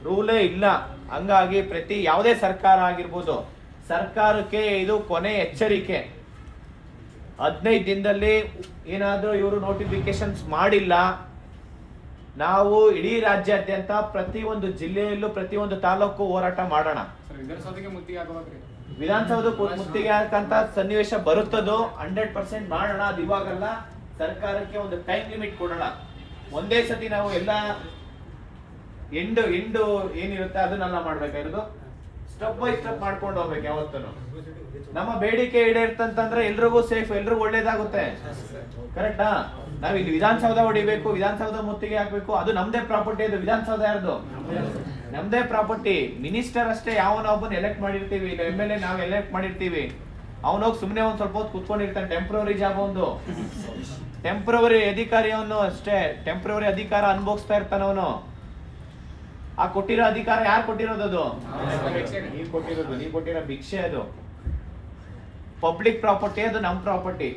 ರೂಲೇ ಇಲ್ಲ. ಹಂಗಾಗಿ ಪ್ರತಿ ಯಾವುದೇ ಸರ್ಕಾರ ಆಗಿರ್ಬೋದು, ಸರ್ಕಾರಕ್ಕೆ ಇದು ಕೊನೆ ಎಚ್ಚರಿಕೆ. 15 ದಿನದಲ್ಲಿ ಏನಾದ್ರೂ ಇವರು ನೋಟಿಫಿಕೇಶನ್ಸ್ ಮಾಡಿಲ್ಲ, ನಾವು ಇಡೀ ರಾಜ್ಯಾದ್ಯಂತ ಪ್ರತಿಯೊಂದು ಜಿಲ್ಲೆಯಲ್ಲೂ ಪ್ರತಿಯೊಂದು ತಾಲೂಕು ಹೋರಾಟ ಮಾಡೋಣ. ವಿಧಾನಸೌಧಕ್ಕೆ ಮುತ್ತಿಗೆ ಹಾಕಂತ ಸನ್ನಿವೇಶ ಬರುತ್ತದೋ 100% ಮಾಡೋಣ. ಅದು ಇವಾಗಲ್ಲ, ಸರ್ಕಾರಕ್ಕೆ ಒಂದು ಟೈಮ್ ಲಿಮಿಟ್ ಕೊಡೋಣ. ಒಂದೇ ಸತಿ ನಾವು ಎಲ್ಲ ಎಂಡು ಏನಿರುತ್ತೆ ಅದನ್ನೆಲ್ಲ ಮಾಡ್ಬೇಕಾಗಿರೋದು, ಸ್ಟೆಪ್ ಬೈ ಸ್ಟೆಪ್ ಮಾಡ್ಕೊಂಡು ಹೋಗ್ಬೇಕು. ಯಾವತ್ತೂ ನಮ್ಮ ಬೇಡಿಕೆ ಈಡೇರ್ತಂತಂದ್ರೆ ಎಲ್ರಿಗೂ ಸೇಫ್, ಎಲ್ರಿಗೂ ಒಳ್ಳೇದಾಗುತ್ತೆ. ಕರೆಕ್ಟಾ? ನಾವ್ ಇಲ್ಲಿ ವಿಧಾನಸೌಧ ಹೊಡಿಬೇಕು, ವಿಧಾನಸೌಧ ಮುತ್ತಿಗೆ ಹಾಕ್ಬೇಕು, ಅದು ನಮ್ದೇ ಪ್ರಾಪರ್ಟಿ. ಅದು ವಿಧಾನಸೌಧ ಯಾರ್ದು? ನಮ್ದೇ ಪ್ರಾಪರ್ಟಿ. ಮಿನಿಸ್ಟರ್ ಅಷ್ಟೇ ಯಾವನ ಒಬ್ಬನ ಎಲೆಕ್ಟ್ ಮಾಡಿರ್ತೀವಿ, ಇಲ್ಲ MLA ನಾವ್ ಎಲೆಕ್ಟ್ ಮಾಡಿರ್ತೀವಿ. ಅವನೋಗಿ ಸುಮ್ನೆ ಒಂದ್ ಸ್ವಲ್ಪ ಹೊತ್ತು ಕುತ್ಕೊಂಡಿರ್ತಾನೆ. ಟೆಂಪ್ರವರಿ ಜಾಬ್, ಒಂದು ಟೆಂಪ್ರವರಿ ಅಧಿಕಾರಿಯವನು ಅಷ್ಟೇ, ಟೆಂಪ್ರವರಿ ಅಧಿಕಾರ ಅನುಭವಿಸ್ತಾ ಇರ್ತಾನ ಅವನು. ಆ ಕೊಟ್ಟಿರೋ ಅಧಿಕಾರ ಯಾರು ಕೊಟ್ಟಿರೋದು? ಅದು ನೀವ್ ಕೊಟ್ಟಿರೋದು, ನೀವ್ ಕೊಟ್ಟಿರೋ ಭಿಕ್ಷೆ. ಅದು ಪಬ್ಲಿಕ್ ಪ್ರಾಪರ್ಟಿ, ಅದು ನಮ್ ಪ್ರಾಪರ್ಟಿ.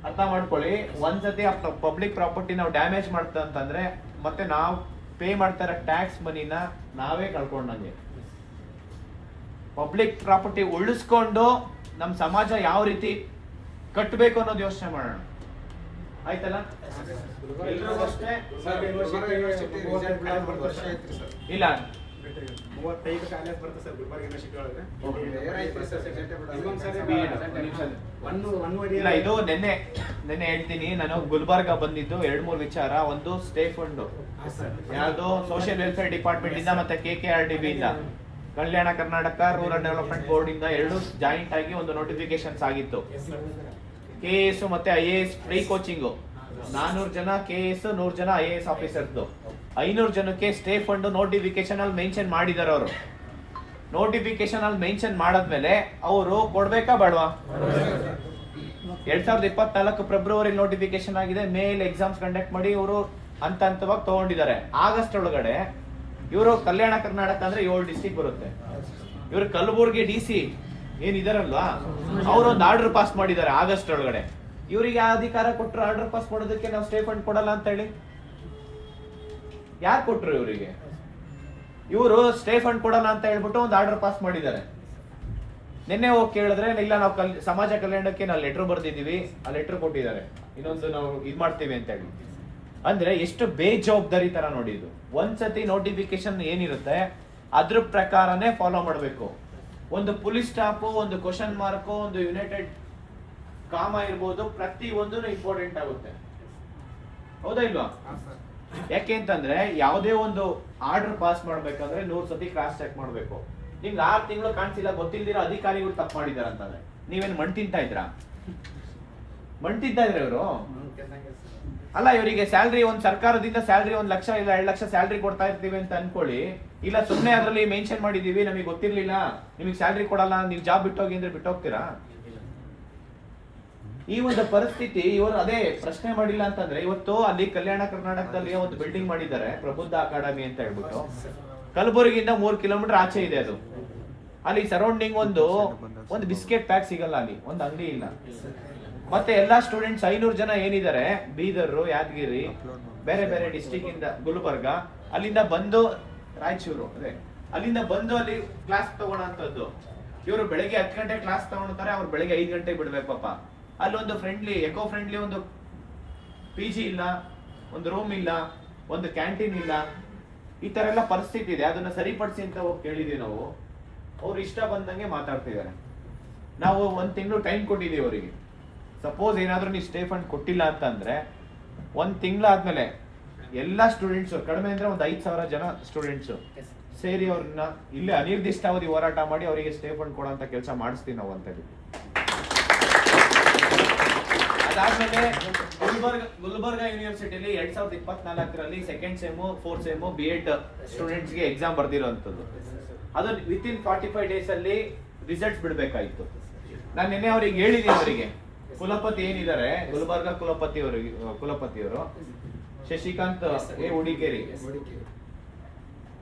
ಅರ್ಥ ಮಾಡ್ಕೊಳ್ಳಿ. ಒಂದ್ಸತಿ ಆ ಪಬ್ಲಿಕ್ ಪ್ರಾಪರ್ಟಿ ನಾವು ಡ್ಯಾಮೇಜ್ ಮಾಡ್ತಾ ಅಂತಂದ್ರೆ ಮತ್ತೆ ನಾವು ಪೇ ಮಾಡ್ತಾ ಇರೋ ಟ್ಯಾಕ್ಸ್ ಮನಿನ ನಾವೇ ಕಳ್ಕೊಂಡಂಗೆ. ಪಬ್ಲಿಕ್ ಪ್ರಾಪರ್ಟಿ ಉಳಿಸ್ಕೊಂಡು ನಮ್ಮ ಸಮಾಜ ಯಾವ ರೀತಿ ಕಟ್ಟಬೇಕು ಅನ್ನೋದು ಯೋಚನೆ ಮಾಡೋಣ. ಆಯ್ತಲ್ಲ? ಎಲ್ರಿಗೂ ಅಷ್ಟೇ. ಇಲ್ಲ 35 ಕಾಲೇಜ್ ಬರುತ್ತೆ ಸರ್ ಗುಲ್ಬರ್ಗ ಯೂನಿವರ್ಸಿಟಿ ಒಳಗೆ. ಇಲ್ಲ, ಇದು ನೆನ್ನೆ ಹೇಳ್ತೀನಿ ನಾನು. ಗುಲ್ಬರ್ಗ ಬಂದಿದ್ದು 2-3 ವಿಚಾರ. ಒಂದು ಸ್ಟೇ ಫಂಡ್, ಯಾವ್ದು ಸೋಷಿಯಲ್ ವೆಲ್ಫೇರ್ ಡಿಪಾರ್ಟ್ಮೆಂಟ್ ಇಂದ ಮತ್ತೆ KKRDB ಇಂದ, Kalyana Karnataka rural development board ಇಂದ 2 ಜಾಯಿಂಟ್ ಆಗಿ ಒಂದು ನೋಟಿಫಿಕೇಶನ್ಸ್ ಆಗಿತ್ತು. KAS ಮತ್ತೆ IAS ಫ್ರೀ ಕೋಚಿಂಗ್, 400 ಜನ KAS, 100 ಜನ IAS ಆಫೀಸರ್ದು. 500 ಜನಕ್ಕೆ ಸ್ಟೇ ಫಂಡ್ ನೋಟಿಫಿಕೇಶನ್ ಅಲ್ಲಿ ಮೆನ್ಷನ್ ಮಾಡಿದಾರೆ. ಅವರು ನೋಟಿಫಿಕೇಶನ್ ಅಲ್ಲಿ ಮೆನ್ಷನ್ ಮಾಡಾದ್ಮೇಲೆ ಅವರು ಕೊಡ್ಬೇಕಾ ಬೇಡವಾ? 2024 ಫೆಬ್ರವರಿ ನೋಟಿಫಿಕೇಶನ್ ಆಗಿದೆ. ಮೇಲ್ ಎಕ್ಸಾಮ್ಸ್ ಕಂಡಕ್ಟ್ ಮಾಡಿ ಇವರು ಹಂತವಾಗಿ ತಗೊಂಡಿದ್ದಾರೆ. ಆಗಸ್ಟ್ ಒಳಗಡೆ ಇವರು ಕಲ್ಯಾಣ ಕರ್ನಾಟಕ ಅಂದ್ರೆ 7 ಡಿಸ್ಟ್ರಿಕ್ಟ್ ಬರುತ್ತೆ. ಇವರು ಕಲಬುರ್ಗಿ DC ಏನಿದಾರಲ್ವಾ, ಅವರು ಒಂದು ಆರ್ಡರ್ ಪಾಸ್ ಮಾಡಿದ್ದಾರೆ ಆಗಸ್ಟ್ ಒಳಗಡೆ. ಇವರಿಗೆ ಯಾವ ಅಧಿಕಾರ ಕೊಟ್ಟರು ಆರ್ಡರ್ ಪಾಸ್ ಮಾಡೋದಕ್ಕೆ? ನಾವು ಸ್ಟೇ ಫಂಡ್ ಕೊಡಲ್ಲ ಅಂತ ಹೇಳಿ ಯಾರು ಕೊಟ್ರು ಇವರಿಗೆ? ಇವರು ಸ್ಟೇ ಫಂಡ್ ಕೊಡಲ್ಲ ಅಂತ ಹೇಳ್ಬಿಟ್ಟು ಒಂದು ಆರ್ಡರ್ ಪಾಸ್ ಮಾಡಿದ್ದಾರೆ. ನಿನ್ನೆ ಹೋಗಿ ಕೇಳಿದ್ರೆ ಇಲ್ಲ ನಾವು ಸಮಾಜ ಕಲ್ಯಾಣಕ್ಕೆ ನಾವು ಲೆಟರ್ ಬರ್ದಿದೀವಿ, ಆ ಲೆಟರ್ ಕೊಟ್ಟಿದ್ದಾರೆ, ಇನ್ನೊಂದು ನಾವು ಇದ್ ಮಾಡ್ತೀವಿ ಅಂತ ಹೇಳಿ. ಅಂದ್ರೆ ಎಷ್ಟು ಬೇಜವಾಬ್ದಾರಿ ತರ ನೋಡಿ ಇದು. ಒಂದ್ಸತಿ ನೋಟಿಫಿಕೇಶನ್ ಏನಿರುತ್ತೆ ಅದ್ರ ಪ್ರಕಾರನೇ ಫಾಲೋ ಮಾಡಬೇಕು. ಒಂದು ಪೊಲೀಸ್ ಸ್ಟಾಪ್, ಒಂದು ಕ್ವಶನ್ ಮಾರ್ಕ್, ಒಂದು ಯುನೈಟೆಡ್ ಕಾಮ ಇರ್ಬೋದು, ಪ್ರತಿ ಒಂದು ಇಂಪಾರ್ಟೆಂಟ್ ಆಗುತ್ತೆ. ಹೌದಾ ಇಲ್ವಾ? ಯಾಕೆ ಅಂತಂದ್ರೆ ಯಾವುದೇ ಒಂದು ಆರ್ಡರ್ ಪಾಸ್ ಮಾಡ್ಬೇಕಂದ್ರೆ 100 ಸತಿ ಕ್ರಾಸ್ ಚೆಕ್ ಮಾಡ್ಬೇಕು. ನಿಮ್ಗೆ 6 ತಿಂಗಳು ಕಾಣಿಸಿಲ್ಲ, ಗೊತ್ತಿಲ್ದಿರೋ ಅಧಿಕಾರಿಗಳು ತಪ್ಪು ಮಾಡಿದಾರೆ ಅಂತಂದ್ರೆ ನೀವೇನು ಮಣ್ ತಿಂತಾ ಇದ್ರ ಇವರು? ಅಲ್ಲ, ಇವರಿಗೆ ಸ್ಯಾಲ್ರಿ, ಒಂದು ಸರ್ಕಾರದಿಂದ ಸ್ಯಾಲ್ರಿ 1 ಲಕ್ಷ ಇಲ್ಲ 2 ಲಕ್ಷ ಸ್ಯಾಲ್ರಿ ಕೊಡ್ತಾ ಇರ್ತೀವಿ ಅಂತ ಅನ್ಕೊಳ್ಳಿ. ಇಲ್ಲ ಸುಮ್ಮನೆ ಅದರಲ್ಲಿ ಮೆನ್ಷನ್ ಮಾಡಿದೀವಿ, ನಮಗೆ ಗೊತ್ತಿರ್ಲಿಲ್ಲ, ನಿಮಗೆ ಸ್ಯಾಲ್ರಿ ಕೊಡಲ್ಲ, ನೀವು ಜಾಬ್ ಬಿಟ್ಟೋಗಿ ಅಂದ್ರೆ ಬಿಟ್ಟೋಗ್ತೀರಾ? ಈ ಒಂದು ಪರಿಸ್ಥಿತಿ ಇವರು ಅದೇ ಪ್ರಶ್ನೆ ಮಾಡಿಲ್ಲ ಅಂತಂದ್ರೆ, ಇವತ್ತು ಅಲ್ಲಿ ಕಲ್ಯಾಣ ಕರ್ನಾಟಕದಲ್ಲಿ ಒಂದು ಬಿಲ್ಡಿಂಗ್ ಮಾಡಿದ್ದಾರೆ, ಪ್ರಬುದ್ಧ ಅಕಾಡೆಮಿ ಅಂತ ಹೇಳ್ಬಿಟ್ಟು. ಕಲಬುರಗಿಯಿಂದ 3 ಕಿಲೋಮೀಟರ್ ಆಚೆ ಇದೆ ಅದು. ಅಲ್ಲಿ ಸರೌಂಡಿಂಗ್ ಒಂದು ಬಿಸ್ಕೆಟ್ ಪ್ಯಾಕ್ ಸಿಗಲ್ಲ, ಅಲ್ಲಿ ಒಂದು ಅಂಗಡಿ ಇಲ್ಲ. ಮತ್ತೆ ಎಲ್ಲಾ ಸ್ಟೂಡೆಂಟ್ಸ್ 500 ಜನ ಏನಿದ್ದಾರೆ, ಬೀದರ್, ಯಾದಗಿರಿ, ಬೇರೆ ಬೇರೆ ಡಿಸ್ಟಿಕ್ ಇಂದ, ಗುಲ್ಬರ್ಗ, ಅಲ್ಲಿಂದ ಬಂದು ರಾಯಚೂರು, ಅಲ್ಲಿಂದ ಬಂದು ಅಲ್ಲಿ ಕ್ಲಾಸ್ ತಗೊಳ್ಳೋಂಥದ್ದು. ಇವರು ಬೆಳಗ್ಗೆ 10 ಗಂಟೆ ಕ್ಲಾಸ್ ತಗೊಳ್ತಾರೆ, ಅವ್ರು ಬೆಳಗ್ಗೆ 5 ಗಂಟೆಗೆ ಬಿಡ್ಬೇಕು ಪಾಪ. ಅಲ್ಲೊಂದು ಎಕೋ ಫ್ರೆಂಡ್ಲಿ ಒಂದು PG ಇಲ್ಲ, ಒಂದು ರೂಮ್ ಇಲ್ಲ, ಒಂದು ಕ್ಯಾಂಟೀನ್ ಇಲ್ಲ. ಈ ತರ ಎಲ್ಲ ಪರಿಸ್ಥಿತಿ ಇದೆ. ಅದನ್ನ ಸರಿಪಡಿಸಿ ಅಂತ ಹೋಗಿ ಕೇಳಿದೀವಿ ನಾವು. ಅವ್ರು ಇಷ್ಟ ಬಂದಂಗೆ ಮಾತಾಡ್ತಿದ್ದಾರೆ. ನಾವು 1 ತಿಂಗಳು ಟೈಮ್ ಕೊಟ್ಟಿದ್ದೀವಿ ಅವರಿಗೆ. ಸಪೋಸ್ ಏನಾದರೂ ನೀವು ಸ್ಟೇ ಫಂಡ್ ಕೊಟ್ಟಿಲ್ಲ ಅಂತಂದ್ರೆ 1 ತಿಂಗಳಾದ್ಮೇಲೆ ಎಲ್ಲ ಸ್ಟೂಡೆಂಟ್ಸು, ಕಡಿಮೆ ಅಂದ್ರೆ ಒಂದು 5,000 ಜನ ಸ್ಟೂಡೆಂಟ್ಸು ಸೇರಿ ಅವ್ರನ್ನ ಇಲ್ಲೇ ಅನಿರ್ದಿಷ್ಟಾವಧಿ ಹೋರಾಟ ಮಾಡಿ ಅವರಿಗೆ ಸ್ಟೇ ಫಂಡ್ ಕೊಡೋಂಥ ಕೆಲಸ ಮಾಡಿಸ್ತೀವಿ ನಾವು ಅಂತ ಹೇಳಿ. ಅದಾದ್ಮೇಲೆ Gulbarga ಯೂನಿವರ್ಸಿಟಿಯಲ್ಲಿ 2024ರಲ್ಲಿ 2nd sem 4th sem B.Ed ಸ್ಟೂಡೆಂಟ್ಸ್ಗೆ ಎಕ್ಸಾಮ್ ಬರ್ದಿರೋಂಥದ್ದು. ಅದು ವಿತಿನ್ 45 ಡೇಸ್ ಅಲ್ಲಿ ರಿಸಲ್ಟ್ಸ್ ಬಿಡ್ಬೇಕಾಯ್ತು. ನಾನು ನಿನ್ನೆ ಅವ್ರಿಗೆ ಹೇಳಿದ್ದೀನಿ, ಅವರಿಗೆ ಕುಲಪತಿ ಏನಿದ್ದಾರೆ ಗುಲ್ಬರ್ಗ ಕುಲಪತಿಯವರು ಶಶಿಕಾಂತ್ ಹುಡಿಕೇರಿ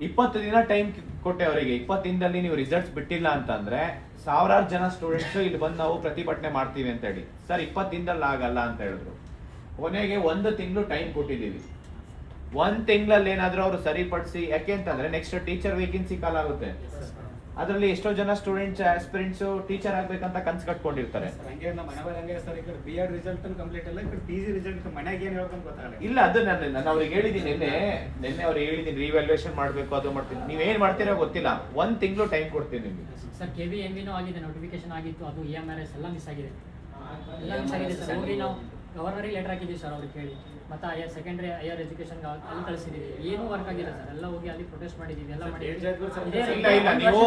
20 ದಿನ ಟೈಮ್ ಕೊಟ್ಟೆ ಅವರಿಗೆ. 20 ದಿನದಲ್ಲಿ ನೀವು ರಿಸಲ್ಟ್ಸ್ ಬಿಟ್ಟಿಲ್ಲ ಅಂತಂದ್ರೆ 1000 ಜನ ಸ್ಟೂಡೆಂಟ್ಸ್ ಇಲ್ಲಿ ಬಂದು ನಾವು ಪ್ರತಿಭಟನೆ ಮಾಡ್ತೀವಿ ಅಂತ ಹೇಳಿ. ಸರ್ 20 ದಿನದಲ್ಲಿ ಆಗಲ್ಲ ಅಂತ ಹೇಳಿದ್ರು. ಕೊನೆಗೆ 1 ತಿಂಗಳು ಟೈಮ್ ಕೊಟ್ಟಿದ್ದೀವಿ. 1 ತಿಂಗಳಲ್ಲಿ ಏನಾದ್ರೂ ಅವರು ಸರಿಪಡಿಸಿ, ಯಾಕೆ ಅಂತಂದ್ರೆ ನೆಕ್ಸ್ಟ್ ಟೀಚರ್ ವೇಕೆನ್ಸಿ ಕಾಲ್ ಆಗುತ್ತೆ. ಅದರಲ್ಲಿ ಎಷ್ಟೋ ಜನ ಸ್ಟೂಡೆಂಟ್ಸ್ ಆಸ್ಪಿರೆಂಟ್ಸ್ ಟೀಚರ್ ಆಗ್ಬೇಕಂತ ಕನ್ಸು ಕಟ್ಕೊಂಡಿರ್ತಾರೆ. ಹಂಗೆ ನಮ್ಮ ಮನೆ ಹಂಗೆ ಸರ್, ಈ ಕಡೆ B.Ed ರಿಸಲ್ಟ್ ಕಂಪ್ಲೀಟ್ ಇಲ್ಲ, ಈ ಕಡೆ PG ರಿಸಲ್ಟ್ ಮನೆಗೆ ಏನು ಹೇಳ್ಕೊಂಡು ಗೊತ್ತಾಗಲ್ಲ. ಇಲ್ಲ, ಅದು ನಾನು ಅವ್ರಿಗೆ ಹೇಳಿದ್ದೀನಿ, ನಿನ್ನೆ ಅವ್ರಿಗೆ ಹೇಳಿದ್ದೀನಿ ರಿವ್ಯಾಲ್ಯೂಯೇಷನ್ ಮಾಡಬೇಕು, ಅದು ಮಾಡ್ತೀನಿ. ನೀವೇನ್ ಮಾಡ್ತೀರಾ ಗೊತ್ತಿಲ್ಲ, 1 ತಿಂಗಳು ಟೈಮ್ ಕೊಡ್ತೀನಿ ನಿಮಗೆ. ಸರ್ KVMBನೂ ಆಗಿದೆ, ನೋಟಿಫಿಕೇಶನ್ ಆಗಿತ್ತು, ಅದು EMRS ಎಲ್ಲ ಮಿಸ್ ಆಗಿದೆ. ಎಲ್ಲ ಮಿಸ್ ಆಗಿದೆ ಸರ್. ಹೋಗಿ ನಾವು ಗವರ್ನರಿಗೆ ಲೆಟರ್ ಹಾಕಿದ್ದೀವಿ ಸರ್, ಅವ್ರಿಗೆ ಕೇಳಿ. ಮತ್ತು ಸೆಕೆಂಡರಿ ಹೈಯರ್ ಎಜುಕೇಷನ್ಗೆ ಅಲ್ಲಿ ಕಳಿಸಿದ್ದೀವಿ. ಏನೂ ವರ್ಕ್ ಆಗಿಲ್ಲ ಸರ್. ಎಲ್ಲ ಹೋಗಿ ಅಲ್ಲಿ ಪ್ರೊಟೆಸ್ಟ್ ಮಾಡಿದ್ದೀವಿ, ಎಲ್ಲ ಮಾಡಿದ್ದೀವಿ. ಇಲ್ಲ ನೀವು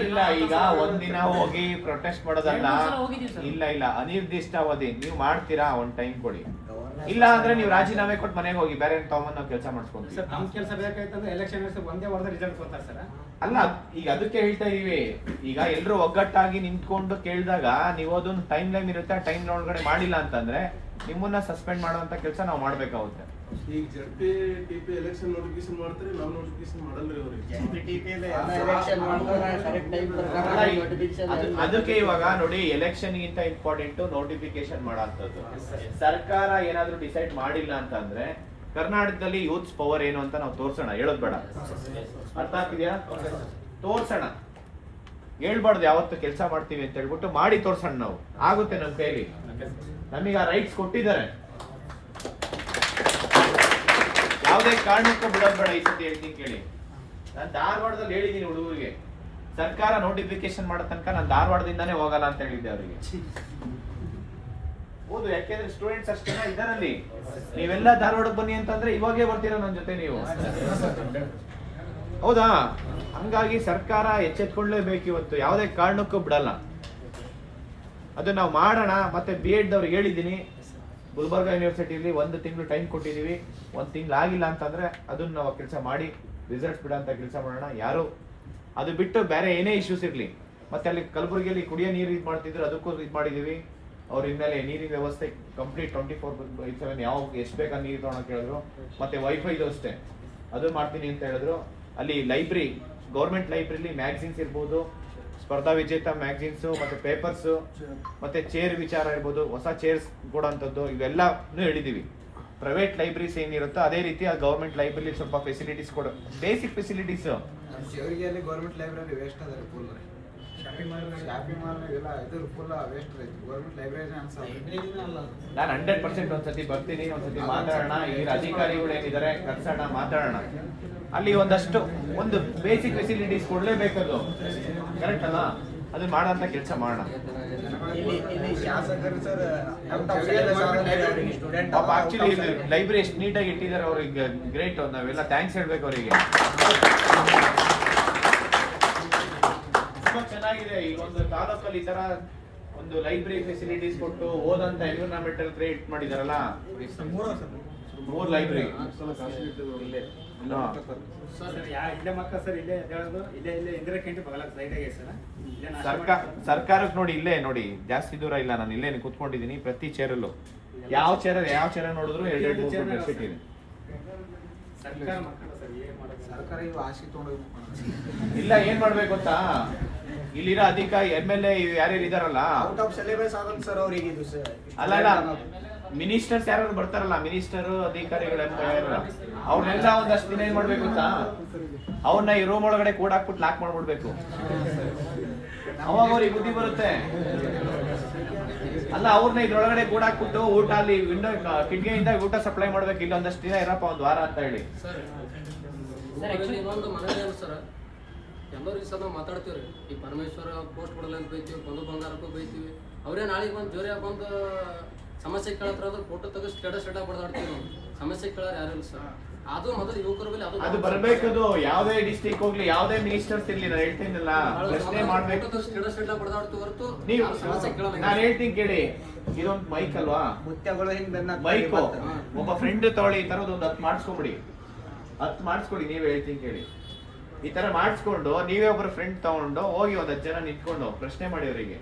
ಇಲ್ಲ, ಈಗ ಒಂದಿನ ಹೋಗಿ ಪ್ರೊಟೆಸ್ಟ್ ಮಾಡೋದಲ್ಲ. ಇಲ್ಲ ಅನಿರ್ದಿಷ್ಟಾವಧಿ ನೀವು ಮಾಡ್ತೀರಾ, ಒಂದು ಟೈಮ್ ಕೊಡಿ. ಇಲ್ಲ ಅಂದ್ರೆ ನೀವು ರಾಜೀನಾಮೆ ಕೊಟ್ಟು ಮನೆಗೆ ಹೋಗಿ, ಬೇರೆ ತಗೊಂಡ್ ನಾವು ಕೆಲಸ ಮಾಡಿಸ್ಕೊಂತೀವಿ. ಸರ್ ನಮ್ಮ ಕೆಲಸ ಬೇಕಾಯ್ತಂದ್ರೆ ಎಲೆಕ್ಷನ್ ಒಂದೇ ವಾರದ ರಿಸಲ್ಟ್ ಕೊಡ್ತಾರೆ ಸರ್. ಅಲ್ಲ, ಈಗ ಅದಕ್ಕೆ ಹೇಳ್ತಾ ಇದೀವಿ. ಈಗ ಎಲ್ಲರೂ ಒಗ್ಗಟ್ಟಾಗಿ ನಿಂತ್ಕೊಂಡು ಕೇಳಿದಾಗ ನೀವು ಅದೊಂದು ಟೈಮ್ ಲೈನ್ ಇರುತ್ತೆ, ಆ ಟೈಮ್ ಒಳಗಡೆ ಮಾಡಿಲ್ಲ ಅಂತಂದ್ರೆ ನಿಮ್ಮನ್ನ ಸಸ್ಪೆಂಡ್ ಮಾಡುವಂತ ಕೆಲಸ ನಾವು ಮಾಡ್ಬೇಕಾಗುತ್ತೆ. ಈಗ ಜಡ್ಪಿ ಟಿಪಿ ಎಲೆಕ್ಷನ್ ನೋಟಿಫಿಕೇಶನ್ ಮಾಡ್ತಾರೆ, ನಾವು ನೋಟಿಫಿಕೇಶನ್ ಮಾಡಲ್ರಿ ಅವ್ರಿಗೆ. ಅದಕ್ಕೆ ಇವಾಗ ನೋಡಿ, ಎಲೆಕ್ಷನ್ ಗಿಂತ ಇಂಪಾರ್ಟೆಂಟ್ ನೋಟಿಫಿಕೇಶನ್ ಮಾಡೋಂಥದ್ದು. ಸರ್ಕಾರ ಏನಾದ್ರೂ ಡಿಸೈಡ್ ಮಾಡಿಲ್ಲ ಅಂತಂದ್ರೆ ಕರ್ನಾಟಕದಲ್ಲಿ ಯೂತ್ಸ್ ಪವರ್ ಏನು ಅಂತ ನಾವು ತೋರ್ಸೋಣ, ಹೇಳೋದ್ ಬೇಡ. ಅರ್ಥ ಆಗ್ತಿದ್ಯಾ? ತೋರ್ಸೋಣ, ಹೇಳ್ಬಾರ್ದು ಯಾವತ್ತು ಕೆಲಸ ಮಾಡ್ತೀವಿ ಅಂತ ಹೇಳ್ಬಿಟ್ಟು ಮಾಡಿ ತೋರ್ಸೋಣ. ನಾವು ಆಗುತ್ತೆ ನಮ್ಮ ಕೈಲಿ, ನಮಗೆ ಆ ರೈಟ್ಸ್ ಕೊಟ್ಟಿದ್ದಾರೆ. ಯಾವುದೇ ಕಾರಣಕ್ಕೂ ಬಿಡೋದ್ ಬೇಡ. ಈ ಸತಿ ಹೇಳ್ತೀನಿ ಕೇಳಿ, ನಾನು ಧಾರವಾಡದಲ್ಲಿ ಹೇಳಿದ್ದೀನಿ ಹುಡುಗರಿಗೆ, ಸರ್ಕಾರ ನೋಟಿಫಿಕೇಶನ್ ಮಾಡೋ ತನಕ ನಾನು ಧಾರವಾಡದಿಂದಾನೇ ಹೋಗಲ್ಲ ಅಂತ ಹೇಳಿದ್ದೆ ಅವರಿಗೆ. ಹೌದು, ಯಾಕೆಂದ್ರೆ ಸ್ಟೂಡೆಂಟ್ಸ್ ಅಷ್ಟೇ ಇದರಲ್ಲಿ. ನೀವೆಲ್ಲ ಧಾರವಾಡಕ್ಕೆ ಬನ್ನಿ ಅಂತಂದ್ರೆ ಇವಾಗೇ ಬರ್ತೀರಾ ನನ್ನ ಜೊತೆ ನೀವು, ಹೌದಾ? ಹಂಗಾಗಿ ಸರ್ಕಾರ ಎಚ್ಚೆತ್ಕೊಳ್ಳೇಬೇಕು ಇವತ್ತು, ಯಾವುದೇ ಕಾರಣಕ್ಕೂ ಬಿಡಲ್ಲ. ಅದು ನಾವು ಮಾಡೋಣ. ಮತ್ತೆ B.Ed ಅವ್ರಿಗೆ ಹೇಳಿದ್ದೀನಿ, ಗುಲ್ಬರ್ಗ ಯೂನಿವರ್ಸಿಟಿಯಲ್ಲಿ 1 ತಿಂಗಳು ಟೈಮ್ ಕೊಟ್ಟಿದ್ದೀವಿ. 1 ತಿಂಗಳು ಆಗಿಲ್ಲ ಅಂತಂದ್ರೆ ಅದನ್ನ ನಾವು ಕೆಲಸ ಮಾಡಿ ರಿಸಲ್ಟ್ಸ್ ಬಿಡೋಂಥ ಕೆಲಸ ಮಾಡೋಣ. ಯಾರು ಅದು ಬಿಟ್ಟು ಬೇರೆ ಏನೇ ಇಶ್ಯೂಸ್ ಇರಲಿ. ಮತ್ತೆ ಅಲ್ಲಿ ಕಲಬುರಗಿಯಲ್ಲಿ ಕುಡಿಯೋ ನೀರು ಇದು ಮಾಡ್ತಿದ್ರು, ಅದಕ್ಕೂ ಇದು ಮಾಡಿದ್ದೀವಿ. ಅವ್ರ ಇನ್ಮೇಲೆ ನೀರಿನ ವ್ಯವಸ್ಥೆ ಕಂಪ್ಲೀಟ್ 24/7 ಯಾವ ಎಷ್ಟು ಬೇಕಾ ನೀರು ತೊಗೊಳಕ್ ಹೇಳಿದ್ರು. ಮತ್ತೆ ವೈಫೈದು ಅಷ್ಟೇ ಅದು ಮಾಡ್ತೀನಿ ಅಂತ ಹೇಳಿದ್ರು. ಅಲ್ಲಿ ಲೈಬ್ರರಿ, ಗೌರ್ಮೆಂಟ್ ಲೈಬ್ರರಿಲಿ ಮ್ಯಾಗಝಿನ್ಸ್ ಇರ್ಬೋದು, ಸ್ಪರ್ಧಾ ವಿಜೇತ ಮ್ಯಾಗಝಿನ್ಸು, ಮತ್ತೆ ಪೇಪರ್ಸು, ಮತ್ತೆ ಚೇರ್ ವಿಚಾರ ಇರ್ಬೋದು, ಹೊಸ ಚೇರ್ಸ್ ಕೊಡೋಂಥದ್ದು, ಇವೆಲ್ಲನೂ ಹೇಳಿದ್ದೀವಿ. ಪ್ರೈವೇಟ್ ಲೈಬ್ರರೀಸ್ ಏನಿರುತ್ತೋ ಅದೇ ರೀತಿ ಆ ಗೌರ್ಮೆಂಟ್ ಲೈಬ್ರರಿ ಸ್ವಲ್ಪ ಫೆಸಿಲಿಟೀಸ್ ಕೊಡೋ, ಬೇಸಿಕ್ ಫೆಸಿಲಿಟೀಸ್. ಶಿವರಿಗೆಯಲ್ಲಿ ಗೌರ್ಮೆಂಟ್ ಲೈಬ್ರರಿ ವೇಸ್ಟ್ ಅದ ರೀ, ಫುಲ್ ಶಾಪಿಂಗ್ ಮಾಲ್ ಎಲ್ಲ ಇದು ಫುಲ್ ವೇಸ್ಟ್ ಐತಿ. ಗೌರ್ಮೆಂಟ್ ಲೈಬ್ರರಿ ನಾನು 100% ಒಂದ್ಸತಿ ಬರ್ತೀನಿ, ಒಂದ್ಸತಿ ಮಾತಾಡೋಣ. ಈಗ ಅಧಿಕಾರಿಗಳು ಏನಿದ್ದಾರೆ ಕರ್ಸೋಣ, ಮಾತಾಡೋಣ. ಅಲ್ಲಿ ಒಂದು ಬೇಸಿಕ್ ಫೆಸಿಲಿಟೀಸ್ ಕೊಡ್ಲೇಬೇಕದು, ಕರೆಕ್ಟ್ ಅಲ್ಲ? ಅದನ್ನ ಮಾಡೋಂಥ ಕೆಲಸ ಮಾಡೋಣ. ಶಾಸಕರು ಸರ್ ಪಾಪ ಆಕ್ಚುಲಿ ಲೈಬ್ರರಿ ಎಷ್ಟು ನೀಟಾಗಿ ಇಟ್ಟಿದ್ದಾರೆ, ಅವ್ರಿಗೆ ಗ್ರೇಟ್. ನಾವೆಲ್ಲ ಥ್ಯಾಂಕ್ಸ್ ಹೇಳ್ಬೇಕು ಅವರಿಗೆ. ತುಂಬಾ ಚೆನ್ನಾಗಿದೆ. ಈಗ ಒಂದು ತಾಲೂಕಲ್ಲಿ ಈ ತರ ಒಂದು ಲೈಬ್ರರಿ ಫೆಸಿಲಿಟೀಸ್ ಕೊಟ್ಟು ಓದಂತ ಎನ್ವಿರಾನ್ಮೆಂಟಲ್ ಕ್ರಿಯೇಟ್ ಮಾಡಿದಾರಲ್ಲ. 3 ಲೈಬ್ರರಿ ಇಲ್ಲೇ ಮಕ್ಕಳ ಸರ್, ಇಲ್ಲೇ ಹೇಳೋದು, ಇಲ್ಲೇ ಇಂದಿರಾ ಕ್ಯಾಂಟೀನ್ ಬಗಲ ಸೈಡಾಗೆ ಸರ್. ಸರ್ಕಾರಕ್ಕೆ ನೋಡಿ, ಇಲ್ಲೇ ನೋಡಿ, ಜಾಸ್ತಿ ದೂರ ಇಲ್ಲ. ನಾನು ಇಲ್ಲೇ ಕೂತ್ಕೊಂಡಿದ್ದೀನಿ. ಪ್ರತಿ ಚೇರಲ್ಲೂ ಯಾವ ಚೇರ್ ನೋಡಿದ್ರು 2-3 ಬೆಡ್ಶೀಟ್ ಇದೆ. ಸರ್ಕಾರ ಇವು ಆಸೆ ತಗೊಂಡು ಇಲ್ಲ, ಏನ್ ಮಾಡ್ಬೇಕು ಗೊತ್ತಾ, ಇಲ್ಲಿರೋ ಅಧಿಕಾರಿ MLA ಯಾರ್ಯಾರು ಇದಾರಲ್ಲ, ಔಟ್ ಆಫ್ ಸಿಲೆಬಸ್ ಆದಂತ ಸರ್ ಅವ್ರಿಗೆ ಇದು ಅಲ್ಲ ಮಿನಿಸ್ಟರ್ಸ್ ಯಾರು ಬರ್ತಾರಲ್ಲ, ಮಿನಿಸ್ಟರ್ ಅಧಿಕಾರಿಗಳು ಅವ್ರನ್ನೆಲ್ಲ ಒಂದಷ್ಟು ದಿನ ಏನ್ ಮಾಡ್ಬೇಕು ಗೊತ್ತಾ, ಅವ್ರನ್ನ ಈ ರೂಮ್ ಒಳಗಡೆ ಕೂಡ ಹಾಕ್ಬಿಟ್ಟು ಲಾಕ್ ಮಾಡ್ಬಿಡ್ಬೇಕು. ಅವಾಗ ಅವ್ರಿಗೆ ಬುದ್ಧಿ ಬರುತ್ತೆ. ಅಲ್ಲ, ಅವ್ರನ್ನ ಇದ್ರೊಳಗಡೆ ಕೂಡ ಹಾಕ್ಬಿಟ್ಟು ಊಟ ಅಲ್ಲಿ ವಿಂಡೋ ಕಿಟಕಿಯಿಂದ ಊಟ ಸಪ್ಲೈ ಮಾಡ್ಬೇಕು. ಇಲ್ಲ ಒಂದಷ್ಟು ದಿನ ಇರಪ್ಪ, 1 ವಾರ ಅಂತ ಹೇಳಿ. ಸರ್ ಇನ್ನೊಂದು ಮನವಿ ಸರ್, ಎಲ್ಲರೂ ಈ ಸಲ ಮಾತಾಡ್ತೀವಿ ರೀ. ಈ ಪರಮೇಶ್ವರ ಪೋಸ್ಟ್ ಕೊಡಲ್ಲ ಅಂತ ಬೈತೀವಿ, ಬಂದು ಬಂಗಾರಕ್ಕೂ ಬೈತೀವಿ. ಅವರೇ ನಾಳೆಗೆ ಬಂದು ಜೋರಿಯಾಗಿ ಬಂದು ಸಮಸ್ಯೆ ಕೇಳತ್ರ ಅಂದ್ರೆ ಫೋಟೋ ತೆಗೆದು ಸ್ಟೇಟಸ್ ಬಡ್ದಾಡ್ತೀವಿ ನಾವು. ಸಮಸ್ಯೆ ಕೇಳೋರು ಯಾರು ಇಲ್ಲ ಸರ್. ಅದು ಮೊದಲು ಯುವಕರ ಮೇಲೆ ಅದು ಬರ್ಬೇಕದು. ಯಾವ್ದೇ ಡಿಸ್ಟ್ರಿಕ್ಟ್ ಹೋಗ್ಲಿ, ಯಾವ್ದೇ ಮಿನಿಸ್ಟರ್ಸ್ ಇರ್ಲಿ, ನಾನು ಹೇಳ್ತೀನಲ್ಲ, ಪ್ರಶ್ನೆ ಮಾಡ್ಬೇಕು. ಸ್ಟೇಟಸ್ ಬಡ್ದಾಡ್ತೀವಿ ಹೊರತು ನೀವು ಸಮಸ್ಯೆ ಕೇಳಲ್ಲ. ನಾನು ಹೇಳ್ತೀನಿ ಕೇಳಿ, ಇದೊಂದು ಮೈಕ್ ಅಲ್ವಾ, ಮುತ್ಯಗಳು ಹಿಂಗೆ ಮೈಕ್ ಒಬ್ಬ ಫ್ರೆಂಡ್ ತಗೊಳ್ಳಿ, ಈ ತರದ್ ಒಂದು 10 ಮಾಡಿಸ್ಕೊಂಬಿಡಿ, 10 ಮಾಡಿಸ್ಕೊಡಿ. ನೀವೇ ಹೇಳ್ತೀನಿ ಕೇಳಿ, ಈ ತರ ಮಾಡಿಸ್ಕೊಂಡು ನೀವೇ ಒಬ್ಬರ ಫ್ರೆಂಡ್ ತಗೊಂಡು ಹೋಗಿ ಒಂದ್ 10 ಜನ ನಿಂತ್ಕೊಂಡು ಪ್ರಶ್ನೆ ಮಾಡಿ ಅವರಿಗೆ.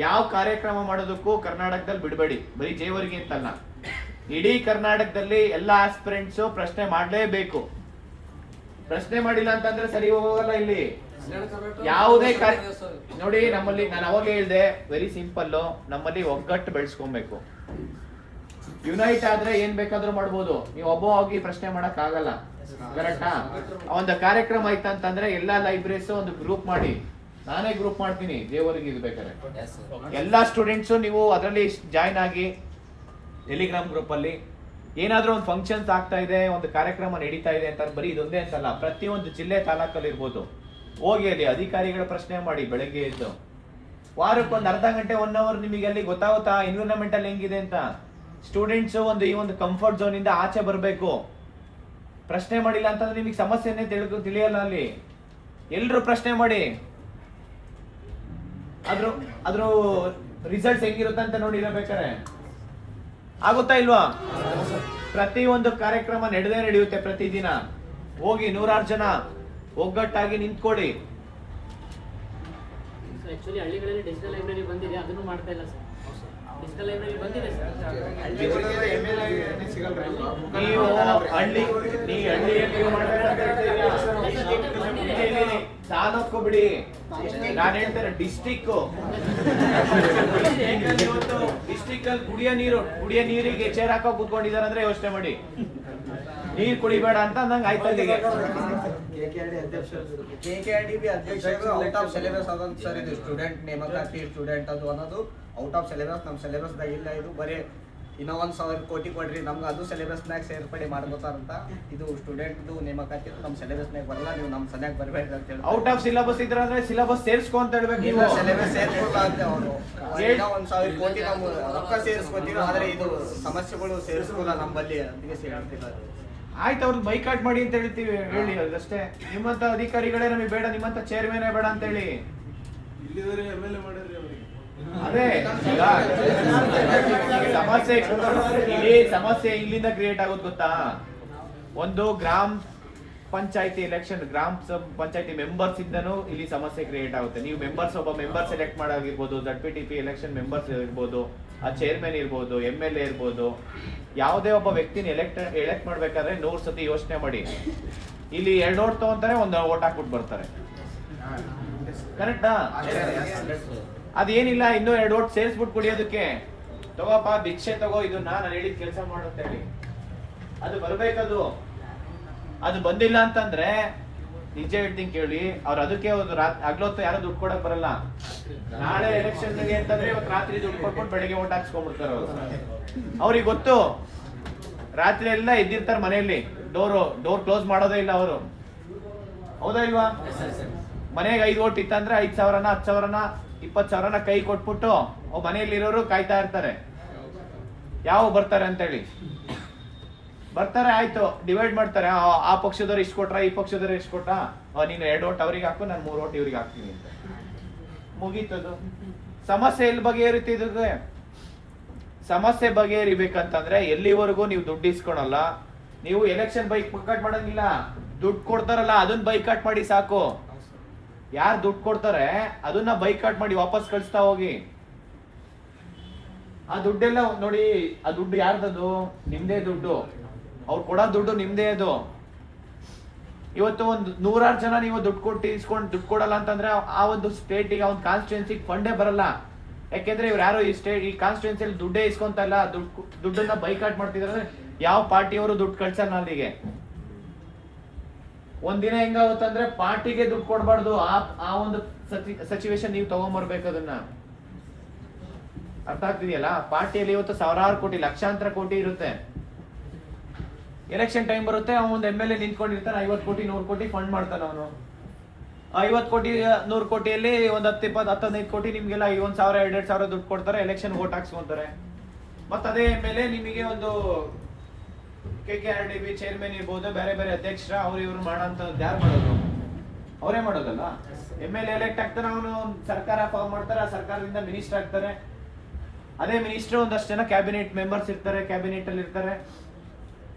ಯಾವ ಕಾರ್ಯಕ್ರಮ ಮಾಡೋದಕ್ಕೂ ಕರ್ನಾಟಕದಲ್ಲಿ ಬಿಡಬೇಡಿ, ಬರೀ ಜೇವರ್ಗಿ ಅಂತಲ್ಲ, ಇಡೀ ಕರ್ನಾಟಕದಲ್ಲಿ ಎಲ್ಲ ಆಸ್ಪಿರೆಂಟ್ಸ್ ಪ್ರಶ್ನೆ ಮಾಡಲೇಬೇಕು. ಪ್ರಶ್ನೆ ಮಾಡಿಲ್ಲ ಅಂತಂದ್ರೆ ಸರಿ ಹೋಗಲ್ಲ. ಇಲ್ಲಿ ಯಾವುದೇ ನೋಡಿ, ನಮ್ಮಲ್ಲಿ ನಾನು ಅವಾಗ ಹೇಳ್ದೆ, ವೆರಿ ಸಿಂಪಲ್, ನಮ್ಮಲ್ಲಿ ಒಗ್ಗಟ್ಟು ಬೆಳೆಸ್ಕೊಬೇಕು. ಯುನೈಟ್ ಆದ್ರೆ ಏನ್ ಬೇಕಾದ್ರೂ ಮಾಡ್ಬೋದು. ನೀವು ಒಬ್ಬ ಹೋಗಿ ಪ್ರಶ್ನೆ ಮಾಡಕ್ ಆಗಲ್ಲ, ಕರೆಕ್ಟಾ? ಒಂದು ಕಾರ್ಯಕ್ರಮ ಆಯ್ತಂತಂದ್ರೆ ಎಲ್ಲಾ ಲೈಬ್ರರೀಸ್ ಒಂದು ಗ್ರೂಪ್ ಮಾಡಿ, ನಾನೇ ಗ್ರೂಪ್ ಮಾಡ್ತೀನಿ ದೇವರಿಗೆ ಇದು ಬೇಕಾದ್ರೆ, ಎಲ್ಲಾ ಸ್ಟೂಡೆಂಟ್ಸ್ ನೀವು ಅದರಲ್ಲಿ ಜಾಯ್ನ್ ಆಗಿ ಟೆಲಿಗ್ರಾಮ್ ಗ್ರೂಪ್ ಅಲ್ಲಿ ಏನಾದ್ರೂ ಒಂದು ಫಂಕ್ಷನ್ಸ್ ಆಗ್ತಾ ಇದೆ, ಒಂದು ಕಾರ್ಯಕ್ರಮ ನಡೀತಾ ಇದೆ ಅಂತ, ಬರೀ ಇದೊಂದೇ ಅಂತಲ್ಲ, ಪ್ರತಿಯೊಂದು ಜಿಲ್ಲೆ ತಾಲೂಕಲ್ಲಿ ಇರ್ಬೋದು, ಹೋಗಿ ಅಲ್ಲಿ ಅಧಿಕಾರಿಗಳ ಪ್ರಶ್ನೆ ಮಾಡಿ. ಬೆಳಗ್ಗೆ ಎದ್ದು ವಾರಕ್ಕೊಂದು ಅರ್ಧ ಗಂಟೆ 1 ಅವರ್ ನಿಮಗೆ ಅಲ್ಲಿ ಗೊತ್ತಾಗುತ್ತಾ ಎನ್ವಿರಾನ್ಮೆಂಟ್ ಅಲ್ಲಿ ಹೆಂಗಿದೆ ಅಂತ. ಸ್ಟೂಡೆಂಟ್ಸ್ ಈ ಒಂದು ಕಂಫರ್ಟ್ ಝೋನ್ ಇಂದ ಆಚೆ ಬರಬೇಕು. ಪ್ರಶ್ನೆ ಮಾಡಿಲ್ಲ ಅಂತಂದ್ರೆ ನಿಮಗೆ ಸಮಸ್ಯೆನೇ ತಿಳಿಯಲ್ಲ. ಅಲ್ಲಿ ಎಲ್ರು ಪ್ರಶ್ನೆ ಮಾಡಿ, ಅದ್ರ ರಿಸಲ್ಟ್ಸ್ ಹೆಂಗಿರುತ್ತೆ ಅಂತ ನೋಡಿರಬೇಕಾರೆ ಆಗುತ್ತಾ ಇಲ್ವಾ? ಪ್ರತಿ ಒಂದು ಕಾರ್ಯಕ್ರಮ ನಡೆಯುತ್ತೆ ಪ್ರತಿದಿನ. ಹೋಗಿ 100 ಜನ ಒಗ್ಗಟ್ಟಾಗಿ ನಿಂತ್ಕೊಳ್ಳಿ. ಆಕ್ಚುಲಿ ಹಳ್ಳಿಗಳಲ್ಲಿ ಡಿಜಿಟಲ್ ಲೈಬ್ರರಿ ಬಂದಿದೆ, ಅದನ್ನು ಮಾಡ್ತಾ ಇಲ್ಲ ಸರ್. ಡಿಜಿಟಲ್ ಲೈಬ್ರರಿ ಬಂದಿದೆ ಸರ್. ನೀವು ಹಳ್ಳಿಯಲ್ಲಿ ತಾಲೂಕು ಬಿಡಿ, ನಾನು ಹೇಳ್ತೇನೆ ಡಿಸ್ಟಿಕ್ ಅಲ್ಲಿ ಕುಡಿಯೋ ನೀರಿಗೆ ಚೇರ್ ಹಾಕೋ ಕೂತ್ಕೊಂಡಿದ್ದಾರೆ ಅಂದ್ರೆ ಯೋಚನೆ ಮಾಡಿ. ನೀರ್ ಕುಡಿಬೇಡ ಅಂತ ನಂಗೆ ಆಯ್ತಾ? KKRD ಅಧ್ಯಕ್ಷರು ಔಟ್ ಆಫ್ ಸಿಲೆಬಸ್ ಅದಂತ ಸರ್. ಇದು ಸ್ಟೂಡೆಂಟ್ ನೇಮಕಾತಿ, ಸ್ಟೂಡೆಂಟ್ ಅದು ಅನ್ನೋದು ಔಟ್ ಆಫ್ ಸಿಲೆಬಸ್. ನಮ್ಮ ಸಿಲೆಬಸ್ದಾಗ ಇಲ್ಲ. ಇದು ಬರೀ ಇನ್ನೂ 1,000 ಕೋಟಿ ಕೊಡ್ರಿ ನಮ್ಗೆ, ಅದು ಸಿಲೆಬಸ್ನಾಗ ಸೇರ್ಪಡೆ ಮಾಡ್ಬೋತಾರಂತ. ಇದು ಸ್ಟೂಡೆಂಟ್ದು ನೇಮಕಾತಿ ನಮ್ಮ ಸಿಲೆಬಸ್ನಾಗ ಬರಲ್ಲ, ನೀವು ನಮ್ಮ ಸನ್ಯಾಗ ಬರಬೇಡ್ರಿ ಅಂತ ಹೇಳಿ. ಔಟ್ ಆಫ್ ಸಿಲೆಬಸ್ ಇದ್ರೆ ಅಂದ್ರೆ ಸಿಲೆಬಸ್ ಸೇರಿಸ್ಕೊ ಅಂತ ಹೇಳ್ಬೇಕು. ನೀವು ಸಿಲೆಬಸ್ ಸೇರ್ಕೊಳ್ಳ ಅಂತ ಅವರು ಇನ್ನೂ 1,000 ಕೋಟಿ ನಾವು ರೊಕ್ಕ ಸೇರಿಸ್ಕೊತೀವಿ, ಆದ್ರೆ ಇದು ಸಮಸ್ಯೆಗಳು ಸೇರಿಸ್ಕೊಳ್ಳ ನಮ್ಮಲ್ಲಿ, ಅದಕ್ಕೆ ಸೇರ್ತಿಲ್ಲ. ಆಯ್ತು, ಅವ್ರಿಗೆ ಬೈಕಾಟ್ ಮಾಡಿ ಅಂತ ಹೇಳ್ತೀವಿ, ಹೇಳಿ ಅದಷ್ಟೇ. ನಿಮ್ಮಂತ ಅಧಿಕಾರಿಗಳೇ ನಮಗೆ ಬೇಡ, ನಿಮ್ಮಂತ ಚೇರ್ಮನ್ ಬೇಡ ಅಂತ ಹೇಳಿ. ಇಲ್ಲಿವರೆ MLA ಮಾಡ್ಯಾರ್ರಿ ಅವ್ರಿಗೆ. ಅದೇ ಸಮಸ್ಯೆ ಇಲ್ಲಿಂದ ಕ್ರಿಯೇಟ್ ಆಗೋದು ಗೊತ್ತಾ? ಒಂದು ಗ್ರಾಮ ಪಂಚಾಯತಿ ಎಲೆಕ್ಷನ್, ಗ್ರಾಮ ಪಂಚಾಯತಿ ಮೆಂಬರ್ಸ್ ಇಂದನೂ ಇಲ್ಲಿ ಸಮಸ್ಯೆ ಕ್ರಿಯೇಟ್ ಆಗುತ್ತೆ. ನೀವು ಒಬ್ಬ ಮೆಂಬರ್ ಸೆಲೆಕ್ಟ್ ಮಾಡೋಗಿರ್ಬೋದು, ZPTP ಎಲೆಕ್ಷನ್ ಮೆಂಬರ್ಸ್ ಇರ್ಬೋದು, ಆ ಚೇರ್ಮನ್ ಇರ್ಬೋದು, MLA ಇರ್ಬೋದು, ಯಾವುದೇ ಒಬ್ಬ ವ್ಯಕ್ತಿನ ಎಲೆಕ್ಟ್ ಮಾಡ್ಬೇಕಾದ್ರೆ 100 ಸತಿ ಯೋಚನೆ ಮಾಡಿ. ಇಲ್ಲಿ 2 ಓಟ್ ತಗೊಂತಾರೆ, 1 ಓಟ್ ಹಾಕ್ಬಿಟ್ಟು ಬರ್ತಾರೆ. ಕರೆಕ್ಟಾ? ಅದೇನಿಲ್ಲ, ಇನ್ನೂ 2 ಓಟ್ ಸೇರಿಸ್ಬಿಟ್ಟು ಕುಡಿಯೋದಕ್ಕೆ. ತಗೋಪ್ಪ ಭಿಕ್ಷೆ ತಗೋ, ಇದು ನಾನು ಹೇಳಿದ ಕೆಲಸ ಮಾಡುತ್ತೆ ಹೇಳಿ. ಅದು ಬರ್ಬೇಕದು. ಅದು ಬಂದಿಲ್ಲ ಅಂತಂದ್ರೆ ನಿಜ ಹೇಳ್ತೀನಿ ಕೇಳಿ, ಅವ್ರು ಅದಕ್ಕೆ ಹಗ್ಲೊತ್ತು ಯಾರು ದುಡ್ಡು ಕೊಡಕ್ ಬರಲ್ಲ. ನಾಳೆ ಎಲೆಕ್ಷನ್ ಅಂತಂದ್ರೆ ಇವತ್ತು ರಾತ್ರಿ ದುಡ್ಡು ಕೊಟ್ಬಿಟ್ಟು ಬೆಳಿಗ್ಗೆ ಓಟ್ ಹಾಕ್ಸ್ಕೊಂಡ್ಬಿಡ್ತಾರೆ ಅವರು. ಅವ್ರಿಗೆ ಗೊತ್ತು, ರಾತ್ರಿ ಎಲ್ಲ ಎದ್ದಿರ್ತಾರೆ ಮನೆಯಲ್ಲಿ, ಡೋರ್ ಕ್ಲೋಸ್ ಮಾಡೋದೇ ಇಲ್ಲ ಅವರು. ಹೌದಾ ಇಲ್ವಾ? ಮನೆಗೆ 5 ಓಟ್ ಇತ್ತಂದ್ರೆ 5,000ನ 10,000ನ 20,000ನ ಕೈ ಕೊಟ್ಬಿಟ್ಟು ಮನೆಯಲ್ಲಿ ಇರೋರು ಕಾಯ್ತಾ ಇರ್ತಾರೆ ಯಾವ ಬರ್ತಾರೆ ಅಂತೇಳಿ. ಬರ್ತಾರೆ, ಆಯ್ತು, ಡಿವೈಡ್ ಮಾಡ್ತಾರೆ. ಆ ಪಕ್ಷದವ್ರು ಇಷ್ಟು ಕೊಟ್ರ, ಈ ಪಕ್ಷದವ್ರು ಇಷ್ಟು ಕೊಟ್ರ, ನೀನು 2 ಓಟ್ ಅವ್ರಿಗೆ ಹಾಕು, ನಾನು 3 ಓಟ್ ಇವ್ರಿಗೆ ಹಾಕ್ತೀನಿ ಅಂತ ಮುಗೀತದು. ಸಮಸ್ಯೆ ಎಲ್ಲಿ ಬಗೆಹರಿತಿದ್ರೆ? ಸಮಸ್ಯೆ ಬಗೆಹರಿಬೇಕಂತಂದ್ರೆ ಎಲ್ಲಿವರೆಗೂ ನೀವು ದುಡ್ಡು ಇಸ್ಕೊಳಲ್ಲ, ನೀವು ಎಲೆಕ್ಷನ್ ಬೈಕಾಟ್ ಮಾಡಂಗಿಲ್ಲ. ದುಡ್ಡು ಕೊಡ್ತಾರಲ್ಲ ಅದನ್ನ ಬೈಕಾಟ್ ಮಾಡಿ ಸಾಕು. ಯಾರು ದುಡ್ಡು ಕೊಡ್ತಾರೆ ಅದನ್ನ ಬೈಕಾಟ್ ಮಾಡಿ ವಾಪಸ್ ಕಳಿಸ್ತಾ ಹೋಗಿ. ಆ ದುಡ್ಡೆಲ್ಲ ನೋಡಿ, ಆ ದುಡ್ಡು ಯಾರ್ದದು? ನಿಮ್ದೇ ದುಡ್ಡು. ಅವ್ರು ಕೊಡೋ ದುಡ್ಡು ನಿಮ್ದೇ ಅದು. ಇವತ್ತು ಒಂದು 100 ಜನ ನೀವು ದುಡ್ಡು ಕೊಟ್ಟು ಇಸ್ಕೊಂಡು ದುಡ್ಡು ಕೊಡಲ್ಲ ಅಂತಂದ್ರೆ ಆ ಒಂದು ಸ್ಟೇಟಿಗೆ, ಆ ಒಂದು ಕಾನ್ಸ್ಟಿಟ್ಯೂನ್ಸಿಗೆ ಫಂಡೇ ಬರಲ್ಲ. ಯಾಕೆಂದ್ರೆ ಇವ್ರು ಯಾರು ಈ ಕಾನ್ಸ್ಟಿಟ್ಯೂನ್ಸಿಯಲ್ಲಿ ದುಡ್ಡೇ ಇಸ್ಕೊಂತ ಇಲ್ಲ, ದುಡ್ಡನ್ನ ಬೈಕಾಟ್ ಮಾಡ್ತಿದ್ರೆ ಯಾವ ಪಾರ್ಟಿಯವರು ದುಡ್ಡು ಕಳ್ಸಲ್ಲ ಅಲ್ಲಿಗೆ. ಒಂದಿನ ಹೆಂಗಾಗುತ್ತಂದ್ರೆ ಪಾರ್ಟಿಗೆ ದುಡ್ಡು ಕೊಡ್ಬಾರ್ದು, ಆ ಒಂದು ಸಿಚುವೇಶನ್ ನೀವು ತಗೊಂಡ್ಬರ್ಬೇಕು. ಅದನ್ನ ಅರ್ಥ ಆಗ್ತಿದೆಯಲ್ಲ? ಪಾರ್ಟಿಯಲ್ಲಿ ಇವತ್ತು 1000 ಕೋಟಿ, ಲಕ್ಷಾಂತರ ಕೋಟಿ ಇರುತ್ತೆ. ಎಲೆಕ್ಷನ್ ಟೈಮ್ ಬರುತ್ತೆ, ಅವನು ಒಂದು MLA ನಿಂತ್ಕೊಂಡಿರ್ತಾನೆ, 50 ಕೋಟಿ 100 ಕೋಟಿ ಫಂಡ್ ಮಾಡ್ತಾನೆ ಅವನು. 50 ಕೋಟಿ 100 ಕೋಟಿಯಲ್ಲಿ ಒಂದು 10-15 ಕೋಟಿ ನಿಮ್ಗೆಲ್ಲ 1,000 2,000 ದುಡ್ಡು ಕೊಡ್ತಾರೆ, ಎಲೆಕ್ಷನ್ ವೋಟ್ ಹಾಕ್ಸ್ಕೊಂತಾರೆ. ಮತ್ತೆ ಅದೇ ಮೇಲೆ ನಿಮಗೆ ಒಂದು KKRDB ಚೇರ್ಮನ್ ಇರ್ಬೋದು, ಬೇರೆ ಬೇರೆ ಅಧ್ಯಕ್ಷರ ಅವ್ರು ಇವ್ರು ಮಾಡೋಂಥ ಯಾರು ಮಾಡೋದು? ಅವರೇ ಮಾಡೋದಲ್ಲ. MLA ಎಲೆಕ್ಟ್ ಆಗ್ತಾರೆ, ಅವನು ಸರ್ಕಾರ ಫಾರ್ಮ್ ಮಾಡ್ತಾರೆ, ಆ ಸರ್ಕಾರದಿಂದ ಮಿನಿಸ್ಟರ್ ಆಗ್ತಾರೆ. ಅದೇ ಮಿನಿಸ್ಟರ್ ಒಂದಷ್ಟು ಜನ ಕ್ಯಾಬಿನೆಟ್ ಮೆಂಬರ್ಸ್ ಇರ್ತಾರೆ, ಕ್ಯಾಬಿನೆಟ್ ಅಲ್ಲಿ ಇರ್ತಾರೆ.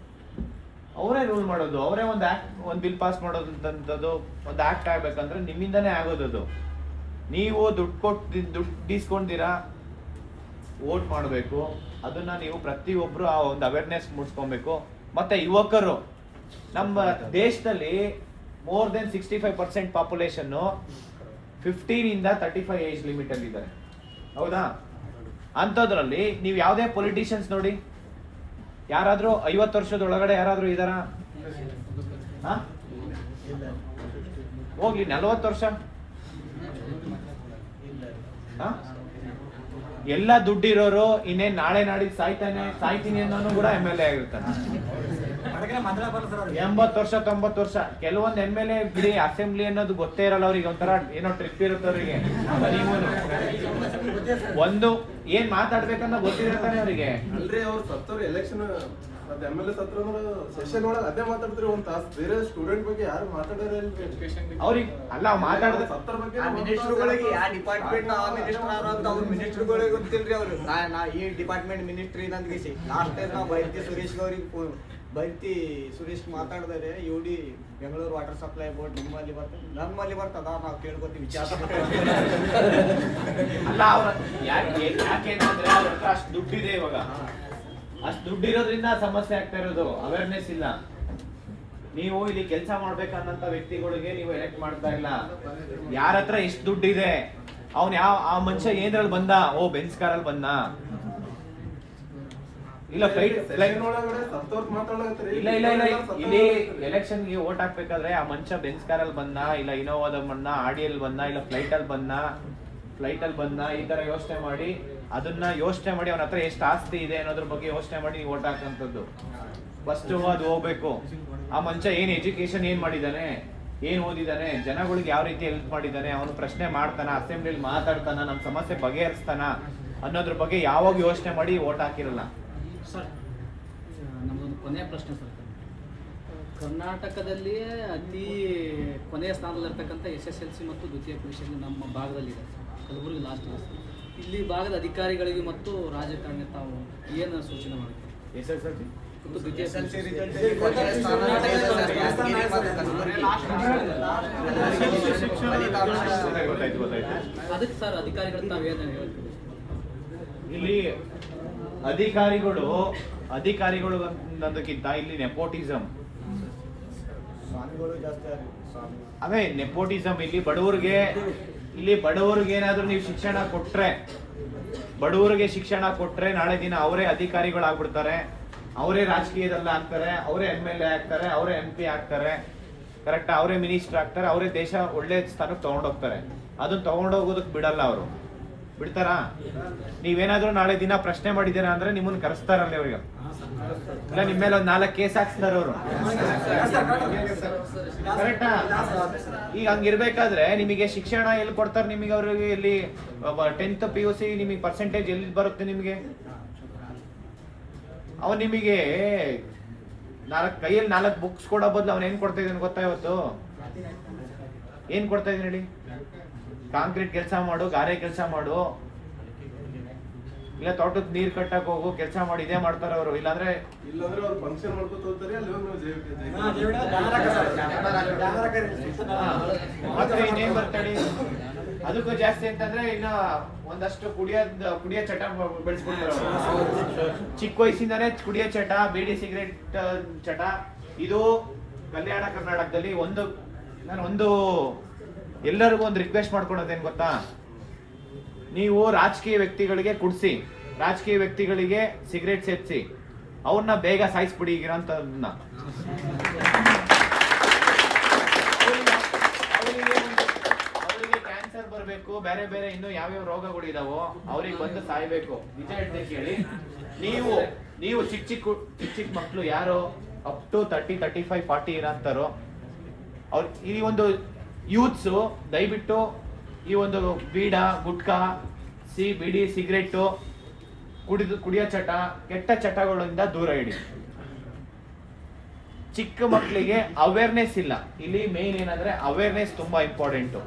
ಅವರೇ ರೂಲ್ ಮಾಡೋದು, ಅವರೇ ಒಂದು ಬಿಲ್ ಪಾಸ್ ಮಾಡೋದಂಥದ್ದು, ಒಂದು ಆಕ್ಟ್ ಆಗ್ಬೇಕಂದ್ರೆ ನಿಮ್ಮಿಂದನೇ ಆಗೋದದು. ನೀವು ದುಡ್ಡು ಇಸ್ಕೊಂಡಿರಾ, ವೋಟ್ ಮಾಡಬೇಕು. ಅದನ್ನ ನೀವು ಪ್ರತಿಯೊಬ್ರು ಆ ಒಂದು ಅವೇರ್ನೆಸ್ ಮೂಡಿಸ್ಕೊಬೇಕು. ಮತ್ತೆ ಯುವಕರು, ನಮ್ಮ ದೇಶದಲ್ಲಿ ಮೋರ್ ದೆನ್ 65% ಪಾಪ್ಯುಲೇಷನ್ 15 ಇಂದ 35 ಏಜ್ ಲಿಮಿಟ್ ಅಲ್ಲಿ ಇದ್ದಾರೆ, ಹೌದಾ? ಅಂಥದ್ರಲ್ಲಿ ನೀವು ಯಾವುದೇ ಪೊಲಿಟಿಷಿಯನ್ಸ್ ನೋಡಿ, ಯಾರಾದ್ರೂ 50 ವರ್ಷದ ಒಳಗಡೆ ಯಾರಾದ್ರೂ ಇದಾರ? ಹೋಗ್ಲಿ 40 ವರ್ಷ ಎಲ್ಲ ದುಡ್ಡಿರೋರು ಇನ್ನೇನ್ ನಾಳೆ ನಾಡಿದ್ದು ಸಾಯ್ತೀನಿ ಅನ್ನೋನು ಕೂಡ MLA ಆಗಿರ್ತಾನೆ. 80 ವರ್ಷ 90 ವರ್ಷ. ಕೆಲವೊಂದು MLA ಬಿಡಿ, ಅಸೆಂಬ್ಲಿ ಅನ್ನೋದು ಗೊತ್ತೇ ಇರಲ್ಲ ಅವ್ರಿಗೆ, ಒಂಥರ ಏನೋ ಟ್ರಿಪ್ ಇರುತ್ತೆ ಅವ್ರಿಗೆ. ಒಂದು ಏನ್ ಮಾತಾಡ್ಬೇಕನ್ನ ಗೊತ್ತಿರ್ತಾನೆ ಅವ್ರಿಗೆ. ಅಲ್ರಿ ಅವ್ರು ಸತ್ತವ್ರು ಎಲೆಕ್ಷನ್ MLA ಸತ್ರ ಸೆಷನ್ ಒಳಗೆ ಅದೇ ಮಾತಾಡ್ತಾರೆ ಒಂದ್ ತಾಸು. ಬೇರೆ ಸ್ಟೂಡೆಂಟ್ ಬಗ್ಗೆ ಯಾರು ಮಾತಾಡೋರೇ ಅವ್ರಿಗೆ ಅಲ್ಲ ಮಾತಾಡಿದ್ರೆ ಸತ್ತರ ಬಗ್ಗೆ ಮಿನಿಸ್ಟರ್ಗಳಿಗೆ ಯಾವ ಡಿಪಾರ್ಟ್ಮೆಂಟ್ ಆ ಮಿನಿಸ್ಟರ್ ಅಂತ ಅವ್ರ ಮಿನಿಸ್ಟರ್ಗಳಿಗೆ ಗೊತ್ತಿಲ್ರಿ. ಅವ್ರು ನಾ ಈ ಡಿಪಾರ್ಟ್ಮೆಂಟ್ ಮಿನಿಸ್ಟ್ರಿ ನಂದ್ಗಿಸಿ ಲಾಸ್ಟ್ ಟೈಮ್ ನಾವು ಬೈತಿ ಸುರೇಶ್ ಮಾತಾಡಿದರೆ UD Bengaluru water supply board ನಿಮ್ಮಲ್ಲಿ ಬರ್ತದೆ, ನಮ್ಮಲ್ಲಿ ಬರ್ತದ, ನಾವು ಕೇಳ್ಕೊತೀವಿ ವಿಚಾರ. ಅಲ್ಲ ಅವ್ರ ಯಾಕೆಂದ್ರೆ ಅವ್ರ ಹತ್ರ ಅಷ್ಟು ದುಡ್ಡಿದೆ ಇವಾಗ. ಅಷ್ಟು ದುಡ್ಡಿರೋದ್ರಿಂದ ಸಮಸ್ಯೆ ಆಗ್ತಾ ಇರೋದು, ಅವೇರ್ನೆಸ್ ಇಲ್ಲ. ನೀವು ಇಲ್ಲಿ ಕೆಲಸ ಮಾಡ್ಬೇಕನ್ನಂತ ವ್ಯಕ್ತಿಗಳಿಗೆ ನೀವು ಎಲೆಕ್ಟ್ ಮಾಡ್ತಾ ಇಲ್ಲ. ಯಾರ ಹತ್ರ ಎಷ್ಟು ದುಡ್ಡಿದೆ, ಅವ್ನ್ ಆ ಮನುಷ್ಯ ಏನ್ರಲ್ಲಿ ಬಂದ? ಓ ಬೆನ್ಸ್ ಕಾರಲ್ಲಿ ಬಂದ, ಇಲ್ಲ ಇಲ್ಲ ಇಲ್ಲಿ ಎಲೆಕ್ಷನ್ಗೆ ವೋಟ್ ಹಾಕ್ಬೇಕಾದ್ರೆ ಆ ಮನುಷ್ಯ ಬೆನ್ಸ್ ಕಾರಲ್ಲಿ ಬಂದ, ಇಲ್ಲ ಇನೋವಾದ ಬಂದ, ಆಡಿಯಲ್ಲಿ ಬಂದ, ಇಲ್ಲ ಫ್ಲೈಟ್ ಅಲ್ಲಿ ಬಂದ, ಈ ತರ ಯೋಚನೆ ಮಾಡಿ, ಅದನ್ನ ಯೋಚನೆ ಮಾಡಿ ಅವನ ಹತ್ರ ಎಷ್ಟು ಆಸ್ತಿ ಇದೆ ಅನ್ನೋದ್ರ ಬಗ್ಗೆ ಯೋಚನೆ ಮಾಡಿ ನೀವು ವೋಟ್ ಹಾಕಂತದ್ದು. ಫಸ್ಟ್ ಅದು ಹೋಗ್ಬೇಕು. ಆ ಮನುಷ್ಯ ಏನ್ ಎಜುಕೇಶನ್ ಏನ್ ಮಾಡಿದಾನೆ, ಏನ್ ಓದಿದಾನೆ, ಜನಗಳಿಗೆ ಯಾವ ರೀತಿ ಹೆಲ್ಪ್ ಮಾಡಿದಾನೆ, ಅವನು ಪ್ರಶ್ನೆ ಮಾಡ್ತಾನ, ಅಸೆಂಬ್ಲಿಲಿ ಮಾತಾಡ್ತಾನ, ನಮ್ಮ ಸಮಸ್ಯೆ ಬಗೆಹರಿಸ್ತಾನ ಅನ್ನೋದ್ರ ಬಗ್ಗೆ ಯಾವಾಗ ಯೋಚನೆ ಮಾಡಿ ವೋಟ್ ಹಾಕಿರಲ್ಲ. ಸರ್, ನಮ್ಮದೊಂದು ಕೊನೆಯ ಪ್ರಶ್ನೆ ಸರ್. ಕರ್ನಾಟಕದಲ್ಲಿಯೇ ಅತಿ ಕೊನೆಯ ಸ್ಥಾನದಲ್ಲಿರ್ತಕ್ಕಂಥ SSLC ಮತ್ತು ದ್ವಿತೀಯ ಪರೀಕ್ಷೆಯಲ್ಲಿ ನಮ್ಮ ಭಾಗದಲ್ಲಿದೆ, ಕಲಬುರಗಿ ಲಾಸ್ಟ್ ಇದೆ ಸರ್. ಇಲ್ಲಿ ಭಾಗದ ಅಧಿಕಾರಿಗಳಿಗೆ ಮತ್ತು ರಾಜಕಾರಣಿ ತಾವು ಏನು ಸೂಚನೆ ಮಾಡ್ತಾರೆ? SSLC ಮತ್ತು ದ್ವಿತೀಯ ಅದಕ್ಕೆ ಸರ್ ಅಧಿಕಾರಿಗಳು ತಾವೇನು ಹೇಳ್ತೀವಿ? ಇಲ್ಲಿ ಅಧಿಕಾರಿಗಳು ಅನ್ನೋದಕ್ಕಿಂತ ಇಲ್ಲಿ ನೆಪೋಟಿಸಮ್, ಅವೇ ನೆಪೋಟಿಸಮ್. ಇಲ್ಲಿ ಬಡವರಿಗೆ ಏನಾದ್ರೂ ನೀವು ಬಡವರಿಗೆ ಶಿಕ್ಷಣ ಕೊಟ್ರೆ ನಾಳೆ ದಿನ ಅವರೇ ಅಧಿಕಾರಿಗಳಾಗ್ಬಿಡ್ತಾರೆ, ಅವರೇ ರಾಜಕೀಯದಲ್ಲಿ ಆಗ್ತಾರೆ, ಅವರೇ MLA ಆಗ್ತಾರೆ, ಅವರೇ MP ಆಗ್ತಾರೆ, ಕರೆಕ್ಟ್? ಅವರೇ ಮಿನಿಸ್ಟರ್ ಆಗ್ತಾರೆ, ಅವರೇ ದೇಶ ಒಳ್ಳೆ ಸ್ಥಾನಕ್ಕೆ ತಗೊಂಡೋಗ್ತಾರೆ. ಅದನ್ನ ತಗೊಂಡೋಗೋದಕ್ಕೆ ಬಿಡಲ್ಲ ಅವರು. ಬಿಡ್ತಾರಾ? ನೀವೇನಾದ್ರೂ ನಾಳೆ ದಿನ ಪ್ರಶ್ನೆ ಮಾಡಿದ್ದೀರಾ ಅಂದ್ರೆ ನಿಮ್ಮನ್ನ ಕರೆಸ್ತಾರಲ್ಲ ಅವ್ರಿಗೆ, ಇಲ್ಲ ನಿಮ್ಮ ಮೇಲೆ ಒಂದು 4 ಕೇಸ್ ಹಾಕ್ಸ್ತಾರ ಅವರು, ಕರೆಕ್ಟಾ? ಈಗ ಹಂಗಿರ್ಬೇಕಾದ್ರೆ ನಿಮಗೆ ಶಿಕ್ಷಣ ಎಲ್ಲಿ ಕೊಡ್ತಾರೆ? ನಿಮಗೆ ಅವ್ರಿಗೆ ಇಲ್ಲಿ 10th PUC ನಿಮಗೆ ಪರ್ಸೆಂಟೇಜ್ ಎಲ್ಲಿ ಬರುತ್ತೆ? ನಿಮಗೆ ಅವನ್ ನಿಮಗೆ ಕೈಯಲ್ಲಿ 4 ಬುಕ್ಸ್ ಕೊಡೋ ಬದಲು ಅವನ್ ಏನ್ ಕೊಡ್ತಾ ಇದ್ದಾನೆ ಗೊತ್ತಾ? ಇವತ್ತು ಏನ್ ಕೊಡ್ತಾ ಇದ್ದೀನಿ ಹೇಳಿ? ಕಾಂಕ್ರೀಟ್ ಕೆಲಸ ಮಾಡು, ಗಾರೆ ಕೆಲಸ ಮಾಡು, ಇಲ್ಲ ತೋಟದ ನೀರ್ ಕಟ್ಟಕ್ ಹೋಗು, ಕೆಲಸ ಮಾಡಿ, ಇದೇ ಮಾಡ್ತಾರ ಅವರು. ಇಲ್ಲಾಂದ್ರೆ ಅವ್ರು ಫಂಕ್ಷನ್ ಮಾಡ್ಕೊತ ಹೋಗ್ತಾರೆ, ಅಲ್ಲಿ ಮತ್ತೆ ಇನ್ನೇನ್ ಬರ್ತಾಡಿ? ಅದಕ್ಕೂ ಜಾಸ್ತಿ ಅಂತಂದ್ರೆ ಇನ್ನ ಒಂದಷ್ಟು ಕುಡಿಯೋ ಚಟ ಬೆಳೆಸ್ಬಿಡ್ತಾರೆ. ಚಿಕ್ಕ ವಯಸ್ಸಿಂದಾನೇ ಕುಡಿಯೋ ಚಟ, ಬೀಡಿ ಸಿಗರೇಟ್ ಚಟ. ಇದು ಕಲ್ಯಾಣ ಕರ್ನಾಟಕದಲ್ಲಿ ನಾನು ಎಲ್ಲರಿಗೂ ಒಂದು ರಿಕ್ವೆಸ್ಟ್ ಮಾಡ್ಕೊಳೋದೇನು ಗೊತ್ತಾ? ನೀವು ರಾಜಕೀಯ ವ್ಯಕ್ತಿಗಳಿಗೆ ಕುಡ್ಸಿ, ರಾಜಕೀಯ ವ್ಯಕ್ತಿಗಳಿಗೆ ಸಿಗರೇಟ್ ಸೇರಿಸಿ, ಅವ್ರನ್ನ ಬೇಗ ಸಾಯಿಸ್ಬಿಡಿ ಈಗಿರೋಂಥದ್ದನ್ನ. ಅವರಿಗೆ ಕ್ಯಾನ್ಸರ್ ಬರಬೇಕು, ಬೇರೆ ಬೇರೆ ಇನ್ನು ಯಾವ್ಯಾವ ರೋಗಗಳು ಇದಾವೋ ಅವ್ರಿಗೆ ಬಂದು ಸಾಯ್ಬೇಕು. ನಿಜ ಹೇಳ್ತೀನಿ ಕೇಳಿ. ನೀವು ಚಿಕ್ಕ ಮಕ್ಕಳು ಯಾರೋ ಅಪ್ ಟು 30, 35, 40 ಇರೋಂಥವ್ರು, ಅವ್ರು ಈ ಒಂದು ಯೂತ್ಸು ದಯವಿಟ್ಟು ಈ ಒಂದು ಬೀಡ ಗುಟ್ಕಾ ಬಿಡಿ ಸಿಗರೆಟ್ಟು ಕುಡಿಯೋ ಚಟ ಕೆಟ್ಟ ಚಟಗಳಿಂದ ದೂರ ಇಡಿ. ಚಿಕ್ಕ ಮಕ್ಕಳಿಗೆ ಅವೇರ್ನೆಸ್ ಇಲ್ಲ. ಇಲ್ಲಿ ಮೇನ್ ಏನಂದ್ರೆ ಅವೇರ್ನೆಸ್ ತುಂಬಾ ಇಂಪಾರ್ಟೆಂಟು.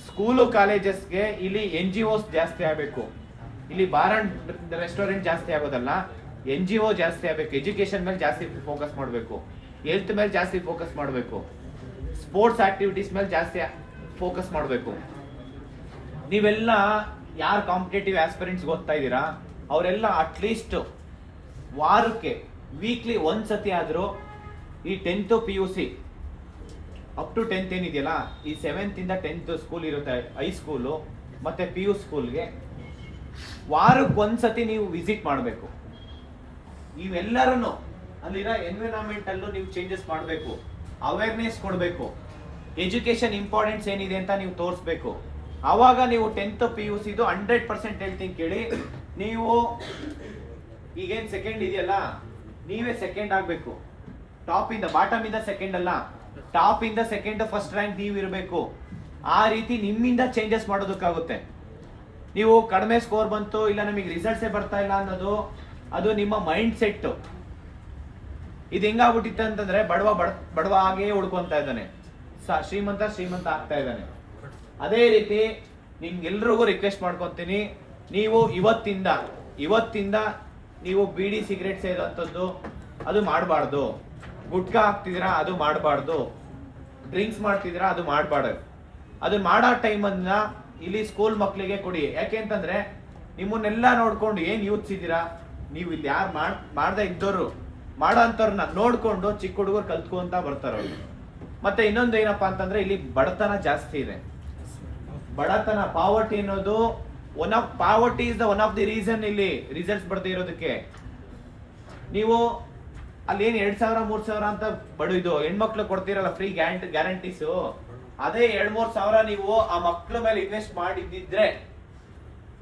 ಸ್ಕೂಲು ಕಾಲೇಜಸ್ಗೆ ಇಲ್ಲಿ NGOs ಜಾಸ್ತಿ ಆಗಬೇಕು. ಇಲ್ಲಿ ಬಾರ್ ಅಂಡ್ ರೆಸ್ಟೋರೆಂಟ್ ಜಾಸ್ತಿ ಆಗೋದಲ್ಲ, NGO ಜಾಸ್ತಿ ಆಗಬೇಕು. ಎಜುಕೇಶನ್ ಮೇಲೆ ಜಾಸ್ತಿ ಫೋಕಸ್ ಮಾಡಬೇಕು, ಹೆಲ್ತ್ ಮೇಲೆ ಜಾಸ್ತಿ ಫೋಕಸ್ ಮಾಡಬೇಕು, ಸ್ಪೋರ್ಟ್ಸ್ ಆಕ್ಟಿವಿಟೀಸ್ ಮೇಲೆ ಜಾಸ್ತಿ ಫೋಕಸ್ ಮಾಡಬೇಕು. ನೀವೆಲ್ಲ ಯಾರು ಕಾಂಪಿಟೇಟಿವ್ ಆಸ್ಪಿರೆಂಟ್ಸ್ ಓದ್ತಾ ಇದ್ದೀರಾ ಅವರೆಲ್ಲ ಅಟ್ಲೀಸ್ಟ್ ವಾರಕ್ಕೆ ವೀಕ್ಲಿ ಒಂದ್ಸತಿ ಆದರೂ ಈ 10th PUC up to 10th ಏನಿದೆಯಲ್ಲ, ಈ 7th ಇಂದ 10th ಸ್ಕೂಲ್ ಇರುತ್ತೆ, ಹೈಸ್ಕೂಲು ಮತ್ತೆ PU ಸ್ಕೂಲ್ಗೆ ವಾರಕ್ಕೆ ಒಂದ್ಸತಿ ನೀವು ವಿಸಿಟ್ ಮಾಡಬೇಕು. ನೀವೆಲ್ಲರೂ ಅಲ್ಲಿರೋ ಎನ್ವಿರಾನ್ಮೆಂಟ್ ಅಲ್ಲೂ ನೀವು ಚೇಂಜಸ್ ಮಾಡಬೇಕು, ಅವೇರ್ನೆಸ್ ಕೊಡಬೇಕು, ಎಜುಕೇಶನ್ ಇಂಪಾರ್ಟೆನ್ಸ್ ಏನಿದೆ ಅಂತ ನೀವು ತೋರಿಸ್ಬೇಕು. ಆವಾಗ ನೀವು 10th PUC 100% ಹೇಳ್ತೀನಿ ಕೇಳಿ. ನೀವು ಈಗೇನು ಸೆಕೆಂಡ್ ಇದೆಯಲ್ಲ, ನೀವೇ ಸೆಕೆಂಡ್ ಆಗಬೇಕು. ಟಾಪ್ ಇಂದ ಬಾಟಮ್ ಇಂದ ಸೆಕೆಂಡ್ ಅಲ್ಲ, ಟಾಪ್ ಇಂದ ಸೆಕೆಂಡ್ ಫಸ್ಟ್ ರ್ಯಾಂಕ್ ನೀವು ಇರಬೇಕು. ಆ ರೀತಿ ನಿಮ್ಮಿಂದ ಚೇಂಜಸ್ ಮಾಡೋದಕ್ಕಾಗುತ್ತೆ. ನೀವು ಕಡಿಮೆ ಸ್ಕೋರ್ ಬಂತು, ಇಲ್ಲ ನಮಗೆ ರಿಸಲ್ಟ್ಸೇ ಬರ್ತಾ ಇಲ್ಲ ಅನ್ನೋದು ಅದು ನಿಮ್ಮ ಮೈಂಡ್ ಸೆಟ್. ಇದು ಹೆಂಗಾಗ್ಬಿಟ್ಟಿತ್ತು ಅಂತಂದ್ರೆ ಬಡವ ಹಾಗೇ ಉಳ್ಕೊಂತ ಇದ್ದಾನೆ, ಶ್ರೀಮಂತ ಆಗ್ತಾ ಇದ್ದಾನೆ. ಅದೇ ರೀತಿ ನಿಮ್ಗೆಲ್ರಿಗೂ ರಿಕ್ವೆಸ್ಟ್ ಮಾಡ್ಕೊತೀನಿ, ನೀವು ಇವತ್ತಿಂದ ನೀವು ಬೀಡಿ ಸಿಗರೇಟ್ ಸೇರುವಂಥದ್ದು ಅದು ಮಾಡಬಾರ್ದು. ಗುಟ್ಕಾ ಹಾಕ್ತಿದ್ದೀರಾ ಅದು ಮಾಡಬಾರ್ದು. ಡ್ರಿಂಕ್ಸ್ ಮಾಡ್ತಿದ್ದೀರಾ ಅದು ಮಾಡಬಾರ್ದು. ಅದು ಮಾಡೋ ಟೈಮನ್ನ ಇಲ್ಲಿ ಸ್ಕೂಲ್ ಮಕ್ಕಳಿಗೆ ಕೊಡಿ. ಯಾಕೆ ಅಂತಂದ್ರೆ ನಿಮ್ಮನ್ನೆಲ್ಲ ನೋಡ್ಕೊಂಡು ಏನ್ ಯೂತ್ಸ್ ಇದ್ದೀರಾ, ನೀವು ಇಲ್ಲಿ ಯಾರು ಮಾಡ್ದೆ ಇದ್ದವರು ಮಾಡೋ ಅಂಥವ್ರನ್ನ ನೋಡ್ಕೊಂಡು ಚಿಕ್ಕ ಹುಡುಗರು ಕಲ್ತ್ಕೊಂತ ಬರ್ತಾರೆ. ಮತ್ತೆ ಇನ್ನೊಂದು ಏನಪ್ಪಾ ಅಂತಂದ್ರೆ ಇಲ್ಲಿ ಬಡತನ ಜಾಸ್ತಿ ಇದೆ. ಬಡತನ ಪಾವರ್ಟಿ ಅನ್ನೋದು poverty is the one of the reason ಇಲ್ಲಿ ರಿಸಲ್ಟ್ಸ್ ಬರ್ದೇ ಇರೋದಕ್ಕೆ. ನೀವು ಅಲ್ಲಿ ಏನ್ 2,000 3,000 ಅಂತ ಇದು ಹೆಣ್ಮಕ್ಳು ಕೊಡ್ತೀರಲ್ಲ ಫ್ರೀ ಗ್ಯಾರಂಟೀಸು, ಅದೇ 2-3 ಸಾವಿರ ನೀವು ಆ ಮಕ್ಳ ಮೇಲೆ ಇನ್ವೆಸ್ಟ್ ಮಾಡಿದ್ದಿದ್ರೆ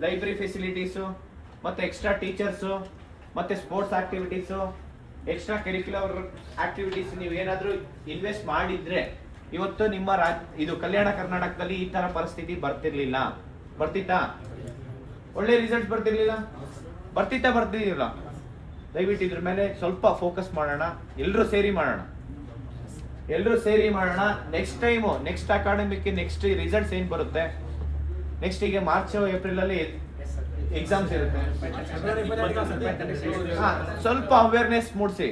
ಲೈಬ್ರರಿ ಫೆಸಿಲಿಟೀಸು ಮತ್ತೆ ಎಕ್ಸ್ಟ್ರಾ ಟೀಚರ್ಸು ಮತ್ತೆ sports activities extra curricular activities ನೀವು ಏನಾದ್ರೂ ಇನ್ವೆಸ್ಟ್ ಮಾಡಿದ್ರೆ ಇವತ್ತು ನಿಮ್ಮ ಇದು ಕಲ್ಯಾಣ ಕರ್ನಾಟಕದಲ್ಲಿ ಈ ತರ ಪರಿಸ್ಥಿತಿ ಬರ್ತಿತ್ತಾ? ಒಳ್ಳೆ ರಿಸಲ್ಟ್ ಬರ್ತಿರ್ಲಿಲ್ಲ. ದಯವಿಟ್ಟು ಇದ್ರ ಮೇಲೆ ಸ್ವಲ್ಪ ಫೋಕಸ್ ಮಾಡೋಣ, ಎಲ್ಲರೂ ಸೇರಿ ಮಾಡೋಣ. ನೆಕ್ಸ್ಟ್ ಅಕಾಡೆಮಿಕ್ ನೆಕ್ಸ್ಟ್ ರಿಸಲ್ಟ್ಸ್ ಏನ್ ಬರುತ್ತೆ, ನೆಕ್ಸ್ಟ್ ಈಗ ಮಾರ್ಚ್ ಏಪ್ರಿಲ್ ಅಲ್ಲಿ ಎಕ್ಸಾಮ್ಸ್ ಇರುತ್ತೆ. ಸ್ವಲ್ಪ ಅವೇರ್ನೆಸ್ ಮೂಡಿಸಿ.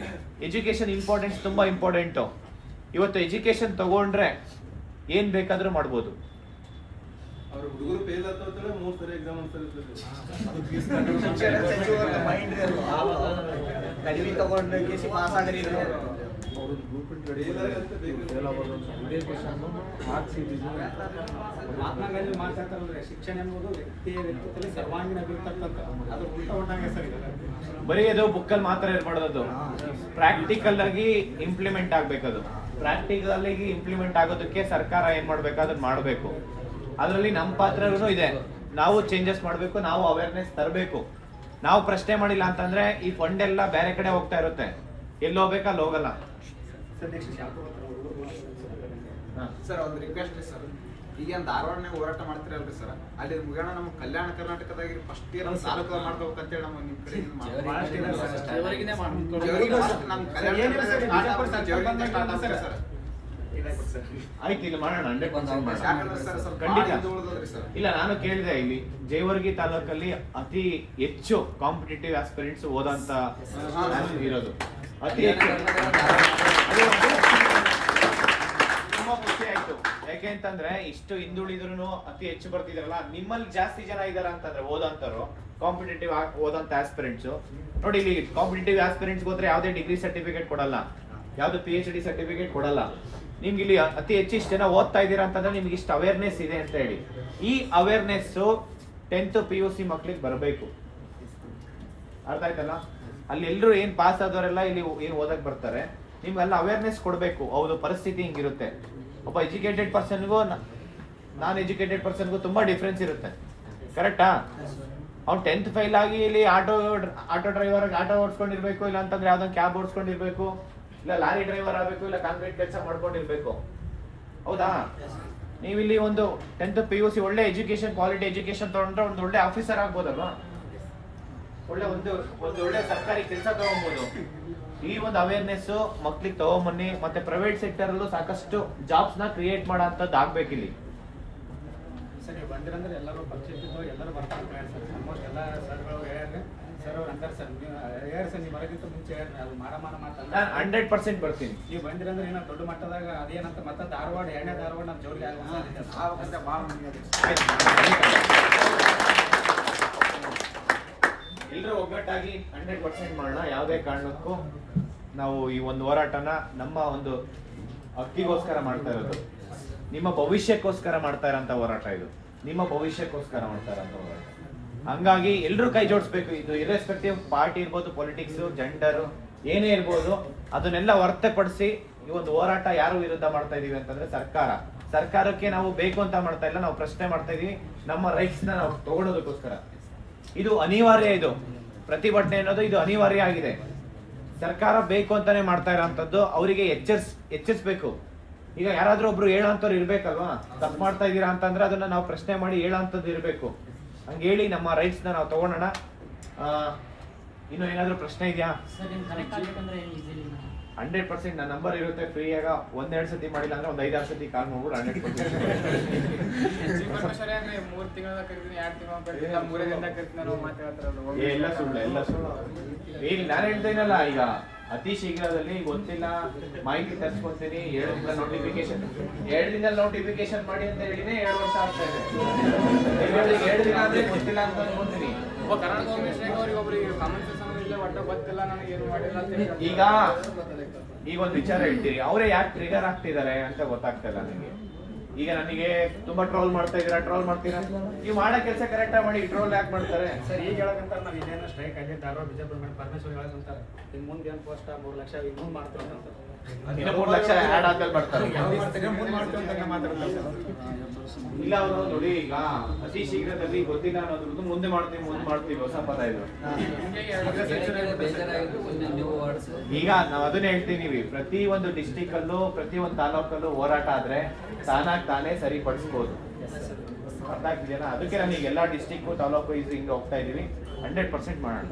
ಎಜುಕೇಶನ್ ಇಂಪಾರ್ಟೆನ್ಸ್ ತುಂಬಾ ಇಂಪಾರ್ಟೆಂಟು. ಇವತ್ತು ಎಜುಕೇಶನ್ ತಗೊಂಡ್ರೆ ಏನ್ ಬೇಕಾದ್ರೂ ಮಾಡ್ಬೋದು. ಅವ್ರ ಹುಡುಗರು ಫೇಲ್ ಆಗ್ತಾರೆ 3 ಸರಿ ಎಕ್ಸಾಮ್ ಮಹಾತ್ಮ ಗಾಂಧಿ ಮಾತಾಡ್ತಾರಲ್ರಿ, ಶಿಕ್ಷಣ ಎಂಬುದು ವ್ಯಕ್ತಿಯ ವ್ಯಕ್ತಿತ್ವದಲ್ಲಿ ಸರ್ವಾಂಗೀಣ ಅಭಿವೃದ್ಧಿ. ಅದು ಉಲ್ಟಾ ಹೊಂಟಾಗೆ ಸರ್. ಬರೀ ಅದು ಬುಕ್ಕಲ್ಲಿ ಮಾತ್ರ ಇರ್ಬಾರ್ದು, ಪ್ರಾಕ್ಟಿಕಲ್ ಆಗಿ ಇಂಪ್ಲಿಮೆಂಟ್ ಆಗ್ಬೇಕದು. ಪ್ರಾಕ್ಟಿಕಲ್ ಆಗಿ ಇಂಪ್ಲಿಮೆಂಟ್ ಆಗೋದಕ್ಕೆ ಸರ್ಕಾರ ಏನ್ ಮಾಡ್ಬೇಕು ಅದನ್ನ ಮಾಡಬೇಕು. ಅದರಲ್ಲಿ ನಮ್ಮ ಪಾತ್ರನೂ ಇದೆ. ನಾವು ಚೇಂಜಸ್ ಮಾಡಬೇಕು, ನಾವು ಅವೇರ್ನೆಸ್ ತರಬೇಕು. ನಾವು ಪ್ರಶ್ನೆ ಮಾಡಿಲ್ಲ ಅಂತಂದ್ರೆ ಈ ಫಂಡ್ ಎಲ್ಲ ಬೇರೆ ಕಡೆ ಹೋಗ್ತಾ ಇರುತ್ತೆ, ಎಲ್ಲಿ ಹೋಗ್ಬೇಕು ಅಲ್ಲಿ ಹೋಗಲ್ಲ. ಸರ್ ಒಂದು ರಿಕ್ವೆಸ್ಟ್ ರೀ ಸರ್, ಈಗ ಧಾರವಾಡನಾಗ ಹೋರಾಟ ಮಾಡ್ತಿರಲ್ರಿ ಸರ್, ಅಲ್ಲಿ ಮುಗಿಯೋಣ ನಮ್ಮ ಕಲ್ಯಾಣ ಕರ್ನಾಟಕದಾಗ ಫಸ್ಟ್ ಇಯರ್ ತಾಲೂಕು ಮಾಡ್ಬೇಕಂತೇಳಿ ನಮ್ಮ ನಿಮ್ಮ ಕಡೆ ಆಯ್ತು, ಇಲ್ಲಿ ಮಾಡೋಣ 100% ಖಂಡಿತ. ಇಲ್ಲ, ನಾನು ಕೇಳಿದೆ, ಇಲ್ಲಿ ಜೇವರ್ಗಿ ತಾಲೂಕಲ್ಲಿ ಅತಿ ಹೆಚ್ಚು ಕಾಂಪಿಟೇಟಿವ್ ಆಸ್ಪಿರೆಂಟ್ಸ್ ಓದಂತ ಇರೋದು ಅತಿ ಹೆಚ್ಚು. ತುಂಬಾ ಖುಷಿ ಆಯ್ತು. ಯಾಕೆ ಅಂತಂದ್ರೆ ಇಷ್ಟು ಹಿಂದುಳಿದ್ರು ಅತಿ ಹೆಚ್ಚು ಬರ್ತಿದಾರಲ್ಲ, ನಿಮ್ಮಲ್ಲಿ ಜಾಸ್ತಿ ಜನ ಇದಾರ ಅಂತಂದ್ರೆ ಓದಂತವ್ರು ಕಾಂಪಿಟೇಟಿವ್ ಓದಂತ ಆಸ್ಪಿರೆಂಟ್ಸ್. ನೋಡಿ, ಇಲ್ಲಿ ಕಾಂಪಿಟೇಟಿವ್ ಆಸ್ಪಿರೆಂಟ್ಸ್ ಹೋದ್ರೆ ಯಾವುದೇ ಡಿಗ್ರಿ ಸರ್ಟಿಫಿಕೇಟ್ ಕೊಡಲ್ಲ, ಯಾವ್ದು PhD ಸರ್ಟಿಫಿಕೇಟ್ ಕೊಡಲ್ಲ. ನಿಮ್ಗೆ ಇಲ್ಲಿ ಅತಿ ಹೆಚ್ಚಿಷ್ಟು ಜನ ಓದ್ತಾ ಇದ್ದೀರಾ ಅಂತಂದ್ರೆ ನಿಮ್ಗೆ ಇಷ್ಟು ಅವೇರ್ನೆಸ್ ಇದೆ ಅಂತ ಹೇಳಿ. ಈ ಅವೇರ್ನೆಸ್ 10th PUC ಮಕ್ಳಿಗೆ ಬರಬೇಕು. ಅರ್ಥ ಆಯ್ತಲ್ಲ? ಅಲ್ಲಿ ಎಲ್ರು ಏನ್ ಪಾಸ್ ಆದವರೆಲ್ಲ ಇಲ್ಲಿ ಏನ್ ಓದಕ್ ಬರ್ತಾರೆ, ನಿಮ್ಗೆಲ್ಲ ಅವೇರ್ನೆಸ್ ಕೊಡ್ಬೇಕು. ಹೌದು, ಪರಿಸ್ಥಿತಿ ಹಿಂಗಿರುತ್ತೆ. ಒಬ್ಬ ಎಜುಕೇಟೆಡ್ ಪರ್ಸನ್ಗೂ ನಾನ್ ಎಜುಕೇಟೆಡ್ ಪರ್ಸನ್ಗೂ ತುಂಬಾ ಡಿಫ್ರೆನ್ಸ್ ಇರುತ್ತೆ. ಕರೆಕ್ಟಾ? ಅವ್ನು 10th ಫೈಲ್ ಆಗಿ ಇಲ್ಲಿ ಆಟೋ ಡ್ರೈವರ್ ಆಟೋ ಓಡಿಸ್ಕೊಂಡಿರ್ಬೇಕು, ಇಲ್ಲ ಅಂತಂದ್ರೆ ಯಾವ್ದೊಂದು ಕ್ಯಾಬ್ ಓಡಿಸ್ಕೊಂಡಿರ್ಬೇಕು, ಇಲ್ಲ ಲಾರಿ ಡ್ರೈವರ್ ಆಗ್ಬೇಕು, ಇಲ್ಲ ಕಾಂಕ್ರೀಟ್ ಕೆಲಸ ಮಾಡ್ಕೊಂಡಿರ್ಬೇಕು. ಹೌದಾ? ನೀವಿಲ್ಲಿ ಒಂದು 10th PUC ಒಳ್ಳೆ ಎಜುಕೇಶನ್, ಕ್ವಾಲಿಟಿ ಎಜುಕೇಶನ್ ತಗೊಂಡ್ರೆ ಒಂದು ಒಳ್ಳೆ ಆಫೀಸರ್ ಆಗ್ಬೋದಲ್ವಾ, ಒಂದು ಒಳ್ಳೆ ಸರ್ಕಾರಿ ಕೆಲಸ ತಗೊಬೋದು. ಈ ಒಂದು ಅವೇರ್ನೆಸ್ ಮಕ್ಳಿಗೆ ತಗೊಂಬನ್ನಿ. ಮತ್ತೆ ಪ್ರೈವೇಟ್ ಸೆಕ್ಟರ್ ಅಲ್ಲೂ ಸಾಕಷ್ಟು ಜಾಬ್ಸ್ ನ ಕ್ರಿಯೇಟ್ ಮಾಡೋ ಅಂತದ್ದು ಆಗ್ಬೇಕಿಲ್ಲಿ. ಸರ್ ನೀವು ಬಂದಿರಂದ್ರೆ ಎಲ್ಲರೂ ಪರಿಚಯಿಸಿದ್ದು ಎಲ್ಲರೂ ಬರ್ತಾ ಅಂತ ಹೇಳಿ ಸರ್. ಆಲ್ಮೋಸ್ಟ್ ಎಲ್ಲ ಸರ್ಗಳು ಹೇಳ್ಯಾರ ಸರ್. ಅವ್ರು ಅಂತಾರೆ ಸರ್, ನೀವು ಹೇಳ್ರಿ ಸರ್, ನೀವು ಬರೋಕ್ಕಿಂತ ಮುಂಚೆ ಹೇಳ್ರಿ, ಅದು ಮಾತಲ್ಲ. ನಾನು 100% ಬರ್ತೀನಿ. ನೀವು ಬಂದಿರಂದ್ರೆ ಏನೋ ದೊಡ್ಡ ಮಟ್ಟದಾಗ ಅದೇನಂತ ಮತ್ತೆ ಧಾರವಾಡ, ಎರಡನೇ ಧಾರವಾಡ ನಮ್ಮ ಜೋರಿಗೆ ಆಗೋದು ಭಾಳ ಮಂದಿ ಅದೇ. ಎಲ್ಲರೂ ಒಗ್ಗಟ್ಟಾಗಿ 100% ಮಾಡೋಣ. ಯಾವುದೇ ಕಾರಣಕ್ಕೂ ನಾವು ಈ ಒಂದು ಹೋರಾಟನ ನಮ್ಮ ಒಂದು ಹಕ್ಕಿಗೋಸ್ಕರ ಮಾಡ್ತಾ ಇರೋದು, ನಿಮ್ಮ ಭವಿಷ್ಯಕ್ಕೋಸ್ಕರ ಮಾಡ್ತಾ ಇರೋಂಥ ಹೋರಾಟ ಇದು. ನಿಮ್ಮ ಭವಿಷ್ಯಕ್ಕೋಸ್ಕರ ಮಾಡ್ತಾ ಇರೋಂಥ ಹೋರಾಟ. ಹಂಗಾಗಿ ಎಲ್ಲರೂ ಕೈ ಜೋಡಿಸ್ಬೇಕು. ಇದು ಇರ್ರೆಸ್ಪೆಕ್ಟಿವ್ ಪಾರ್ಟಿ ಇರ್ಬೋದು, ಪೊಲಿಟಿಕ್ಸ್, ಜೆಂಡರ್ ಏನೇ ಇರ್ಬೋದು, ಅದನ್ನೆಲ್ಲ ಹೊರತುಪಡಿಸಿ ಈ ಒಂದು ಹೋರಾಟ ಯಾರು ವಿರುದ್ಧ ಮಾಡ್ತಾ ಇದೀವಿ ಅಂತಂದ್ರೆ ಸರ್ಕಾರಕ್ಕೆ ನಾವು ಬೇಕು ಅಂತ ಮಾಡ್ತಾ ಇಲ್ಲ, ನಾವು ಪ್ರಶ್ನೆ ಮಾಡ್ತಾ ಇದೀವಿ ನಮ್ಮ ರೈಟ್ಸ್ ನ ನಾವು ತಗೊಳ್ಳೋದಕ್ಕೋಸ್ಕರ. ಇದು ಅನಿವಾರ್ಯ. ಇದು ಪ್ರತಿಭಟನೆ ಅನ್ನೋದು ಇದು ಅನಿವಾರ್ಯ ಆಗಿದೆ. ಸರ್ಕಾರ ಬೇಕು ಅಂತಾನೆ ಮಾಡ್ತಾ ಇರೋಂಥದ್ದು. ಅವರಿಗೆ ಎಚ್ಚರಿಸ್ಬೇಕು. ಈಗ ಯಾರಾದ್ರೂ ಒಬ್ರು ಹೇಳೋಂಥವ್ರು ಇರ್ಬೇಕಲ್ವಾ, ತಪ್ಪು ಮಾಡ್ತಾ ಇದೀರಾ ಅಂತಂದ್ರೆ ಅದನ್ನ ನಾವು ಪ್ರಶ್ನೆ ಮಾಡಿ ಹೇಳೋಂಥದ್ದು ಇರ್ಬೇಕು. ಹಂಗೆ ಹೇಳಿ ನಮ್ಮ ರೈಟ್ಸ್ ನ ನಾವು ತಗೊಳ್ಳೋಣ. ಇನ್ನು ಏನಾದ್ರೂ ಪ್ರಶ್ನೆ ಇದೆಯಾ? ಸರ್ ನಿಮ್ಗೆ ಕನೆಕ್ಟ್ ಆಗ್ಬೇಕಂದ್ರೆ ಏನು ಈಸಿಲಿ 100% ನನ್ನ ನಂಬರ್ ಇರುತ್ತೆ. ಫ್ರೀಯಾಗ 1-2 ಸತಿ ಮಾಡಿಲ್ಲ ಅಂದ್ರೆ 1-5-6 ಸತಿ ಕಾಲ್ ಮಾಡ್ಬಿಟ್ಟು 100%. 3 ತಿಂಗಳ ಕರೀತೀನಿ, 2 ತಿಂಗಳ ಕರೀತೀನಿ, 3 ದಿನದ ಕರೀತೀನಿ ನಾವು ಮಾತಾಡ್ತಾರಲ್ಲ. ಎಲ್ಲ ಸುಳ್ಳು. ಈಗ ನಾನು ಹೇಳ್ತೇನಲ್ಲ, ಈಗ ಅತಿ ಶೀಘ್ರದಲ್ಲಿ ಗೊತ್ತಿಲ್ಲ ಮಾಹಿತಿ ತರಿಸ್ಕೊತೀನಿ, 7 ದಿನ ನೋಟಿಫಿಕೇಶನ್, 2 ದಿನ ನೋಟಿಫಿಕೇಶನ್ ಮಾಡಿ ಅಂತ ಹೇಳಿನೇ 2 ವರ್ಷ ಆಗ್ತಾ ಇದೆ. 2 ದಿನ ಅಂದ್ರೆ ಗೊತ್ತಿಲ್ಲ ಅಂತ ಅನ್ಕೊಂತೀನಿ. ಒಬ್ಬ ಕರ್ನಾಟಕ ಗೌರ್ಮೆಂಟ್ ಒಬ್ಬರಿಗೆ ಕಾಮನ್ ಸೆನ್ಸ್ ಅನ್ನೋದಿಲ್ಲ, ಒಟ್ಟ ಗೊತ್ತಿಲ್ಲ, ನನಗೆ ಏನು ಮಾಡಿಲ್ಲ ಅಂತ ಹೇಳಿ. ಈಗ ಒಂದು ವಿಚಾರ ಹೇಳ್ತೀರಿ, ಅವರೇ ಯಾಕೆ ಟ್ರಿಗರ್ ಆಗ್ತಿದ್ದಾರೆ ಅಂತ ಗೊತ್ತಾಗ್ತಾ ಇಲ್ಲ ನನಗೆ. ಈಗ ನನಗೆ ತುಂಬಾ ಟ್ರೋಲ್ ಮಾಡ್ತಾ ಮಾಡ್ತೀರಾ, ನೀವು ಮಾಡೋ ಕೆಲಸ ಕರೆಕ್ಟ್ ಆಗಿ ಮಾಡಿ, ಟ್ರೋಲ್ ಯಾಕೆ ಮಾಡ್ತಾರೆ? ಸರ್ ಈಗ ಹೇಳಕಂತ ನಾವು ಇದೇನೋ ಸ್ಟ್ರೈಕ್ ಆಗಿ ಧಾರವಾಡ ಬಿಜಾಪುರ ಮೇಲೆ ಪರಮೇಶ್ವರ್ ಹೇಳಕಂತಾರೆ, ಇನ್ನು ಮುಂದೆ ಏನು ಪೋಸ್ಟ್ 3 ಲಕ್ಷ ಈಗ ಮುಂದೆ ಮಾಡ್ತೀವಿ ಅಂತ. ಇನ್ನು 3 ಲಕ್ಷ ಆ್ಯಡ್ ಆದ್ಮೇಲೆ ಬರ್ತಾರೆ. ಮುಂದೆ ಮಾಡ್ತೀವಿ ಅಂತ ಮಾತಾಡ್ತಾರೆ ಸರ್. ಇಲ್ಲ ಅವರು ನೋಡಿ, ಈಗ ಅತಿ ಶೀಘ್ರದಲ್ಲಿ ಗೊತ್ತಿಲ್ಲ ಅನ್ನೋದ್ರದ್ದು ಮುಂದೆ ಮಾಡ್ತೀವಿ ಹೊಸ ಪದ ಇದು. ಈಗ ನಾವು ಅದನ್ನ ಹೇಳ್ತೀವಿ, ಪ್ರತಿ ಒಂದು ಡಿಸ್ಟಿಕ್ ಅಲ್ಲೂ ಪ್ರತಿ ಒಂದು ತಾಲೂಕಲ್ಲೂ ಹೋರಾಟ ಆದ್ರೆ ತಾನೇ ಸರಿಪಡಿಸ್ಬೋದು. ಅರ್ಥ ಆಗ್ತಿದೆಯಾ? ಅದಕ್ಕೆ ನಾನು ಈಗ ಎಲ್ಲಾ ಡಿಸ್ಟಿಕ್ ತಾಲೂಕು ಹಿಂಗೆ ಹೋಗ್ತಾ ಇದೀವಿ. 100% ಮಾಡೋಣ.